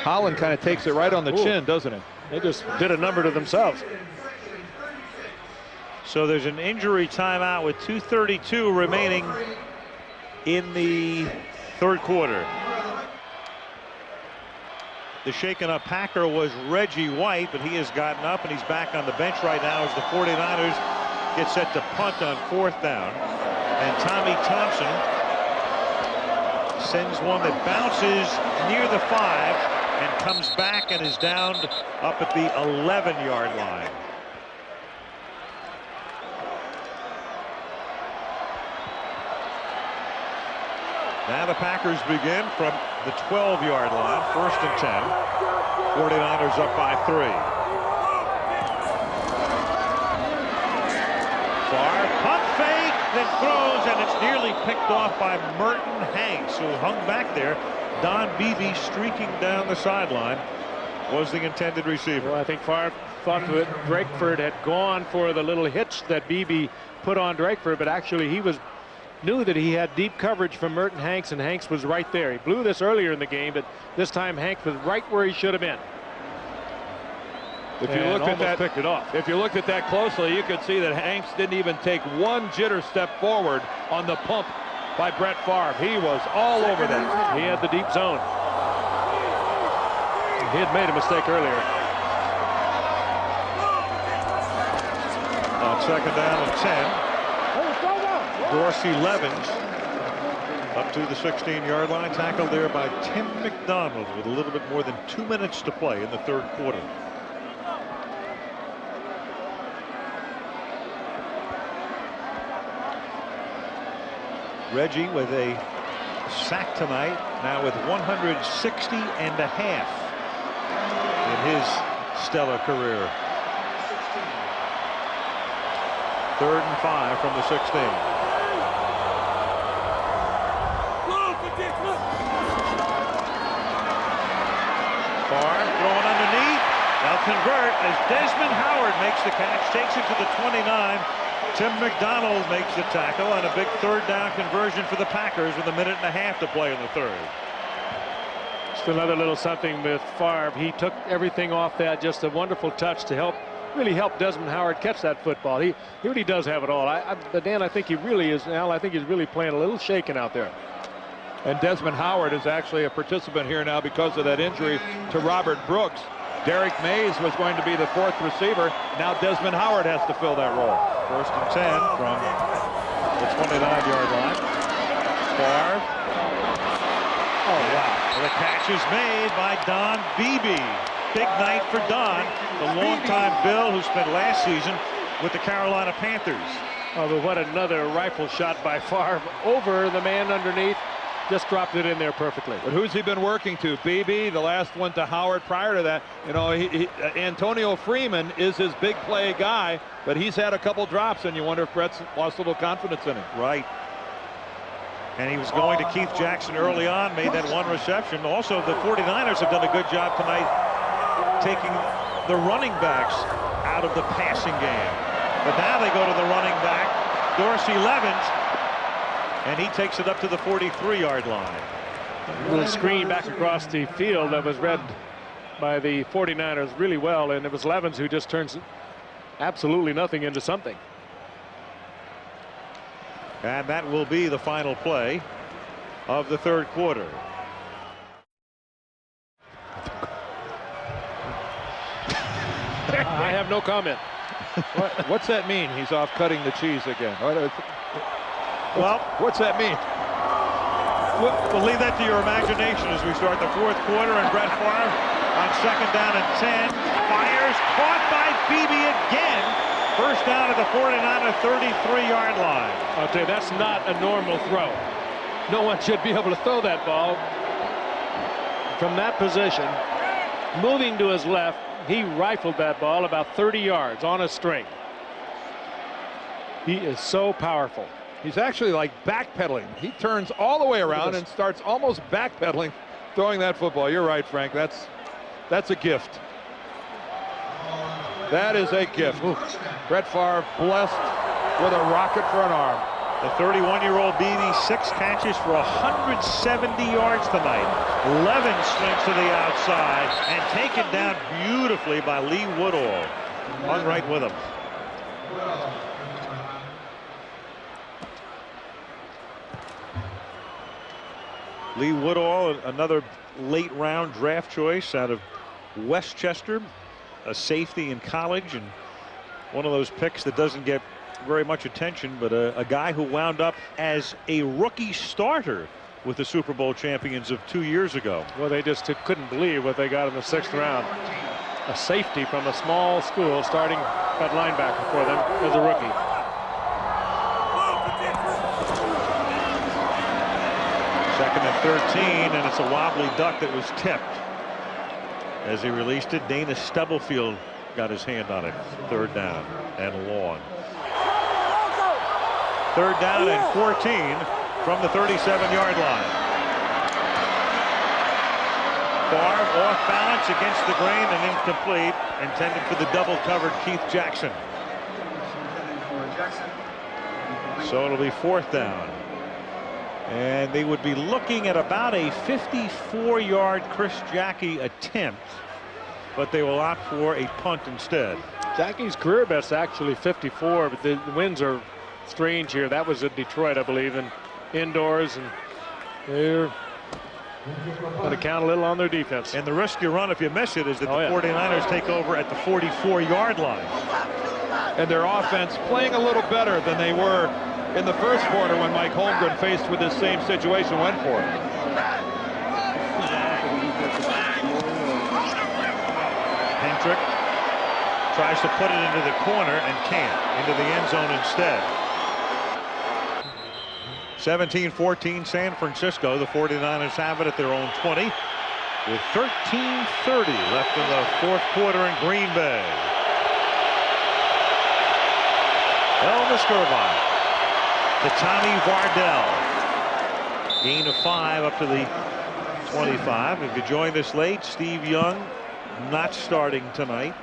Holland kind of takes it right on the chin, doesn't it? They just did a number to themselves. So there's an injury timeout with 2:32 remaining in the third quarter. The shaken up Packer was Reggie White, but he has gotten up and he's back on the bench right now as the 49ers get set to punt on 4th down. And Tommy Thompson sends one that bounces near the 5 and comes back and is down up at the 11-yard line. Now the Packers begin from the 12-yard line, 1st and 10. 49ers up by 3. Far pump fake, then throws, and it's nearly picked off by Merton Hanks, who hung back there. Don Beebe streaking down the sideline was the intended receiver. Well, I think Favre thought that Drakeford had gone for the little hitch that Beebe put on Drakeford, but actually he knew that he had deep coverage from Merton Hanks, and Hanks was right there. He blew this earlier in the game, but this time Hanks was right where he should have been. If you looked at that, picked it off. If you looked at that closely, you could see that Hanks didn't even take one jitter step forward on the pump by Brett Favre. He was all over that. He had the deep zone. He had made a mistake earlier. On 2nd down and 10. Dorsey Levens up to the 16-yard line, tackled there by Tim McDonald with a little bit more than 2 minutes to play in the third quarter. Reggie with a sack tonight, now with 160 and a half in his stellar career. 3rd and 5 from the 16. Favre throwing underneath. They'll convert as Desmond Howard makes the catch, takes it to the 29. Tim McDonald makes the tackle, and a big 3rd down conversion for the Packers with 1.5 minutes to play in the 3rd. Just another little something with Favre. He took everything off that. Just a wonderful touch to really help Desmond Howard catch that football. He really does have it all. But Dan, I think he really is, Al, I think he's really playing a little shaken out there. And Desmond Howard is actually a participant here now because of that injury to Robert Brooks. Derek Mays was going to be the 4th receiver. Now Desmond Howard has to fill that role. 1st and 10 from the 29-yard line. Favre. Oh, wow. The catch is made by Don Beebe. Big night for Don, the longtime Bill who spent last season with the Carolina Panthers. Oh, but what another rifle shot by Favre over the man underneath. Just dropped it in there perfectly. But who's he been working to? Beebe, the last one to Howard. Prior to that, you know, Antonio Freeman is his big play guy, but he's had a couple drops, and you wonder if Brett's lost a little confidence in him. Right. And he was going to Keith Jackson early on, made that one reception. Also, the 49ers have done a good job tonight taking the running backs out of the passing game. But now they go to the running back, Dorsey Levens, and he takes it up to the 43-yard line. A little screen back across the field that was read by the 49ers really well, and it was Levens who just turns absolutely nothing into something. And that will be the final play of the third quarter. I have no comment. What's that mean? He's off cutting the cheese again. Well, what's that mean? We'll leave that to your imagination as we start the fourth quarter. And Brett Favre on 2nd down and 10 fires, caught by Beebe again. First down at the 49er 33-yard line. I'll tell you, that's not a normal throw. No one should be able to throw that ball from that position. Moving to his left, he rifled that ball about 30 yards on a string. He is so powerful. He's actually like backpedaling. He turns all the way around and starts almost backpedaling, throwing that football. You're right, Frank. That's a gift. That is a gift. Brett Favre blessed with a rocket for an arm. The 31-year-old BB, 6 catches for 170 yards tonight. 11 swings to the outside and taken down beautifully by Lee Woodall. Hung right with him. Lee Woodall, another late round draft choice out of Westchester, a safety in college, and one of those picks that doesn't get very much attention, but a guy who wound up as a rookie starter with the Super Bowl champions of 2 years ago. Well, they just couldn't believe what they got in the 6th round. A safety from a small school starting at linebacker for them as a rookie. Second and 13, and it's a wobbly duck that was tipped. As he released it, Dana Stubblefield got his hand on it. 3rd down and long. 3rd down and 14 from the 37-yard line. Favre off balance against the grain and incomplete. Intended for the double-covered Keith Jackson. So it'll be 4th down. And they would be looking at about a 54-yard Chris Jackie attempt, but they will opt for a punt instead. Jackie's career best actually 54, but the winds are strange here. That was at Detroit, I believe, and indoors, and they're going to count a little on their defense. And the risk you run if you miss it is that the 49ers take over at the 44-yard line. And their offense playing a little better than they were in the first quarter when Mike Holmgren, faced with this same situation, went for it. Hendrick tries to put it into the corner and can't. Into the end zone instead. 17-14 San Francisco. The 49ers have it at their own 20 with 13:30 left in the 4th quarter in Green Bay. Elvis Gerbach to Tommy Vardell. Gain of 5 up to the 25. If you joined us late, Steve Young not starting tonight.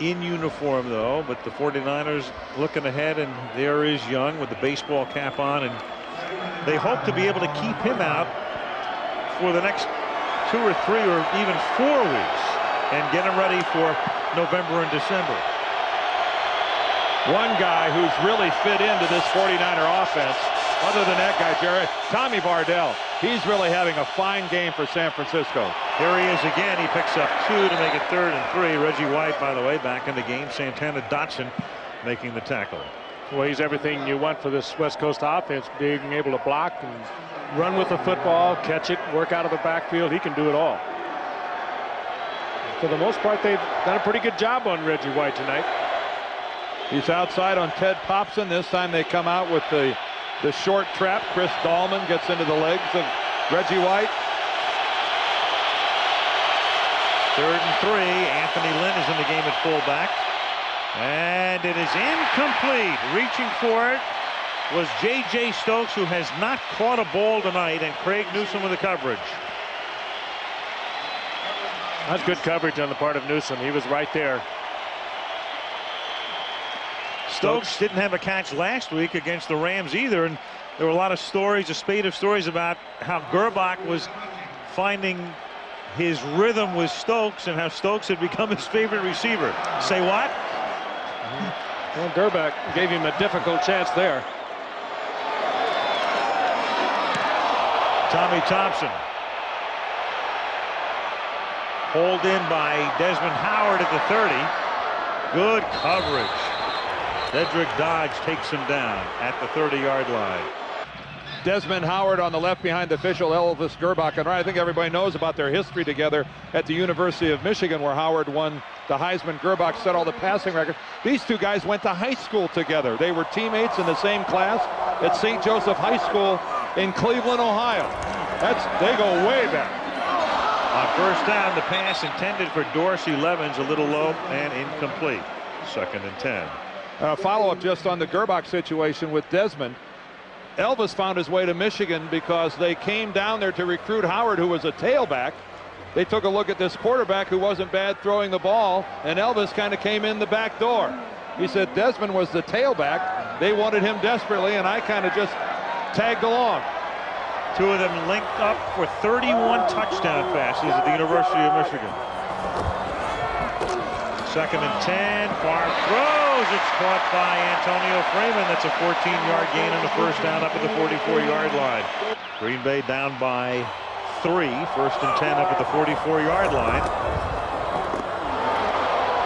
In uniform, though, but the 49ers looking ahead, and there is Young with the baseball cap on, and they hope to be able to keep him out for the next 2 or 3 or even 4 weeks and get him ready for November and December. One guy who's really fit into this 49er offense, other than that guy, Jerry, Tommy Vardell. He's really having a fine game for San Francisco. Here he is again. He picks up 2 to make it 3rd and 3. Reggie White, by the way, back in the game. Santana Dotson making the tackle. Well, he's everything you want for this West Coast offense, being able to block and run with the football, catch it, work out of the backfield. He can do it all. For the most part, they've done a pretty good job on Reggie White tonight. He's outside on Ted Popson. This time they come out with the short trap. Chris Dahlman gets into the legs of Reggie White. 3rd and 3. Anthony Lynn is in the game at fullback. And it is incomplete. Reaching for it was J.J. Stokes, who has not caught a ball tonight, and Craig Newsome with the coverage. That's good coverage on the part of Newsome. He was right there. Stokes didn't have a catch last week against the Rams either, and there were a lot of stories, a spate of stories about how Gerbach was finding his rhythm with Stokes and how Stokes had become his favorite receiver. Say what? Well, Gerbach gave him a difficult chance there. Tommy Thompson. Hauled in by Desmond Howard at the 30. Good coverage. Cedric Dodge takes him down at the 30-yard line. Desmond Howard on the left behind the official Elvis Gerbach. And I think everybody knows about their history together at the University of Michigan, where Howard won the Heisman. Gerbach set all the passing records. These two guys went to high school together. They were teammates in the same class at St. Joseph High School in Cleveland, Ohio. They go way back. On 1st down, the pass intended for Dorsey Levens, a little low and incomplete. 2nd and 10. Follow-up just on the Gerbach situation with Desmond. Elvis found his way to Michigan because they came down there to recruit Howard, who was a tailback. They took a look at this quarterback who wasn't bad throwing the ball, and Elvis kind of came in the back door. He said Desmond was the tailback, They wanted him desperately, and I kind of just tagged along. Two of them linked up for 31 touchdown passes at the University of Michigan. 2nd and 10. Favre throws. It's caught by Antonio Freeman. That's a 14-yard gain on the first down up at the 44-yard line. Green Bay down by 3. 1st and 10 up at the 44-yard line.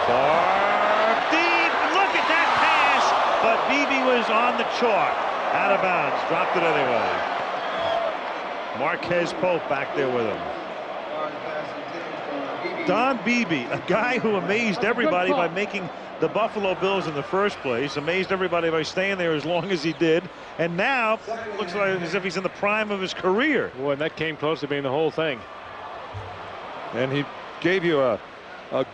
Favre deep. Look at that pass. But Beebe was on the chalk. Out of bounds. Dropped it anyway. Marquez Pope back there with him. Don Beebe, a guy who amazed everybody by making the Buffalo Bills in the first place, amazed everybody by staying there as long as he did, and now looks like as if he's in the prime of his career. Boy, and that came close to being the whole thing. And he gave you a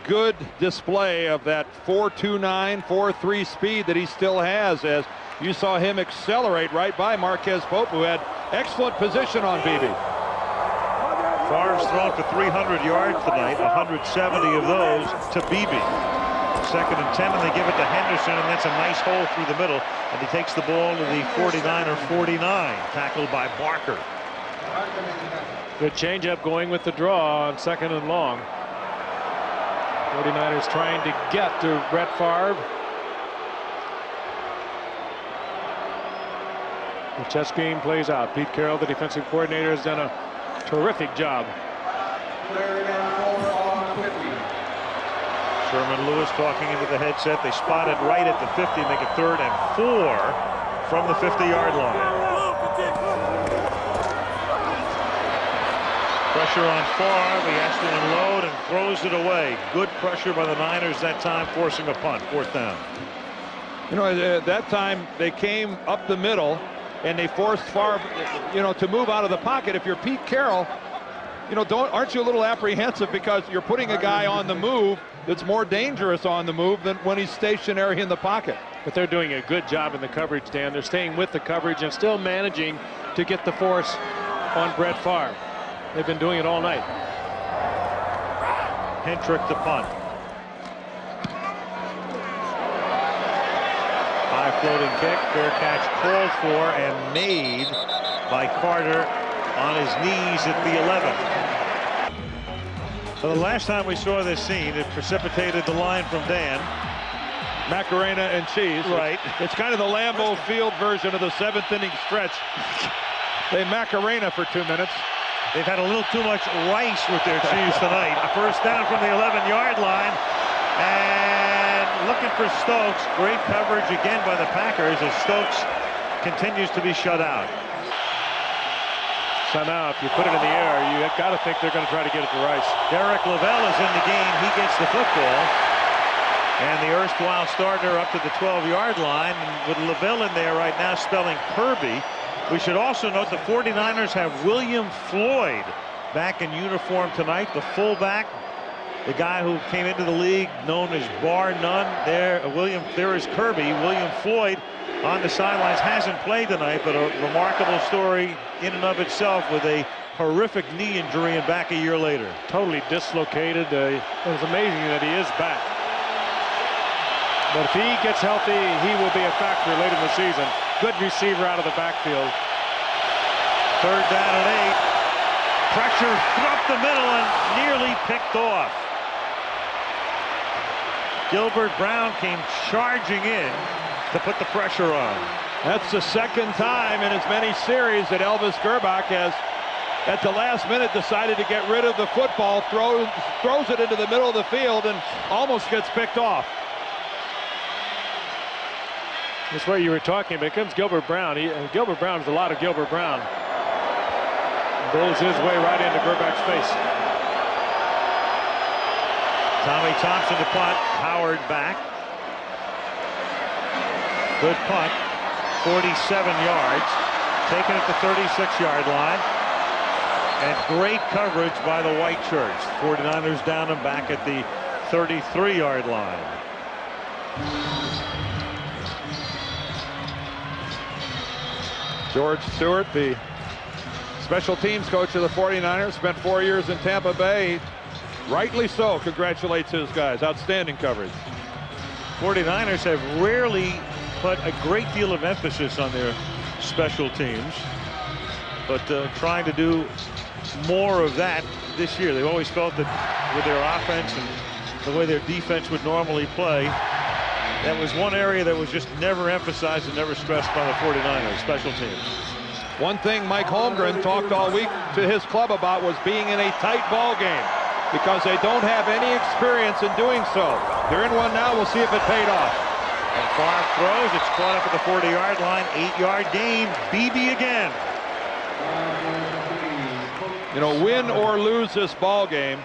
good display of that 4.29, 4.3 speed that he still has, as you saw him accelerate right by Marquez Pope, who had excellent position on Beebe. Favre's thrown for 300 yards tonight, 170 of those to Beebe. 2nd and 10, and they give it to Henderson, and that's a nice hole through the middle, and he takes the ball to the 49 tackled by Barker. Good changeup going with the draw on 2nd and long. 49ers trying to get to Brett Favre. The chess game plays out. Pete Carroll, the defensive coordinator, has done a terrific job. Sherman Lewis talking into the headset. They spot it right at the 50, make it 3rd and 4 from the 50-yard line. Pressure on Favre. He has to unload and throws it away. Good pressure by the Niners that time, forcing a punt. 4th down. You know, at that time they came up the middle and they forced Favre, you know, to move out of the pocket. If you're Pete Carroll, you know, aren't you a little apprehensive because you're putting a guy on the move that's more dangerous on the move than when he's stationary in the pocket? But they're doing a good job in the coverage, Dan. They're staying with the coverage and still managing to get the force on Brett Favre. They've been doing it all night. Hentrick to punt. High floating kick. Fair catch called for and made by Carter on his knees at the 11. So the last time we saw this scene, it precipitated the line from Dan. Macarena and cheese. Right. It's kind of the Lambeau Field version of the 7th inning stretch. They Macarena for 2 minutes. They've had a little too much rice with their cheese tonight. First down from the 11-yard line. And looking for Stokes. Great coverage again by the Packers as Stokes continues to be shut out. So now if you put it in the air, you got to think they're going to try to get it to Rice. Derek Lavelle is in the game. He gets the football. And the erstwhile starter up to the 12-yard line. And with Lavelle in there right now spelling Kirby. We should also note the 49ers have William Floyd back in uniform tonight, the fullback, the guy who came into the league known as Bar None. There is Kirby. William Floyd on the sidelines, hasn't played tonight, but a remarkable story in and of itself with a horrific knee injury and back a year later. Totally dislocated. It was amazing that he is back. But if he gets healthy, he will be a factor later in the season. Good receiver out of the backfield. 3rd down and 8. Pressure up the middle and nearly picked off. Gilbert Brown came charging in to put the pressure on. That's the 2nd time in as many series that Elvis Gerbach has, at the last minute, decided to get rid of the football, throws it into the middle of the field, and almost gets picked off. That's where you were talking about. Here comes Gilbert Brown. Gilbert Brown is a lot of Gilbert Brown. Blows his way right into Gerbach's face. Tommy Thompson to punt. Howard back. Good punt. 47 yards. Taken at the 36-yard line. And great coverage by the white shirts. 49ers down and back at the 33-yard line. George Stewart, the special teams coach of the 49ers, spent 4 years in Tampa Bay. Rightly so, congratulates his guys. Outstanding coverage. 49ers have rarely put a great deal of emphasis on their special teams, but trying to do more of that this year. They've always felt that with their offense and the way their defense would normally play, that was one area that was just never emphasized and never stressed by the 49ers, special teams. One thing Mike Holmgren talked all week to his club about was being in a tight ball game, because they don't have any experience in doing so. They're in one now. We'll see if it paid off. And Favre throws. It's caught up at the 40-yard line. 8-yard gain. Beebe again. You know, win or lose this ball game,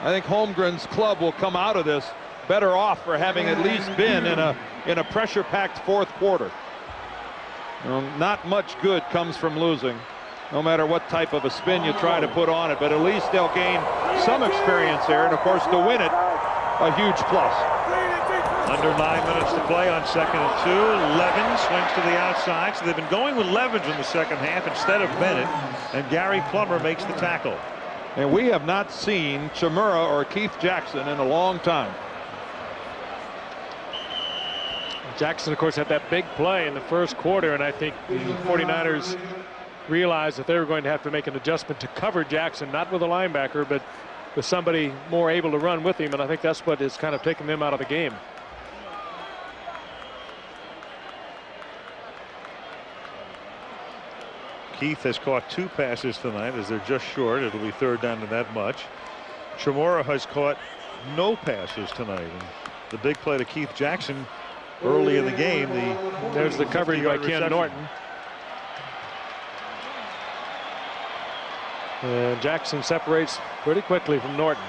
I think Holmgren's club will come out of this better off for having at least been in a pressure-packed fourth quarter. You know, not much good comes from losing, no matter what type of a spin you try to put on it, but at least they'll gain some experience there, and of course to win it, a huge plus. Under 9 minutes to play on 2nd and 2. Levin swings to the outside, so they've been going with Levins in the second half instead of Bennett, and Gary Plummer makes the tackle. And we have not seen Chimura or Keith Jackson in a long time. Jackson, of course, had that big play in the first quarter, and I think the 49ers realized that they were going to have to make an adjustment to cover Jackson, not with a linebacker, but with somebody more able to run with him, and I think that's what has kind of taken them out of the game. Keith has caught 2 passes tonight, as they're just short. It'll be 3rd down to that much. Chimura has caught no passes tonight. And the big play to Keith Jackson early in the game. There's the coverage by Ken Norton. And Jackson separates pretty quickly from Norton.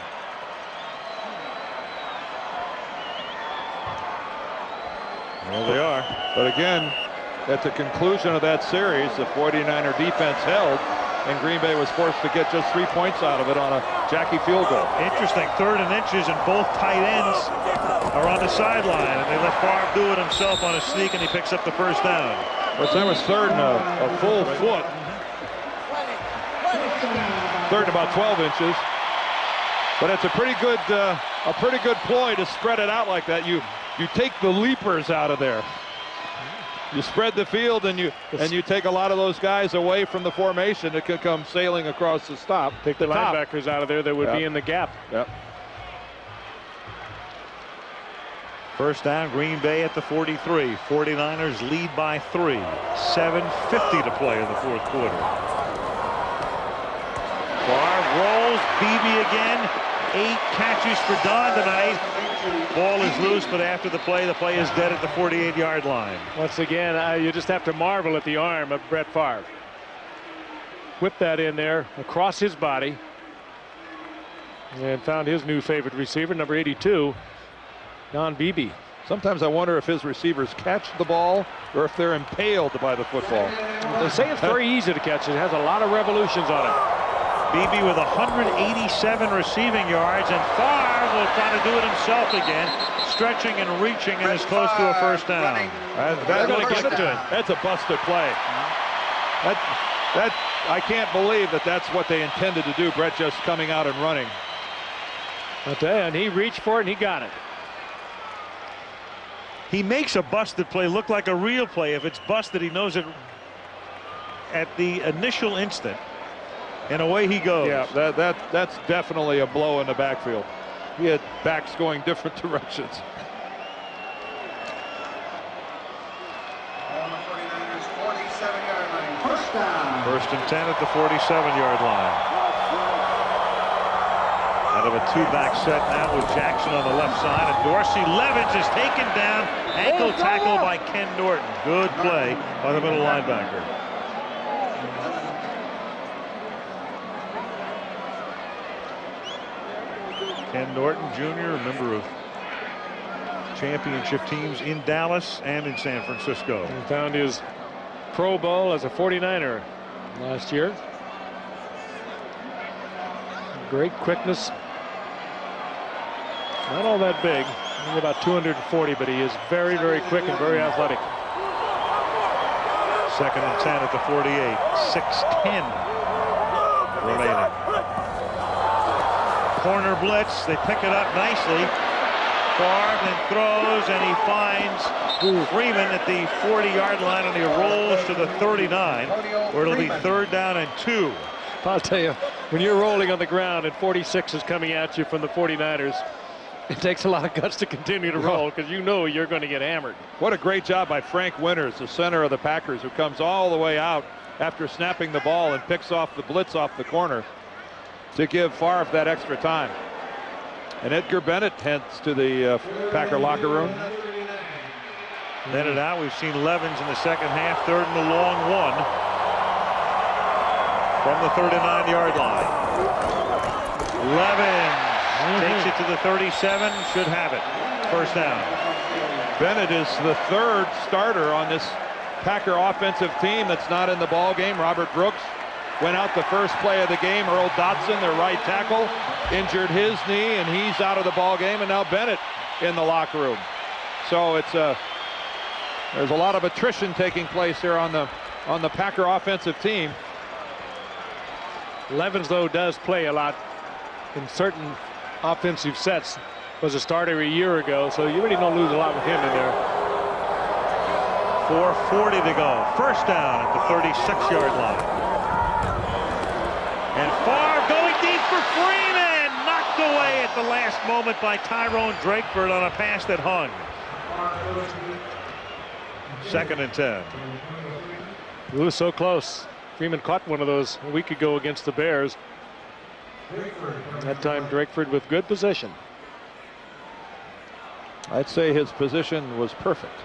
Well, they are. But again, at the conclusion of that series, the 49er defense held, and Green Bay was forced to get just 3 points out of it on a Jackie field goal. Interesting. 3rd and inches, and both tight ends are on the sideline, and they let Favre do it himself on a sneak, and he picks up the 1st down. But that was 3rd and a full foot. 3rd and about 12 inches. But it's a pretty good ploy to spread it out like that. You take the leapers out of there. You spread the field, and you take a lot of those guys away from the formation that could come sailing across the stop. Take the linebackers out of there that would be in the gap. Yep. 1st down, Green Bay at the 43. 49ers lead by 3. 7:50 to play in the 4th quarter. Favre rolls. Beebe again. 8 catches for Don tonight. Ball is loose, but after the play is dead at the 48-yard line. Once again, you just have to marvel at the arm of Brett Favre. Whip that in there across his body, and found his new favorite receiver, number 82, Don Beebe. Sometimes I wonder if his receivers catch the ball or if they're impaled by the football. They say it's very easy to catch. It has a lot of revolutions on it. Beebe with 187 receiving yards, and Favre will try to do it himself again, stretching and reaching, and is close to a 1st down. That's a busted play. I can't believe that's what they intended to do. Brett just coming out and running. I tell you, and he reached for it and he got it. He makes a busted play look like a real play. If it's busted, he knows it at the initial instant. And away he goes. Yeah, that's definitely a blow in the backfield. He had backs going different directions. On the 49ers 47-yard line. 1st down. 1st and 10 at the 47-yard line. Out of a 2-back set now with Jackson on the left side, and Dorsey. Levins is taken down. Ankle tackle by Ken Norton. Good play by the middle linebacker. Ken Norton Jr., a member of championship teams in Dallas and in San Francisco. He found his Pro Bowl as a 49er last year. Great quickness. Not all that big. Only about 240, but he is very, very quick and very athletic. 2nd and 10 at the 48. 6:10 remaining. Corner blitz. They pick it up nicely. Favre then throws, and he finds Freeman at the 40-yard line, and he rolls to the 39, where it'll be 3rd down and 2. I'll tell you, when you're rolling on the ground and 46 is coming at you from the 49ers, it takes a lot of guts to continue to roll because you know you're going to get hammered. What a great job by Frank Winters, the center of the Packers, who comes all the way out after snapping the ball and picks off the blitz off the corner to give Favre that extra time. And Edgar Bennett heads to the Packer locker room. Bennett out. We've seen Levens in the second half, 3rd and a long 1 from the 39-yard line. Levens takes it to the 37, should have it. 1st down. Bennett is the 3rd starter on this Packer offensive team that's not in the ball game. Robert Brooks went out the first play of the game. Earl Dotson, their right tackle, injured his knee, and he's out of the ball game. And now Bennett in the locker room. So it's there's a lot of attrition taking place here on the Packer offensive team. Levens, though, does play a lot in certain offensive sets. Was a starter a year ago, so you really don't lose a lot with him in there. 4:40 to go. 1st down at the 36-yard line. And Favre going deep for Freeman. Knocked away at the last moment by Tyrone Drakeford on a pass that hung. 2nd and 10. It was so close. Freeman caught one of those a week ago against the Bears. That time Drakeford with good position. I'd say his position was perfect.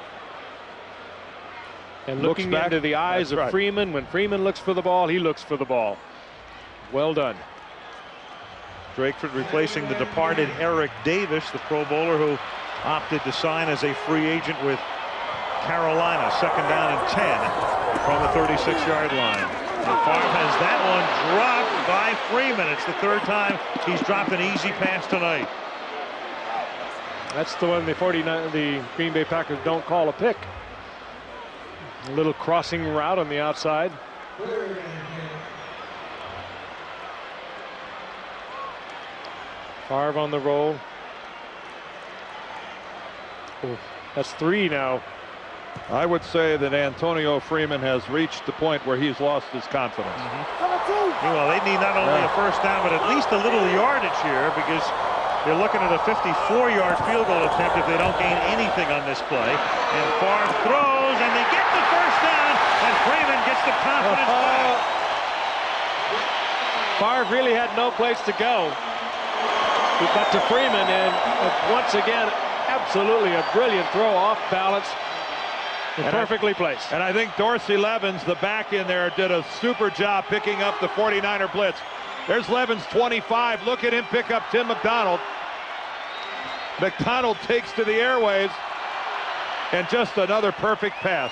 And looking back into the eyes of Freeman, when Freeman looks for the ball, he looks for the ball. Well done. Drakeford replacing the departed Eric Davis, the Pro Bowler who opted to sign as a free agent with Carolina. 2nd down and 10 from the 36-yard line. And Favre has that one dropped by Freeman. It's the 3rd time he's dropped an easy pass tonight. That's the one the Green Bay Packers don't call a pick. A little crossing route on the outside. Favre on the roll. Oh, that's 3 now. I would say that Antonio Freeman has reached the point where he's lost his confidence. Well, they need not only a 1st down, but at least a little yardage here, because they're looking at a 54-yard field goal attempt if they don't gain anything on this play. And Favre throws, and they get the 1st down, and Freeman gets the confidence back. Favre really had no place to go. He got to Freeman, and once again, absolutely a brilliant throw off balance. And perfectly placed. And I think Dorsey Levens, the back in there, did a super job picking up the 49er blitz. There's Levens, 25. Look at him pick up Tim McDonald. McDonald takes to the airwaves, and just another perfect pass.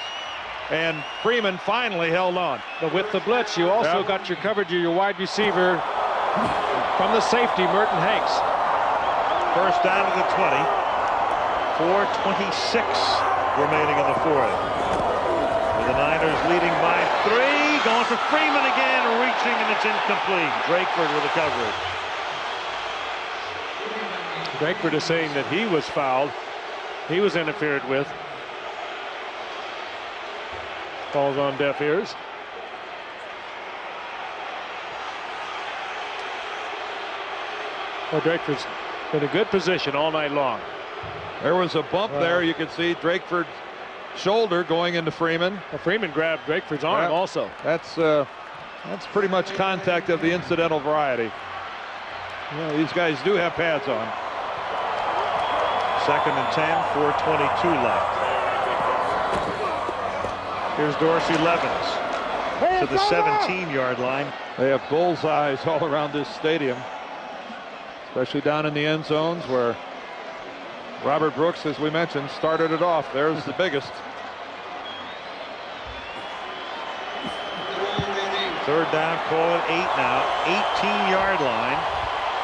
And Freeman finally held on. But with the blitz, you also got your coverage of your wide receiver from the safety, Merton Hanks. 1st down to the 20. 4:26 remaining in the 4th. With the Niners leading by 3. Going for Freeman again, reaching, and it's incomplete. Drakeford with the coverage. Drakeford is saying that he was fouled. He was interfered with. Falls on deaf ears. Well, Drakeford's in a good position all night long. There was a bump there. You could see Drakeford's shoulder going into Freeman. Well, Freeman grabbed Drakeford's arm also. That's pretty much contact of the incidental variety. Yeah, these guys do have pads on. 2nd and 10, 4:22 left. Here's Dorsey Levens to the 17-yard line. They have bullseyes all around this stadium, especially down in the end zones where Robert Brooks, as we mentioned, started it off. There's the biggest. 3rd down, call it 8 now. 18-yard line.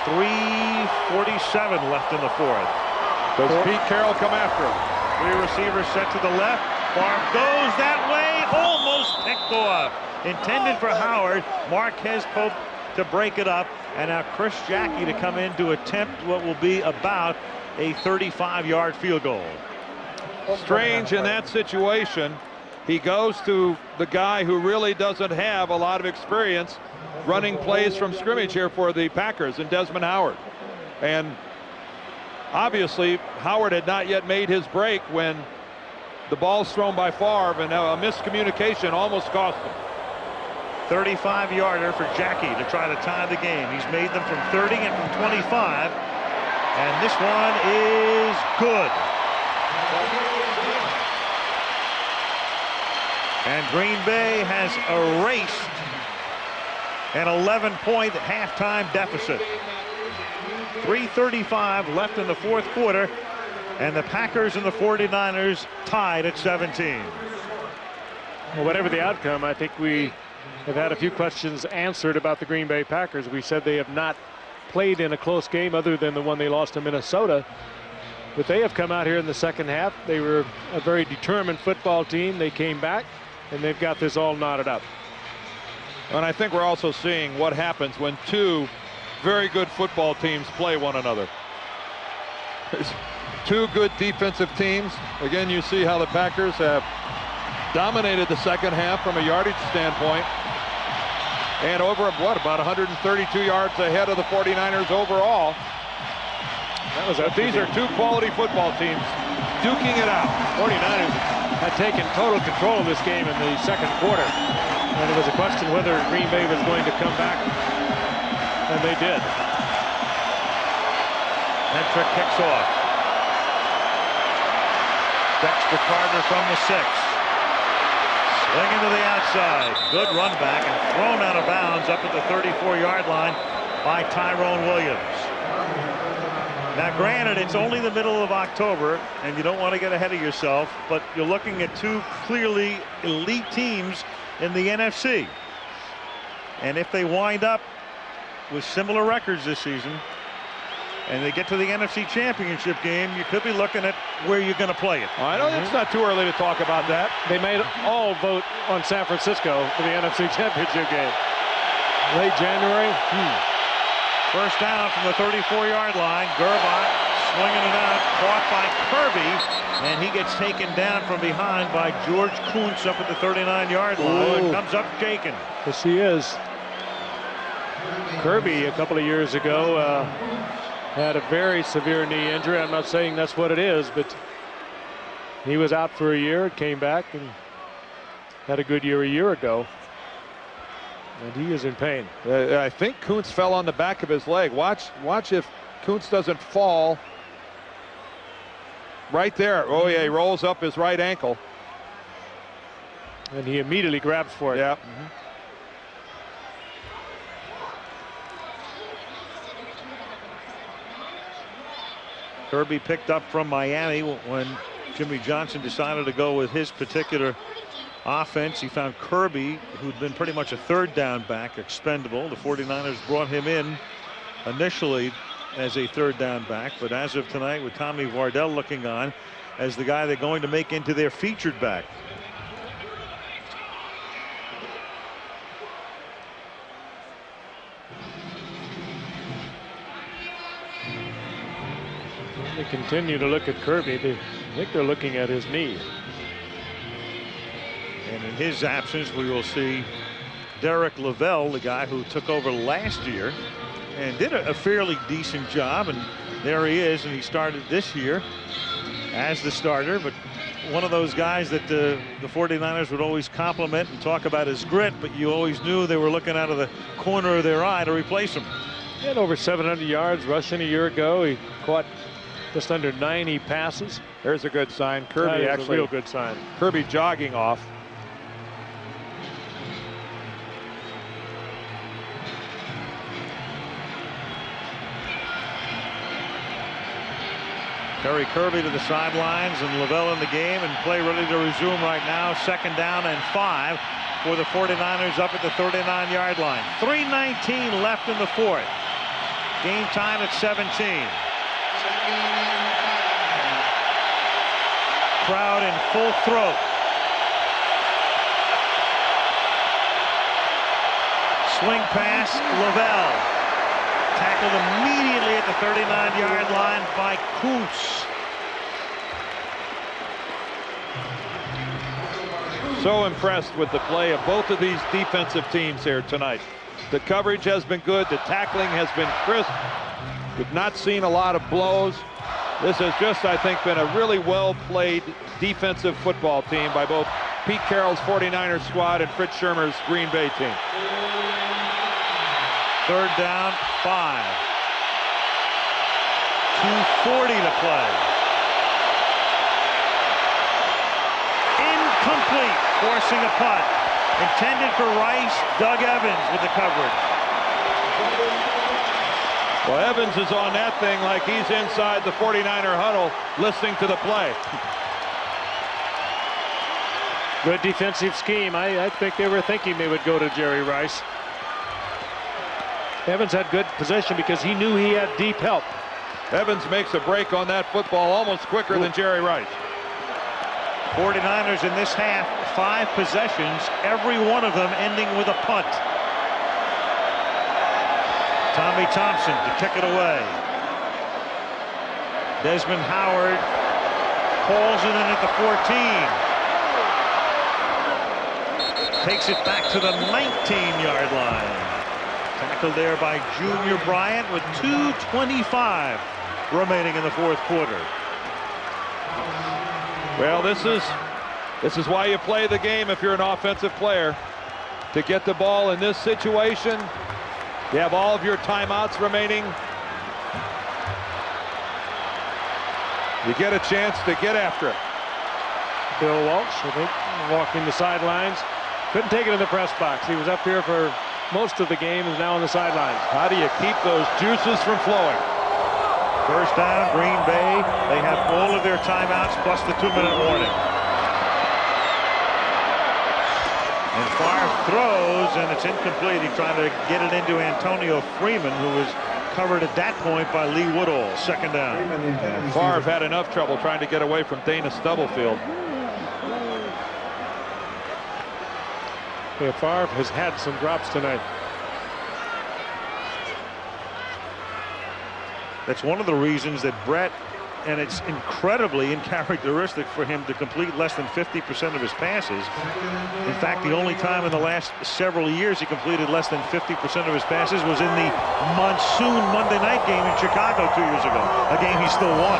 3:47 left in the 4th. Does Pete Carroll come after him? 3 receivers set to the left. Favre goes that way, almost picked off. Intended for Howard. Marquez Pope to break it up, And now Chris Jackie to come in to attempt what will be about a 35-yard field goal. Strange in that situation. He goes to the guy who really doesn't have a lot of experience running plays from scrimmage here for the Packers, and Desmond Howard. And obviously Howard had not yet made his break when the ball's thrown by Favre, and a miscommunication almost cost him. 35-yarder for Jackie to try to tie the game. He's made them from 30 and from 25, and this one is good. And Green Bay has erased an 11-point halftime deficit. 3:35 left in the fourth quarter, and the Packers and the 49ers tied at 17. Well, whatever the outcome, I think we have had a few questions answered about the Green Bay Packers. We said they have not played in a close game other than the one they lost to Minnesota. But they have come out here in the second half. They were a very determined football team. They came back, and they've got this all knotted up. And I think we're also seeing what happens when two very good football teams play one another. There's two good defensive teams. Again, you see how the Packers have dominated the second half from a yardage standpoint, and over about 132 yards ahead of the 49ers overall. These are two quality football teams duking it out. 49ers had taken total control of this game in the second quarter, and it was a question whether Green Bay was going to come back, and they did. Hentrick kicks off. Dexter Carter from the 6. Swinging to the outside. Good run back and thrown out of bounds up at the 34-yard line by Tyrone Williams. Now, granted, it's only the middle of October, and you don't want to get ahead of yourself, but you're looking at two clearly elite teams in the NFC. And if they wind up with similar records this season, and they get to the NFC Championship game, you could be looking at where you're going to play it. I know it's not too early to talk about that. They may all vote on San Francisco for the NFC Championship game. Late January. First down from the 34-yard line. Gerbach swinging it out, caught by Kirby, and he gets taken down from behind by George Kuntz up at the 39-yard line. And comes up shaking. Yes, he is. Kirby, a couple of years ago, had a very severe knee injury. I'm not saying that's what it is, but he was out for a year, came back, and had a good year a year ago. And he is in pain. I think Kuntz fell on the back of his leg. Watch if Kuntz doesn't fall. Right there. Oh, yeah, he rolls up his right ankle. And he immediately grabs for it. Yeah. Kirby picked up from Miami when Jimmy Johnson decided to go with his particular offense. He found Kirby, who'd been pretty much a third down back, expendable. The 49ers brought him in initially as a third down back, but as of tonight, with Tommy Vardell looking on as the guy they're going to make into their featured back. They continue to look at Kirby. I think they're looking at his knee. And in his absence, we will see Derek Lavelle, the guy who took over last year and did a fairly decent job. And there he is, and he started this year as the starter. But one of those guys that the 49ers would always compliment and talk about his grit, but you always knew they were looking out of the corner of their eye to replace him. He had over 700 yards rushing a year ago. He caught just under 90 passes. There's a good sign. Kirby That is actually a real good sign. Kirby jogging off. Terry Kirby to the sidelines, and Lavelle in the game, and play ready to resume right now. Second down and 5 for the 49ers up at the 39-yard line. 3:19 left in the fourth. Game time at 17. Crowd in full throat. Swing pass, Lavelle. Tackled immediately at the 39-yard line by Kuntz. So impressed with the play of both of these defensive teams here tonight. The coverage has been good. The tackling has been crisp. We've not seen a lot of blows. This has just, I think, been a really well-played defensive football team by both Pete Carroll's 49ers squad and Fritz Schirmer's Green Bay team. 3rd down, 5. 2:40 to play. Incomplete, forcing a punt. Intended for Rice. Doug Evans with the coverage. Well, Evans is on that thing like he's inside the 49er huddle listening to the play. Good defensive scheme. I think they were thinking they would go to Jerry Rice. Evans had good possession because he knew he had deep help. Evans makes a break on that football almost quicker than Jerry Rice. 49ers in this half, 5 possessions, every one of them ending with a punt. Tommy Thompson to kick it away. Desmond Howard hauls it in at the 14. Takes it back to the 19-yard line. Tackled there by Junior Bryant with 2:25 remaining in the 4th quarter. Well, this is why you play the game if you're an offensive player. To get the ball in this situation, you have all of your timeouts remaining. You get a chance to get after it. Bill Walsh, I think, walking the sidelines. Couldn't take it in the press box. He was up here for most of the game, is now on the sidelines. How do you keep those juices from flowing? 1st down, Green Bay. They have all of their timeouts plus the 2-minute warning. And Favre throws, and it's incomplete. He's trying to get it into Antonio Freeman, who was covered at that point by Lee Woodall. 2nd down. Favre had enough trouble trying to get away from Dana Stubblefield. Yeah, Favre has had some drops tonight. That's one of the reasons that Brett, and it's incredibly uncharacteristic for him to complete less than 50% of his passes. In fact, the only time in the last several years he completed less than 50% of his passes was in the monsoon Monday night game in Chicago 2 years ago, a game he still won.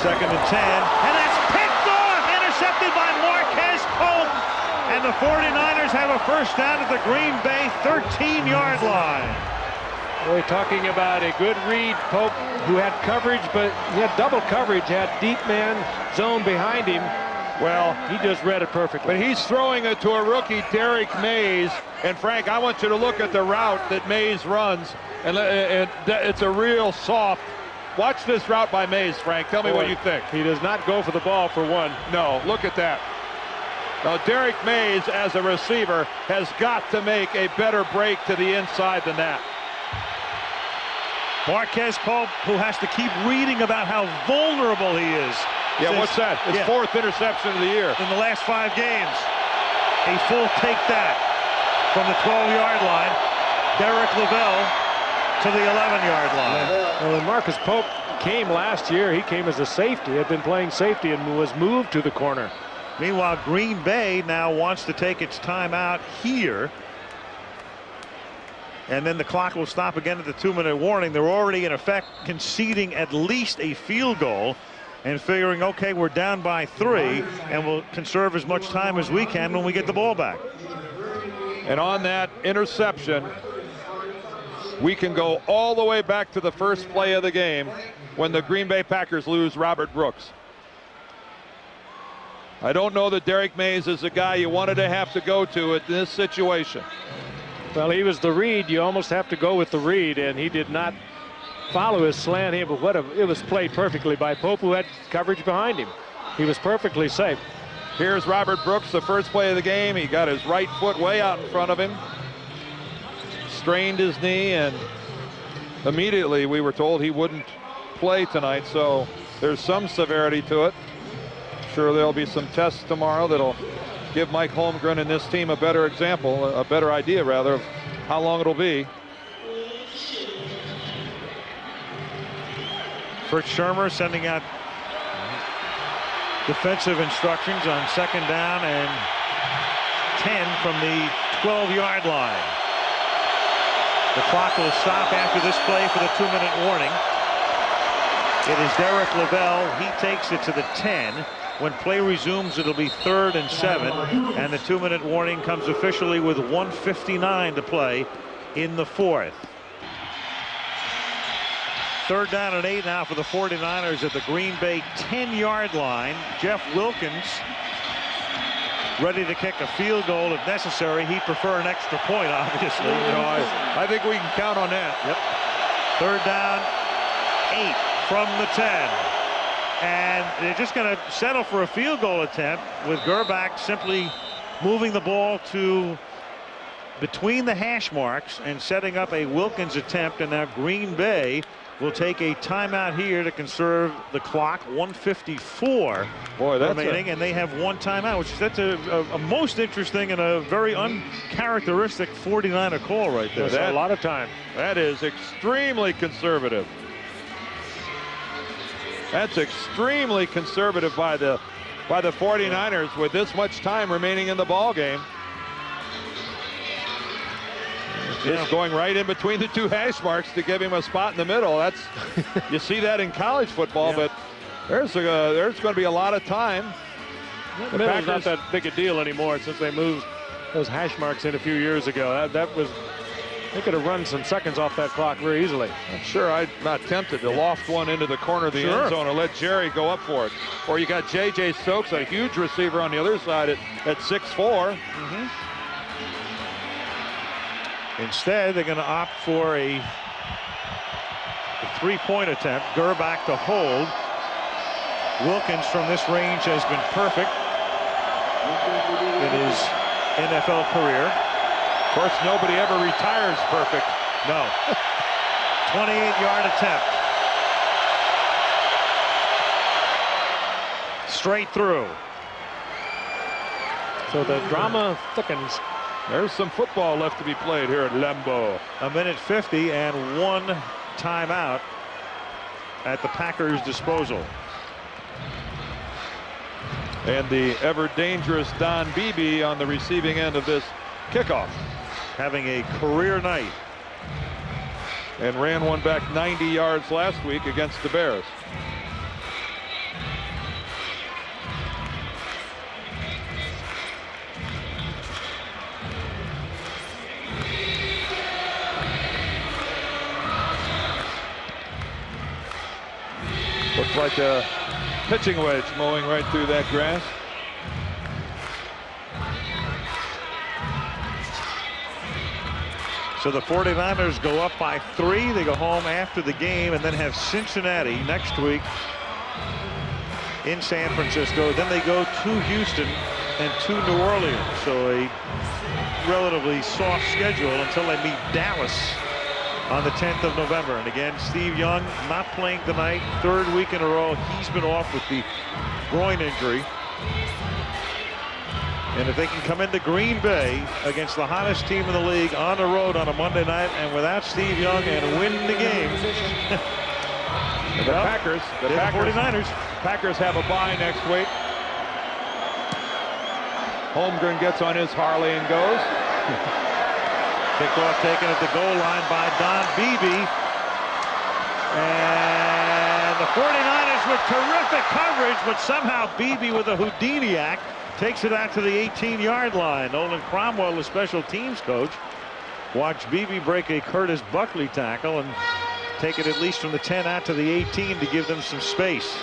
2nd and 10, and that's picked off, intercepted by Marquez Pope, and the 49ers have a 1st down at the Green Bay 13-yard line. We're talking about a good read. Pope, who had coverage, but he had double coverage, had deep man zone behind him. Well, he just read it perfectly. But he's throwing it to a rookie, Derek Mays. And Frank, I want you to look at the route that Mays runs. And it's a real soft. Watch this route by Mays, Frank. Tell me what you think. He does not go for the ball for one. No, look at that. Now, Derek Mays, as a receiver, has got to make a better break to the inside than that. Marquez Pope, who has to keep reading about how vulnerable he is. Yeah, what's that? His 4th interception of the year. In the last 5 games. A full take that from the 12-yard line. Derek Lavelle to the 11-yard line. Well, when Marcus Pope came last year, he came as a safety, had been playing safety and was moved to the corner. Meanwhile, Green Bay now wants to take its timeout here. And then the clock will stop again at the 2-minute warning. They're already, in effect, conceding at least a field goal and figuring, okay, we're down by 3, and we'll conserve as much time as we can when we get the ball back. And on that interception, we can go all the way back to the first play of the game when the Green Bay Packers lose Robert Brooks. I don't know that Derek Mays is the guy you wanted to have to go to at this situation. Well, he was the read. You almost have to go with the read, and he did not follow his slant here, but it was played perfectly by Pope, who had coverage behind him. He was perfectly safe. Here's Robert Brooks, the first play of the game. He got his right foot way out in front of him, strained his knee, and immediately we were told he wouldn't play tonight, so there's some severity to it. Sure, there'll be some tests tomorrow that'll give Mike Holmgren and this team a better example, a better idea rather, of how long it'll be. Fritz Shermer sending out defensive instructions on 2nd down and 10 from the 12-yard line. The clock will stop after this play for the 2-minute warning. It is Derek Lavelle. He takes it to the 10. When play resumes, it'll be 3rd and 7, and the 2-minute warning comes officially with 1:59 to play in the 4th. 3rd down and 8 now for the 49ers at the Green Bay 10-yard line. Jeff Wilkins ready to kick a field goal if necessary. He'd prefer an extra point, obviously. I think we can count on that. Yep. 3rd down, 8 from the 10. And they're just going to settle for a field goal attempt with Gerbach simply moving the ball to between the hash marks and setting up a Wilkins attempt. And now Green Bay will take a timeout here to conserve the clock. 1:54 remaining, and they have 1 timeout, which that's a most interesting and a very uncharacteristic 49er call right there. That's a lot of time. That is extremely conservative. That's extremely conservative by the 49ers with this much time remaining in the ball game. Just going right in between the 2 hash marks to give him a spot in the middle. That's you see that in college football, but there's going to be a lot of time. The middle's not that big a deal anymore since they moved those hash marks in a few years ago. They could have run some seconds off that clock very easily. I'm sure I'm not tempted to loft one into the corner of the end zone and let Jerry go up for it. Or you got J.J. Stokes, a huge receiver on the other side at 6'4". Instead, they're going to opt for a 3-point attempt. Gerbach to hold. Wilkins from this range has been perfect in his NFL career. Of course, nobody ever retires perfect. No. 28-yard attempt. Straight through. So the drama thickens. There's some football left to be played here at Lambeau. 1:50 and 1 timeout at the Packers' disposal. And the ever dangerous Don Beebe on the receiving end of this kickoff. Having a career night. And ran one back 90 yards last week against the Bears. Looks like a pitching wedge mowing right through that grass. So the 49ers go up by 3. They go home after the game and then have Cincinnati next week in San Francisco. Then they go to Houston and to New Orleans. So a relatively soft schedule until they meet Dallas on the 10th of November. And again, Steve Young not playing tonight. 3rd week in a row he's been off with the groin injury. And if they can come into Green Bay against the hottest team in the league on the road on a Monday night and without Steve Young and win the game. The Packers 49ers. Packers have a bye next week. Holmgren gets on his Harley and goes. Kickoff taken at the goal line by Don Beebe. And the 49ers with terrific coverage, but somehow Beebe with a Houdini act takes it out to the 18-yard line. Nolan Cromwell, the special teams coach, watched Beebe break a Curtis Buckley tackle and take it at least from the 10 out to the 18 to give them some space.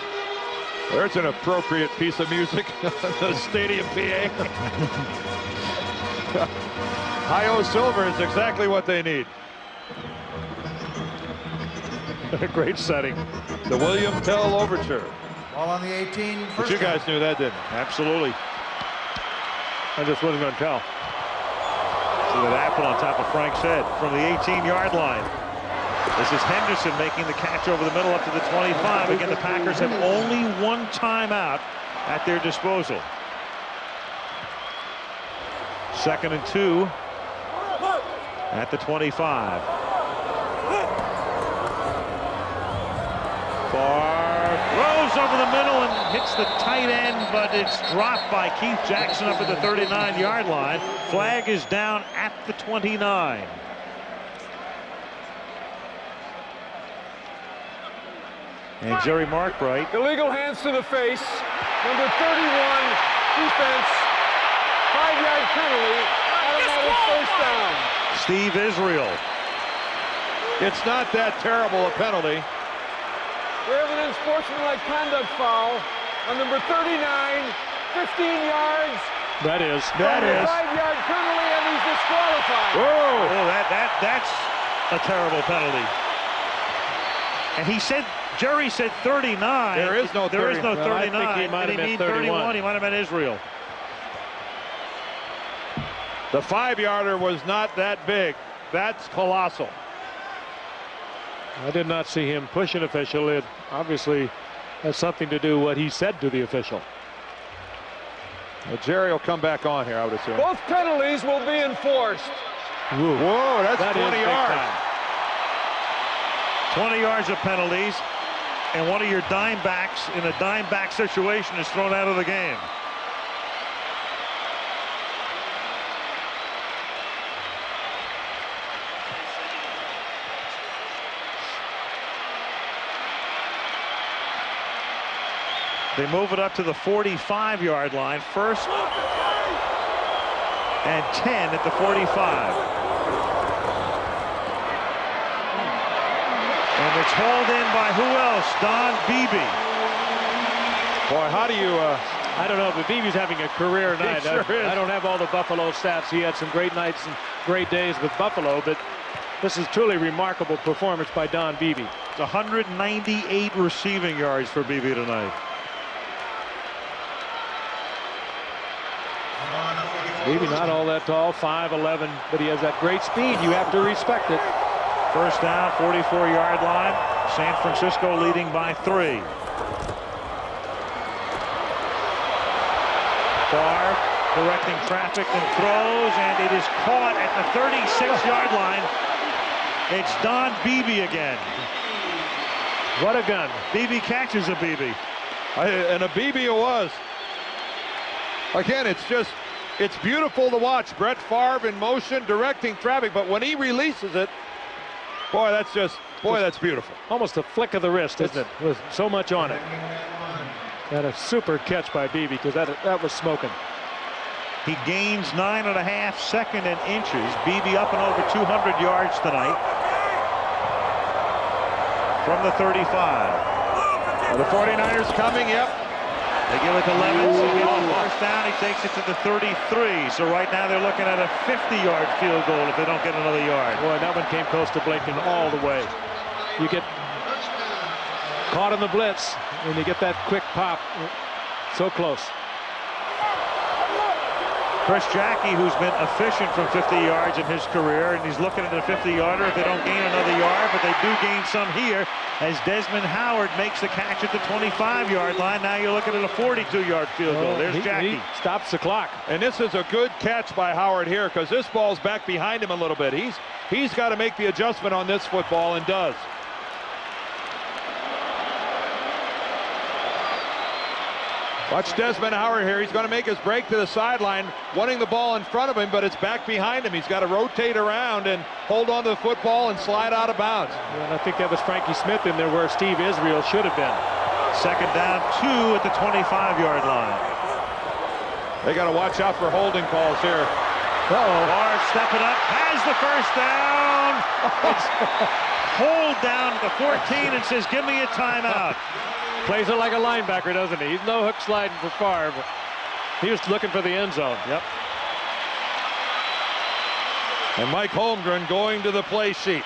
There's an appropriate piece of music. The stadium PA. Hi-O Silver is exactly what they need. A great setting. The William Tell Overture. Ball on the 18. But you guys knew that, didn't you? Absolutely. I just wasn't going to tell. See that apple on top of Frank's head from the 18-yard line. This is Henderson making the catch over the middle up to the 25. Again, the Packers have only 1 timeout at their disposal. 2nd and 2 at the 25. Favre throws over the middle and hits the tight end, but it's dropped by Keith Jackson up at the 39-yard line. Flag is down at the 29. And Jerry Markbright. Illegal hands to the face. Number 31, defense. 5-yard penalty. Automatic first down. Steve Israel. It's not that terrible a penalty. We have an unsportsmanlike conduct foul on number 39, 15 yards. That is. 5-yard penalty, and he's disqualified. Whoa! Oh, that's a terrible penalty. And he said, Jerry said 39. There is no 39. Well, I think he might have been 31. He might have been Israel. The 5-yarder was not that big. That's colossal. I did not see him push an official. It obviously has something to do what he said to the official. Well, Jerry will come back on here, I would assume. Both penalties will be enforced. Whoa, that's That 20 is big yards. time. 20 yards of penalties, and one of your dime backs in a dime back situation is thrown out of the game. They move it up to the 45-yard line. First and 10 at the 45. And it's hauled in by who else? Don Beebe. Boy, how do you... I don't know, but Beebe's having a career night. sure is. I don't have all the Buffalo stats. He had some great nights and great days with Buffalo, but this is truly remarkable performance by Don Beebe. It's 198 receiving yards for Beebe tonight. Beebe not all that tall, 5'11", but he has that great speed. You have to respect it. First down, 44-yard line. San Francisco leading by 3. Favre directing traffic and throws, and it is caught at the 36-yard line. It's Don Beebe again. What a gun. Beebe catches a Beebe. And a BB it was. Again, it's beautiful to watch. Brett Favre in motion, directing traffic, but when he releases it, boy, that's beautiful. Almost a flick of the wrist, isn't it? With so much on it. And a super catch by Beebe, because that was smoking. He gains 9.5 seconds and inches. Beebe up and over 200 yards tonight from the 35. Are the 49ers coming? Yep. They give it to Levis. He gets the first down. He takes it to the 33. So right now they're looking at a 50-yard field goal if they don't get another yard. Boy, that one came close to blinking all the way. You get caught in the blitz, and you get that quick pop. So close. Chris Jackie, who's been efficient from 50 yards in his career, and he's looking at a 50-yarder if they don't gain another yard, but they do gain some here as Desmond Howard makes the catch at the 25-yard line. Now you're looking at a 42-yard field goal. There's Jackie. He stops the clock. And this is a good catch by Howard here, because this ball's back behind him a little bit. He's got to make the adjustment on this football, and does. Watch Desmond Howard here. He's going to make his break to the sideline, wanting the ball in front of him, but it's back behind him. He's got to rotate around and hold on to the football and slide out of bounds. And I think that was Frankie Smith in there where Steve Israel should have been. Second down, 2 at the 25-yard line. They got to watch out for holding calls here. Favre stepping up, has the first down. It's hold down at the 14 and says, give me a timeout. Plays it like a linebacker, doesn't he? He's no hook sliding for Favre, but he was looking for the end zone. Yep. And Mike Holmgren going to the play sheet.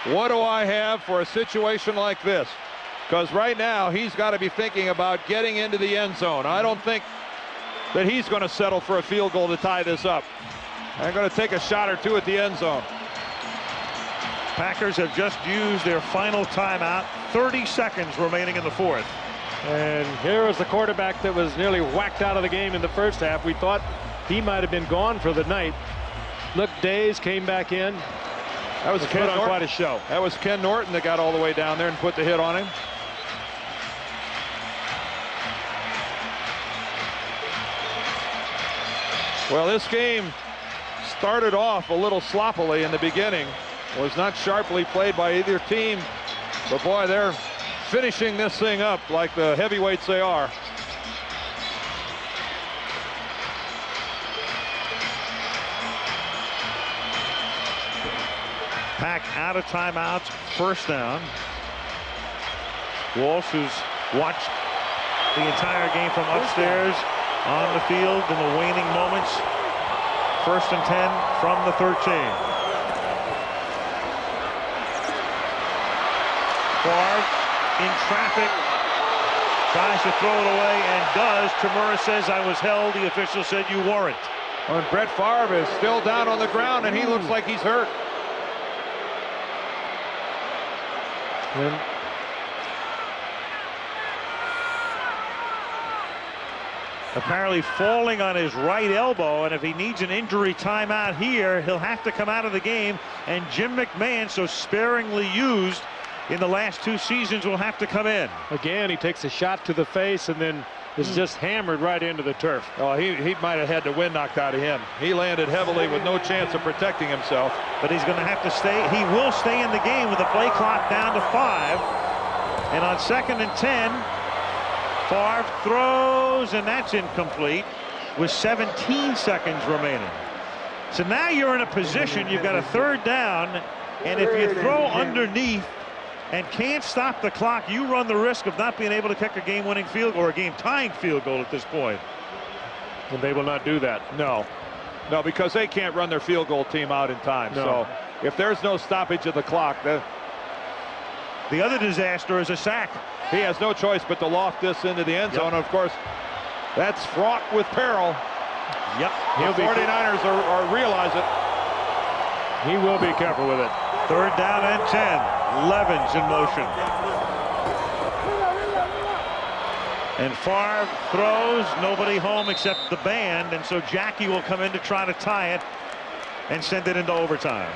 What do I have for a situation like this? Because right now he's got to be thinking about getting into the end zone. I don't think that he's going to settle for a field goal to tie this up. They're going to take a shot or two at the end zone. Packers have just used their final timeout. 30 seconds remaining in the fourth. And here was the quarterback that was nearly whacked out of the game in the first half. We thought he might have been gone for the night. Looked dazed, came back in. That was Ken on quite a show. That was Ken Norton that got all the way down there and put the hit on him. Well, this game started off a little sloppily in the beginning. Was not sharply played by either team. But boy, they're finishing this thing up like the heavyweights they are. Pack out of timeouts, first down. Walsh, who's watched the entire game from upstairs on the field in the waning moments. 1st and 10 from the 13. Favre in traffic, tries to throw it away and does. Tamura says, I was held. The official said you weren't. And Brett Favre is still down on the ground, and he looks like he's hurt. And apparently falling on his right elbow, and if he needs an injury timeout here, he'll have to come out of the game. And Jim McMahon, so sparingly used in the last 2 seasons, will have to come in. again, he takes a shot to the face and then is just hammered right into the turf. Oh, he might have had the wind knocked out of him. He landed heavily with no chance of protecting himself. But he's going to have to stay. He will stay in the game with the play clock down to 5. And on 2nd and 10, Favre throws, and that's incomplete with 17 seconds remaining. So now you're in a position, you've got a 3rd down, and if you throw underneath and can't stop the clock, you run the risk of not being able to kick a game-winning field goal or a game-tying field goal at this point. And they will not do that. No, because they can't run their field goal team out in time. No. So if there's no stoppage of the clock, The other disaster is a sack. he has no choice but to loft this into the end zone. And of course, that's fraught with peril. Yep. The 49ers are realize it. He will be careful with it. 3rd down and 10. Levin's in motion. And Favre throws, nobody home except the band, and so Jackie will come in to try to tie it and send it into overtime.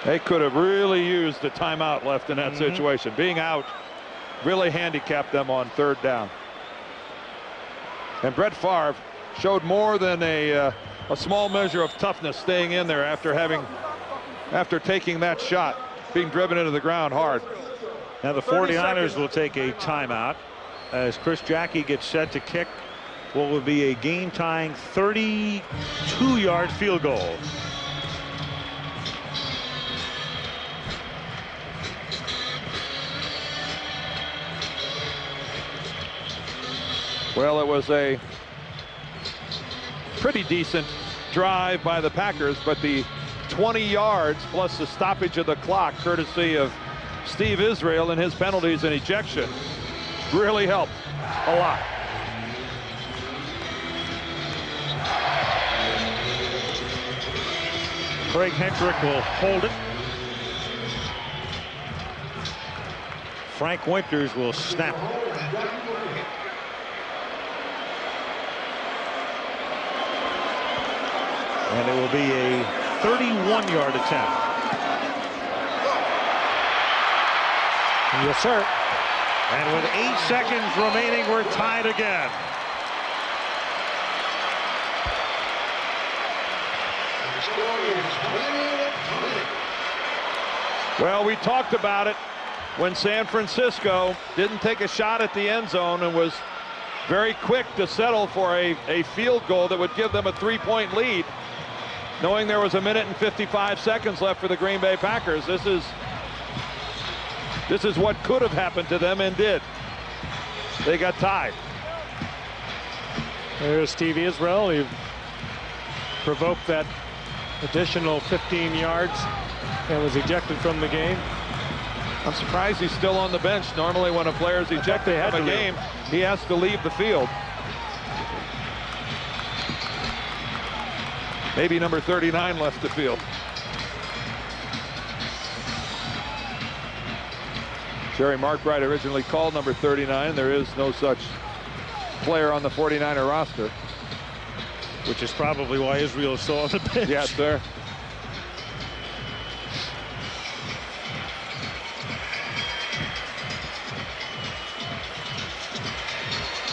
They could have really used the timeout left in that situation. Being out really handicapped them on 3rd down. And Brett Favre showed more than a small measure of toughness staying in there after taking that shot, being driven into the ground hard. Now the 49ers will take a timeout as Chris Jackie gets set to kick what will be a game-tying 32-yard field goal. Well, it was a pretty decent drive by the Packers, but the 20 yards plus the stoppage of the clock, courtesy of Steve Israel and his penalties and ejection, really helped a lot. Craig Hendrick will hold it. Frank Winters will snap it. And it will be a 31-yard attempt. Yes, sir. And with 8 seconds remaining, we're tied again. The score is 20-20. Well, we talked about it when San Francisco didn't take a shot at the end zone and was very quick to settle for a field goal that would give them a 3-point lead, knowing there was 1 minute and 55 seconds left for the Green Bay Packers. This is what could have happened to them and did. They got tied. There's Steve Israel. He provoked that additional 15 yards and was ejected from the game. I'm surprised he's still on the bench. Normally when a player is ejected from a game, he has to leave the field. Maybe number 39 left the field. Jerry Markbright originally called number 39. There is no such player on the 49er roster. Which is probably why Israel is still on the bench. Yes, sir.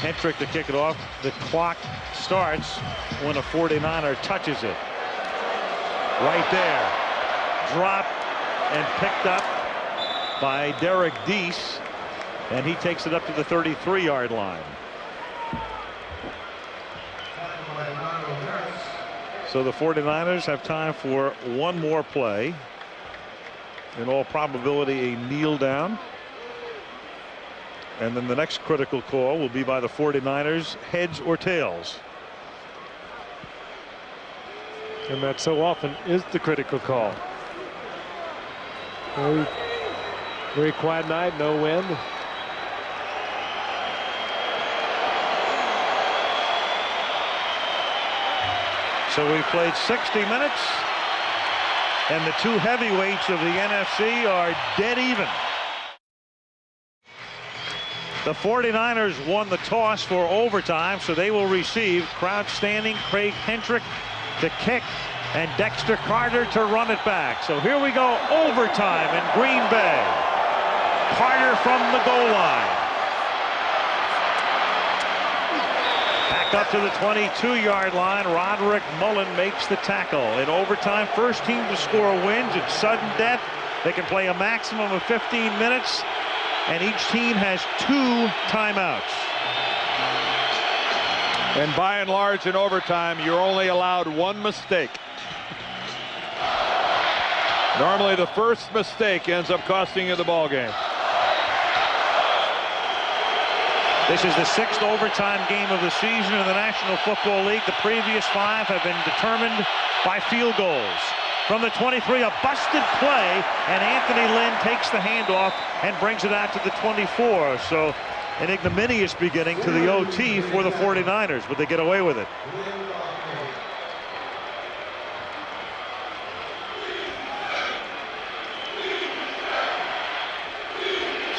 Hentrick to kick it off. The clock starts when a 49er touches it. Right there. Dropped and picked up by Derek Deese, and he takes it up to the 33-yard line. So the 49ers have time for one more play. In all probability, a kneel down. And then the next critical call will be by the 49ers, heads or tails. And that so often is the critical call. Very quiet night, no wind. So we played 60 minutes, and the two heavyweights of the NFC are dead even. The 49ers won the toss for overtime, so they will receive. Crouch standing, Craig Hentrick to kick, and Dexter Carter to run it back. So here we go, overtime in Green Bay. Carter from the goal line. Back up to the 22-yard line. Roderick Mullen makes the tackle. In overtime, first team to score wins. It's sudden death. They can play a maximum of 15 minutes, and each team has 2 timeouts. And by and large, in overtime, you're only allowed one mistake. Normally, the first mistake ends up costing you the ball game. This is the 6th overtime game of the season in the National Football League. The previous 5 have been determined by field goals. From the 23, a busted play, and Anthony Lynn takes the handoff and brings it out to the 24. So an ignominious beginning to the OT for the 49ers, but they get away with it.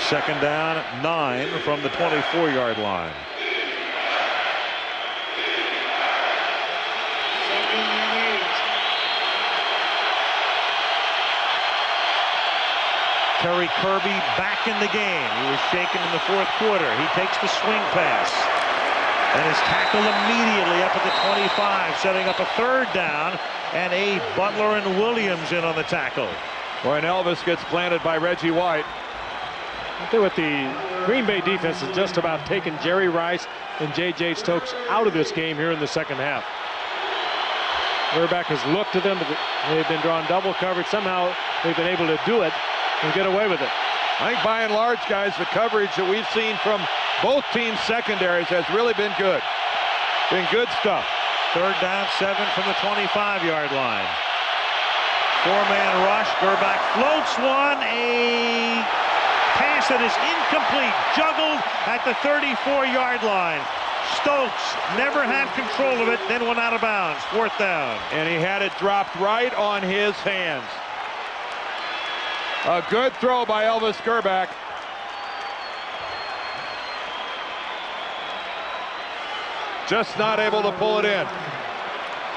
Second down, 9 from the 24-yard line. Terry Kirby back in the game. He was shaken in the 4th quarter. He takes the swing pass and is tackled immediately up at the 25, setting up a 3rd down, and Butler and Williams in on the tackle. Boy, and Elvis gets planted by Reggie White. I think what the Green Bay defense is just about taking Jerry Rice and J.J. Stokes out of this game here in the second half. Quarterback has looked to them, but they've been drawing double coverage. Somehow they've been able to do it and get away with it. I think by and large, guys, the coverage that we've seen from both teams' secondaries has really been good. Been good stuff. 3rd down, 7 from the 25-yard line. 4-man rush. Gerback floats one. A pass that is incomplete. Juggled at the 34-yard line. Stokes never had control of it, then went out of bounds. 4th down. And he had it dropped right on his hands. A good throw by Elvis Gerback. Just not able to pull it in.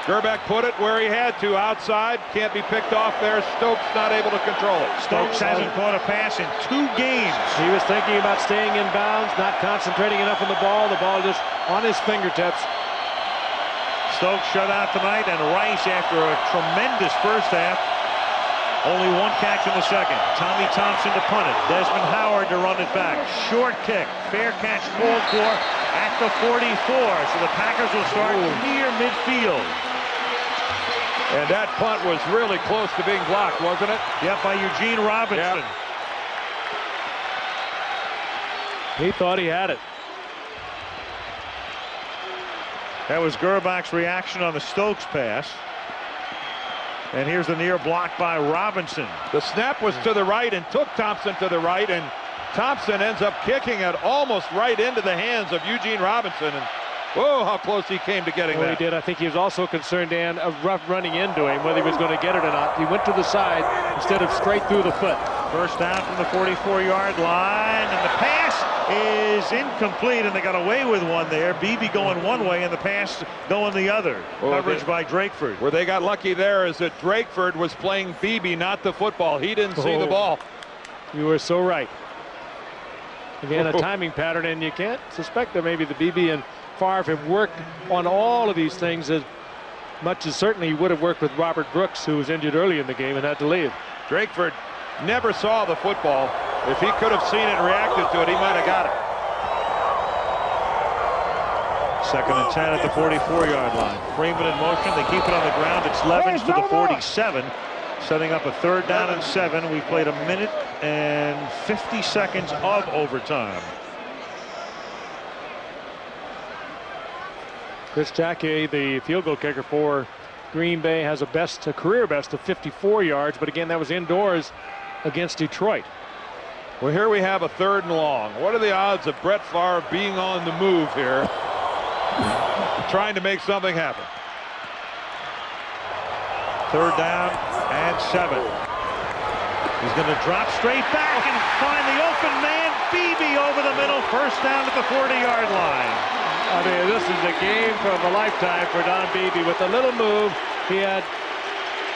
Gerback put it where he had to, outside. Can't be picked off there. Stokes not able to control it. Stokes hasn't caught a pass in 2 games. He was thinking about staying in bounds, not concentrating enough on the ball. The ball just on his fingertips. Stokes shut out tonight, and Rice, after a tremendous first half, only 1 catch in the second. Tommy Thompson to punt it. Desmond Howard to run it back. Short kick. Fair catch called for at the 44. So the Packers will start near midfield. And that punt was really close to being blocked, wasn't it? Yep, by Eugene Robinson. Yep. He thought he had it. That was Gerback's reaction on the Stokes pass. And here's the near block by Robinson. The snap was to the right and took Thompson to the right, and Thompson ends up kicking it almost right into the hands of Eugene Robinson. And whoa, how close he came to getting that. He did. I think he was also concerned, Dan, of rough running into him, whether he was going to get it or not. He went to the side instead of straight through the foot. First down from the 44-yard line, and the pass is incomplete, and they got away with one there. Beebe going one way and the pass going the other. Coverage by Drakeford. Where they got lucky there is that Drakeford was playing Beebe, not the football. He didn't see the ball. You were so right. Again, a timing pattern, and you can't suspect that maybe the BB and Favre have worked on all of these things as much as certainly he would have worked with Robert Brooks, who was injured early in the game and had to leave. Drakeford never saw the football. If he could have seen it and reacted to it, he might have got it. 2nd and 10 at the 44-yard line. Freeman in motion. They keep it on the ground. It's Levens to the 47, setting up a 3rd down and 7. We've played 1 minute and 50 seconds of overtime. Chris Jackie, the field goal kicker for Green Bay, has a career best of 54 yards, but again, that was indoors against Detroit. Well, here we have a 3rd and long. What are the odds of Brett Favre being on the move here, trying to make something happen? 3rd down and 7. He's going to drop straight back and find the open man. Beebe over the middle. 1st down at the 40-yard line. I mean, this is a game of a lifetime for Don Beebe. With a little move, he had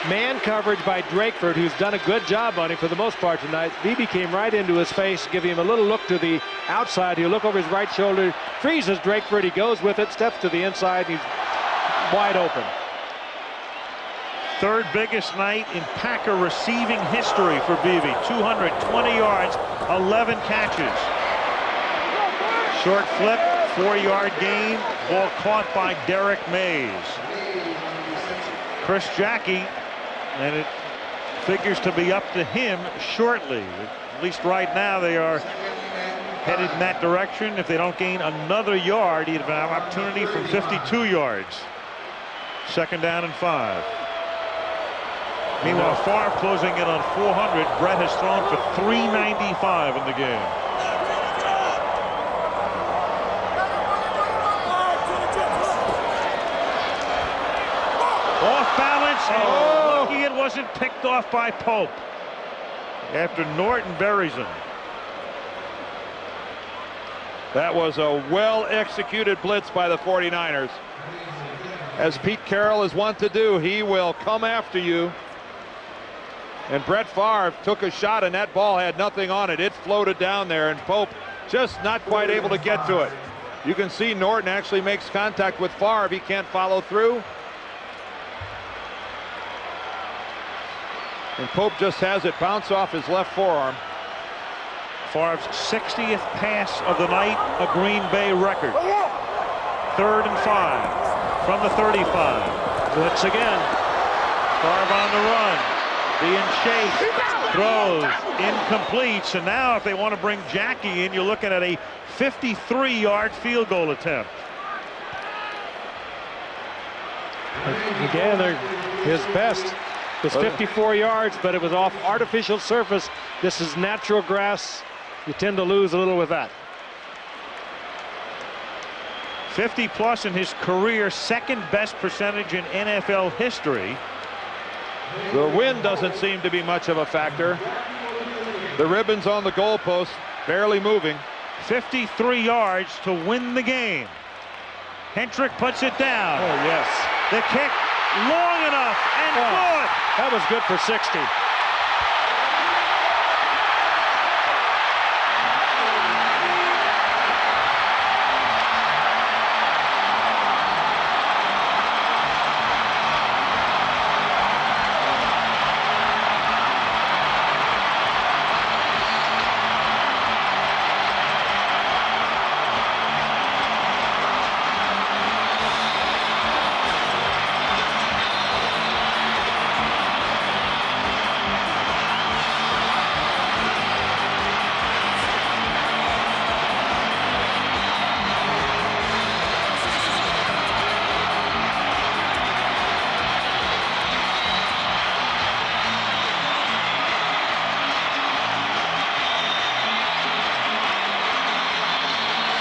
man coverage by Drakeford, who's done a good job on him for the most part tonight. Beebe came right into his face, giving him a little look to the outside. He'll look over his right shoulder, freezes Drakeford. He goes with it, steps to the inside, and he's wide open. 3rd biggest night in Packer receiving history for Beebe. 220 yards, 11 catches. Short flip, 4-yard gain. Ball caught by Derek Mays. Chris Jackie, and it figures to be up to him shortly. At least right now they are headed in that direction. If they don't gain another yard, he'd have an opportunity from 52 yards. 2nd down and 5. Meanwhile, Favre closing in on 400. Brett has thrown for 395 in the game. Off balance. Oh, lucky it wasn't picked off by Pope after Norton buries him. That was a well-executed blitz by the 49ers. As Pete Carroll is wont to do, he will come after you. And Brett Favre took a shot, and that ball had nothing on it. It floated down there, and Pope just not quite able to get to it. You can see Norton actually makes contact with Favre. He can't follow through. And Pope just has it bounce off his left forearm. Favre's 60th pass of the night, a Green Bay record. 3rd and 5 from the 35. Blitz again. Favre on the run, being chased, throws, incomplete. So now if they want to bring Jackie in, you're looking at a 53-yard field goal attempt. Again, his best was 54 yards, but it was off artificial surface. This is natural grass. You tend to lose a little with that. 50+ in his career, 2nd best percentage in NFL history. The wind doesn't seem to be much of a factor. The ribbons on the goalpost barely moving. 53 yards to win the game. Hentrick puts it down. Oh, yes. The kick long enough and good. That was good for 60.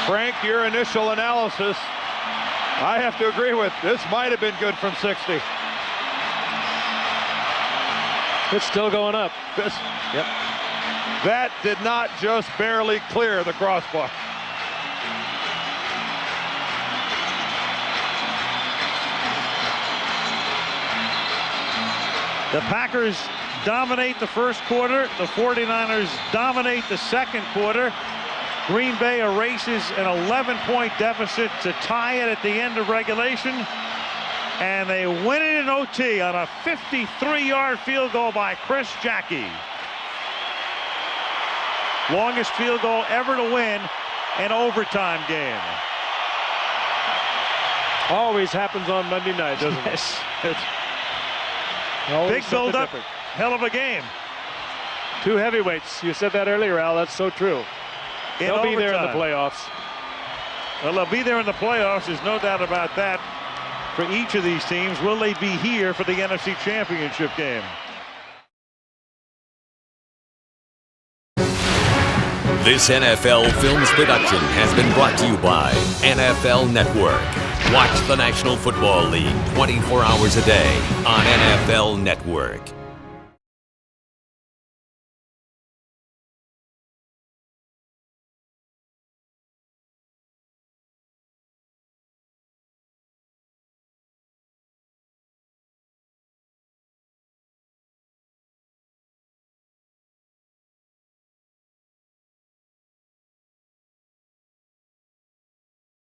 Frank, your initial analysis, I have to agree with. This might have been good from 60. It's still going up. Yep. That did not just barely clear the crossbar. The Packers dominate the first quarter. The 49ers dominate the second quarter. Green Bay erases an 11-point deficit to tie it at the end of regulation. And they win it in OT on a 53-yard field goal by Chris Jackie. Longest field goal ever to win an overtime game. Always happens on Monday night, doesn't it? Yes. Always Big build-up. different. Hell of a game. Two heavyweights. You said that earlier, Al. That's so true. They'll be there in the playoffs. Well, they'll be there in the playoffs. There's no doubt about that for each of these teams. Will they be here for the NFC Championship game? This NFL Films production has been brought to you by NFL Network. Watch the National Football League 24 hours a day on NFL Network.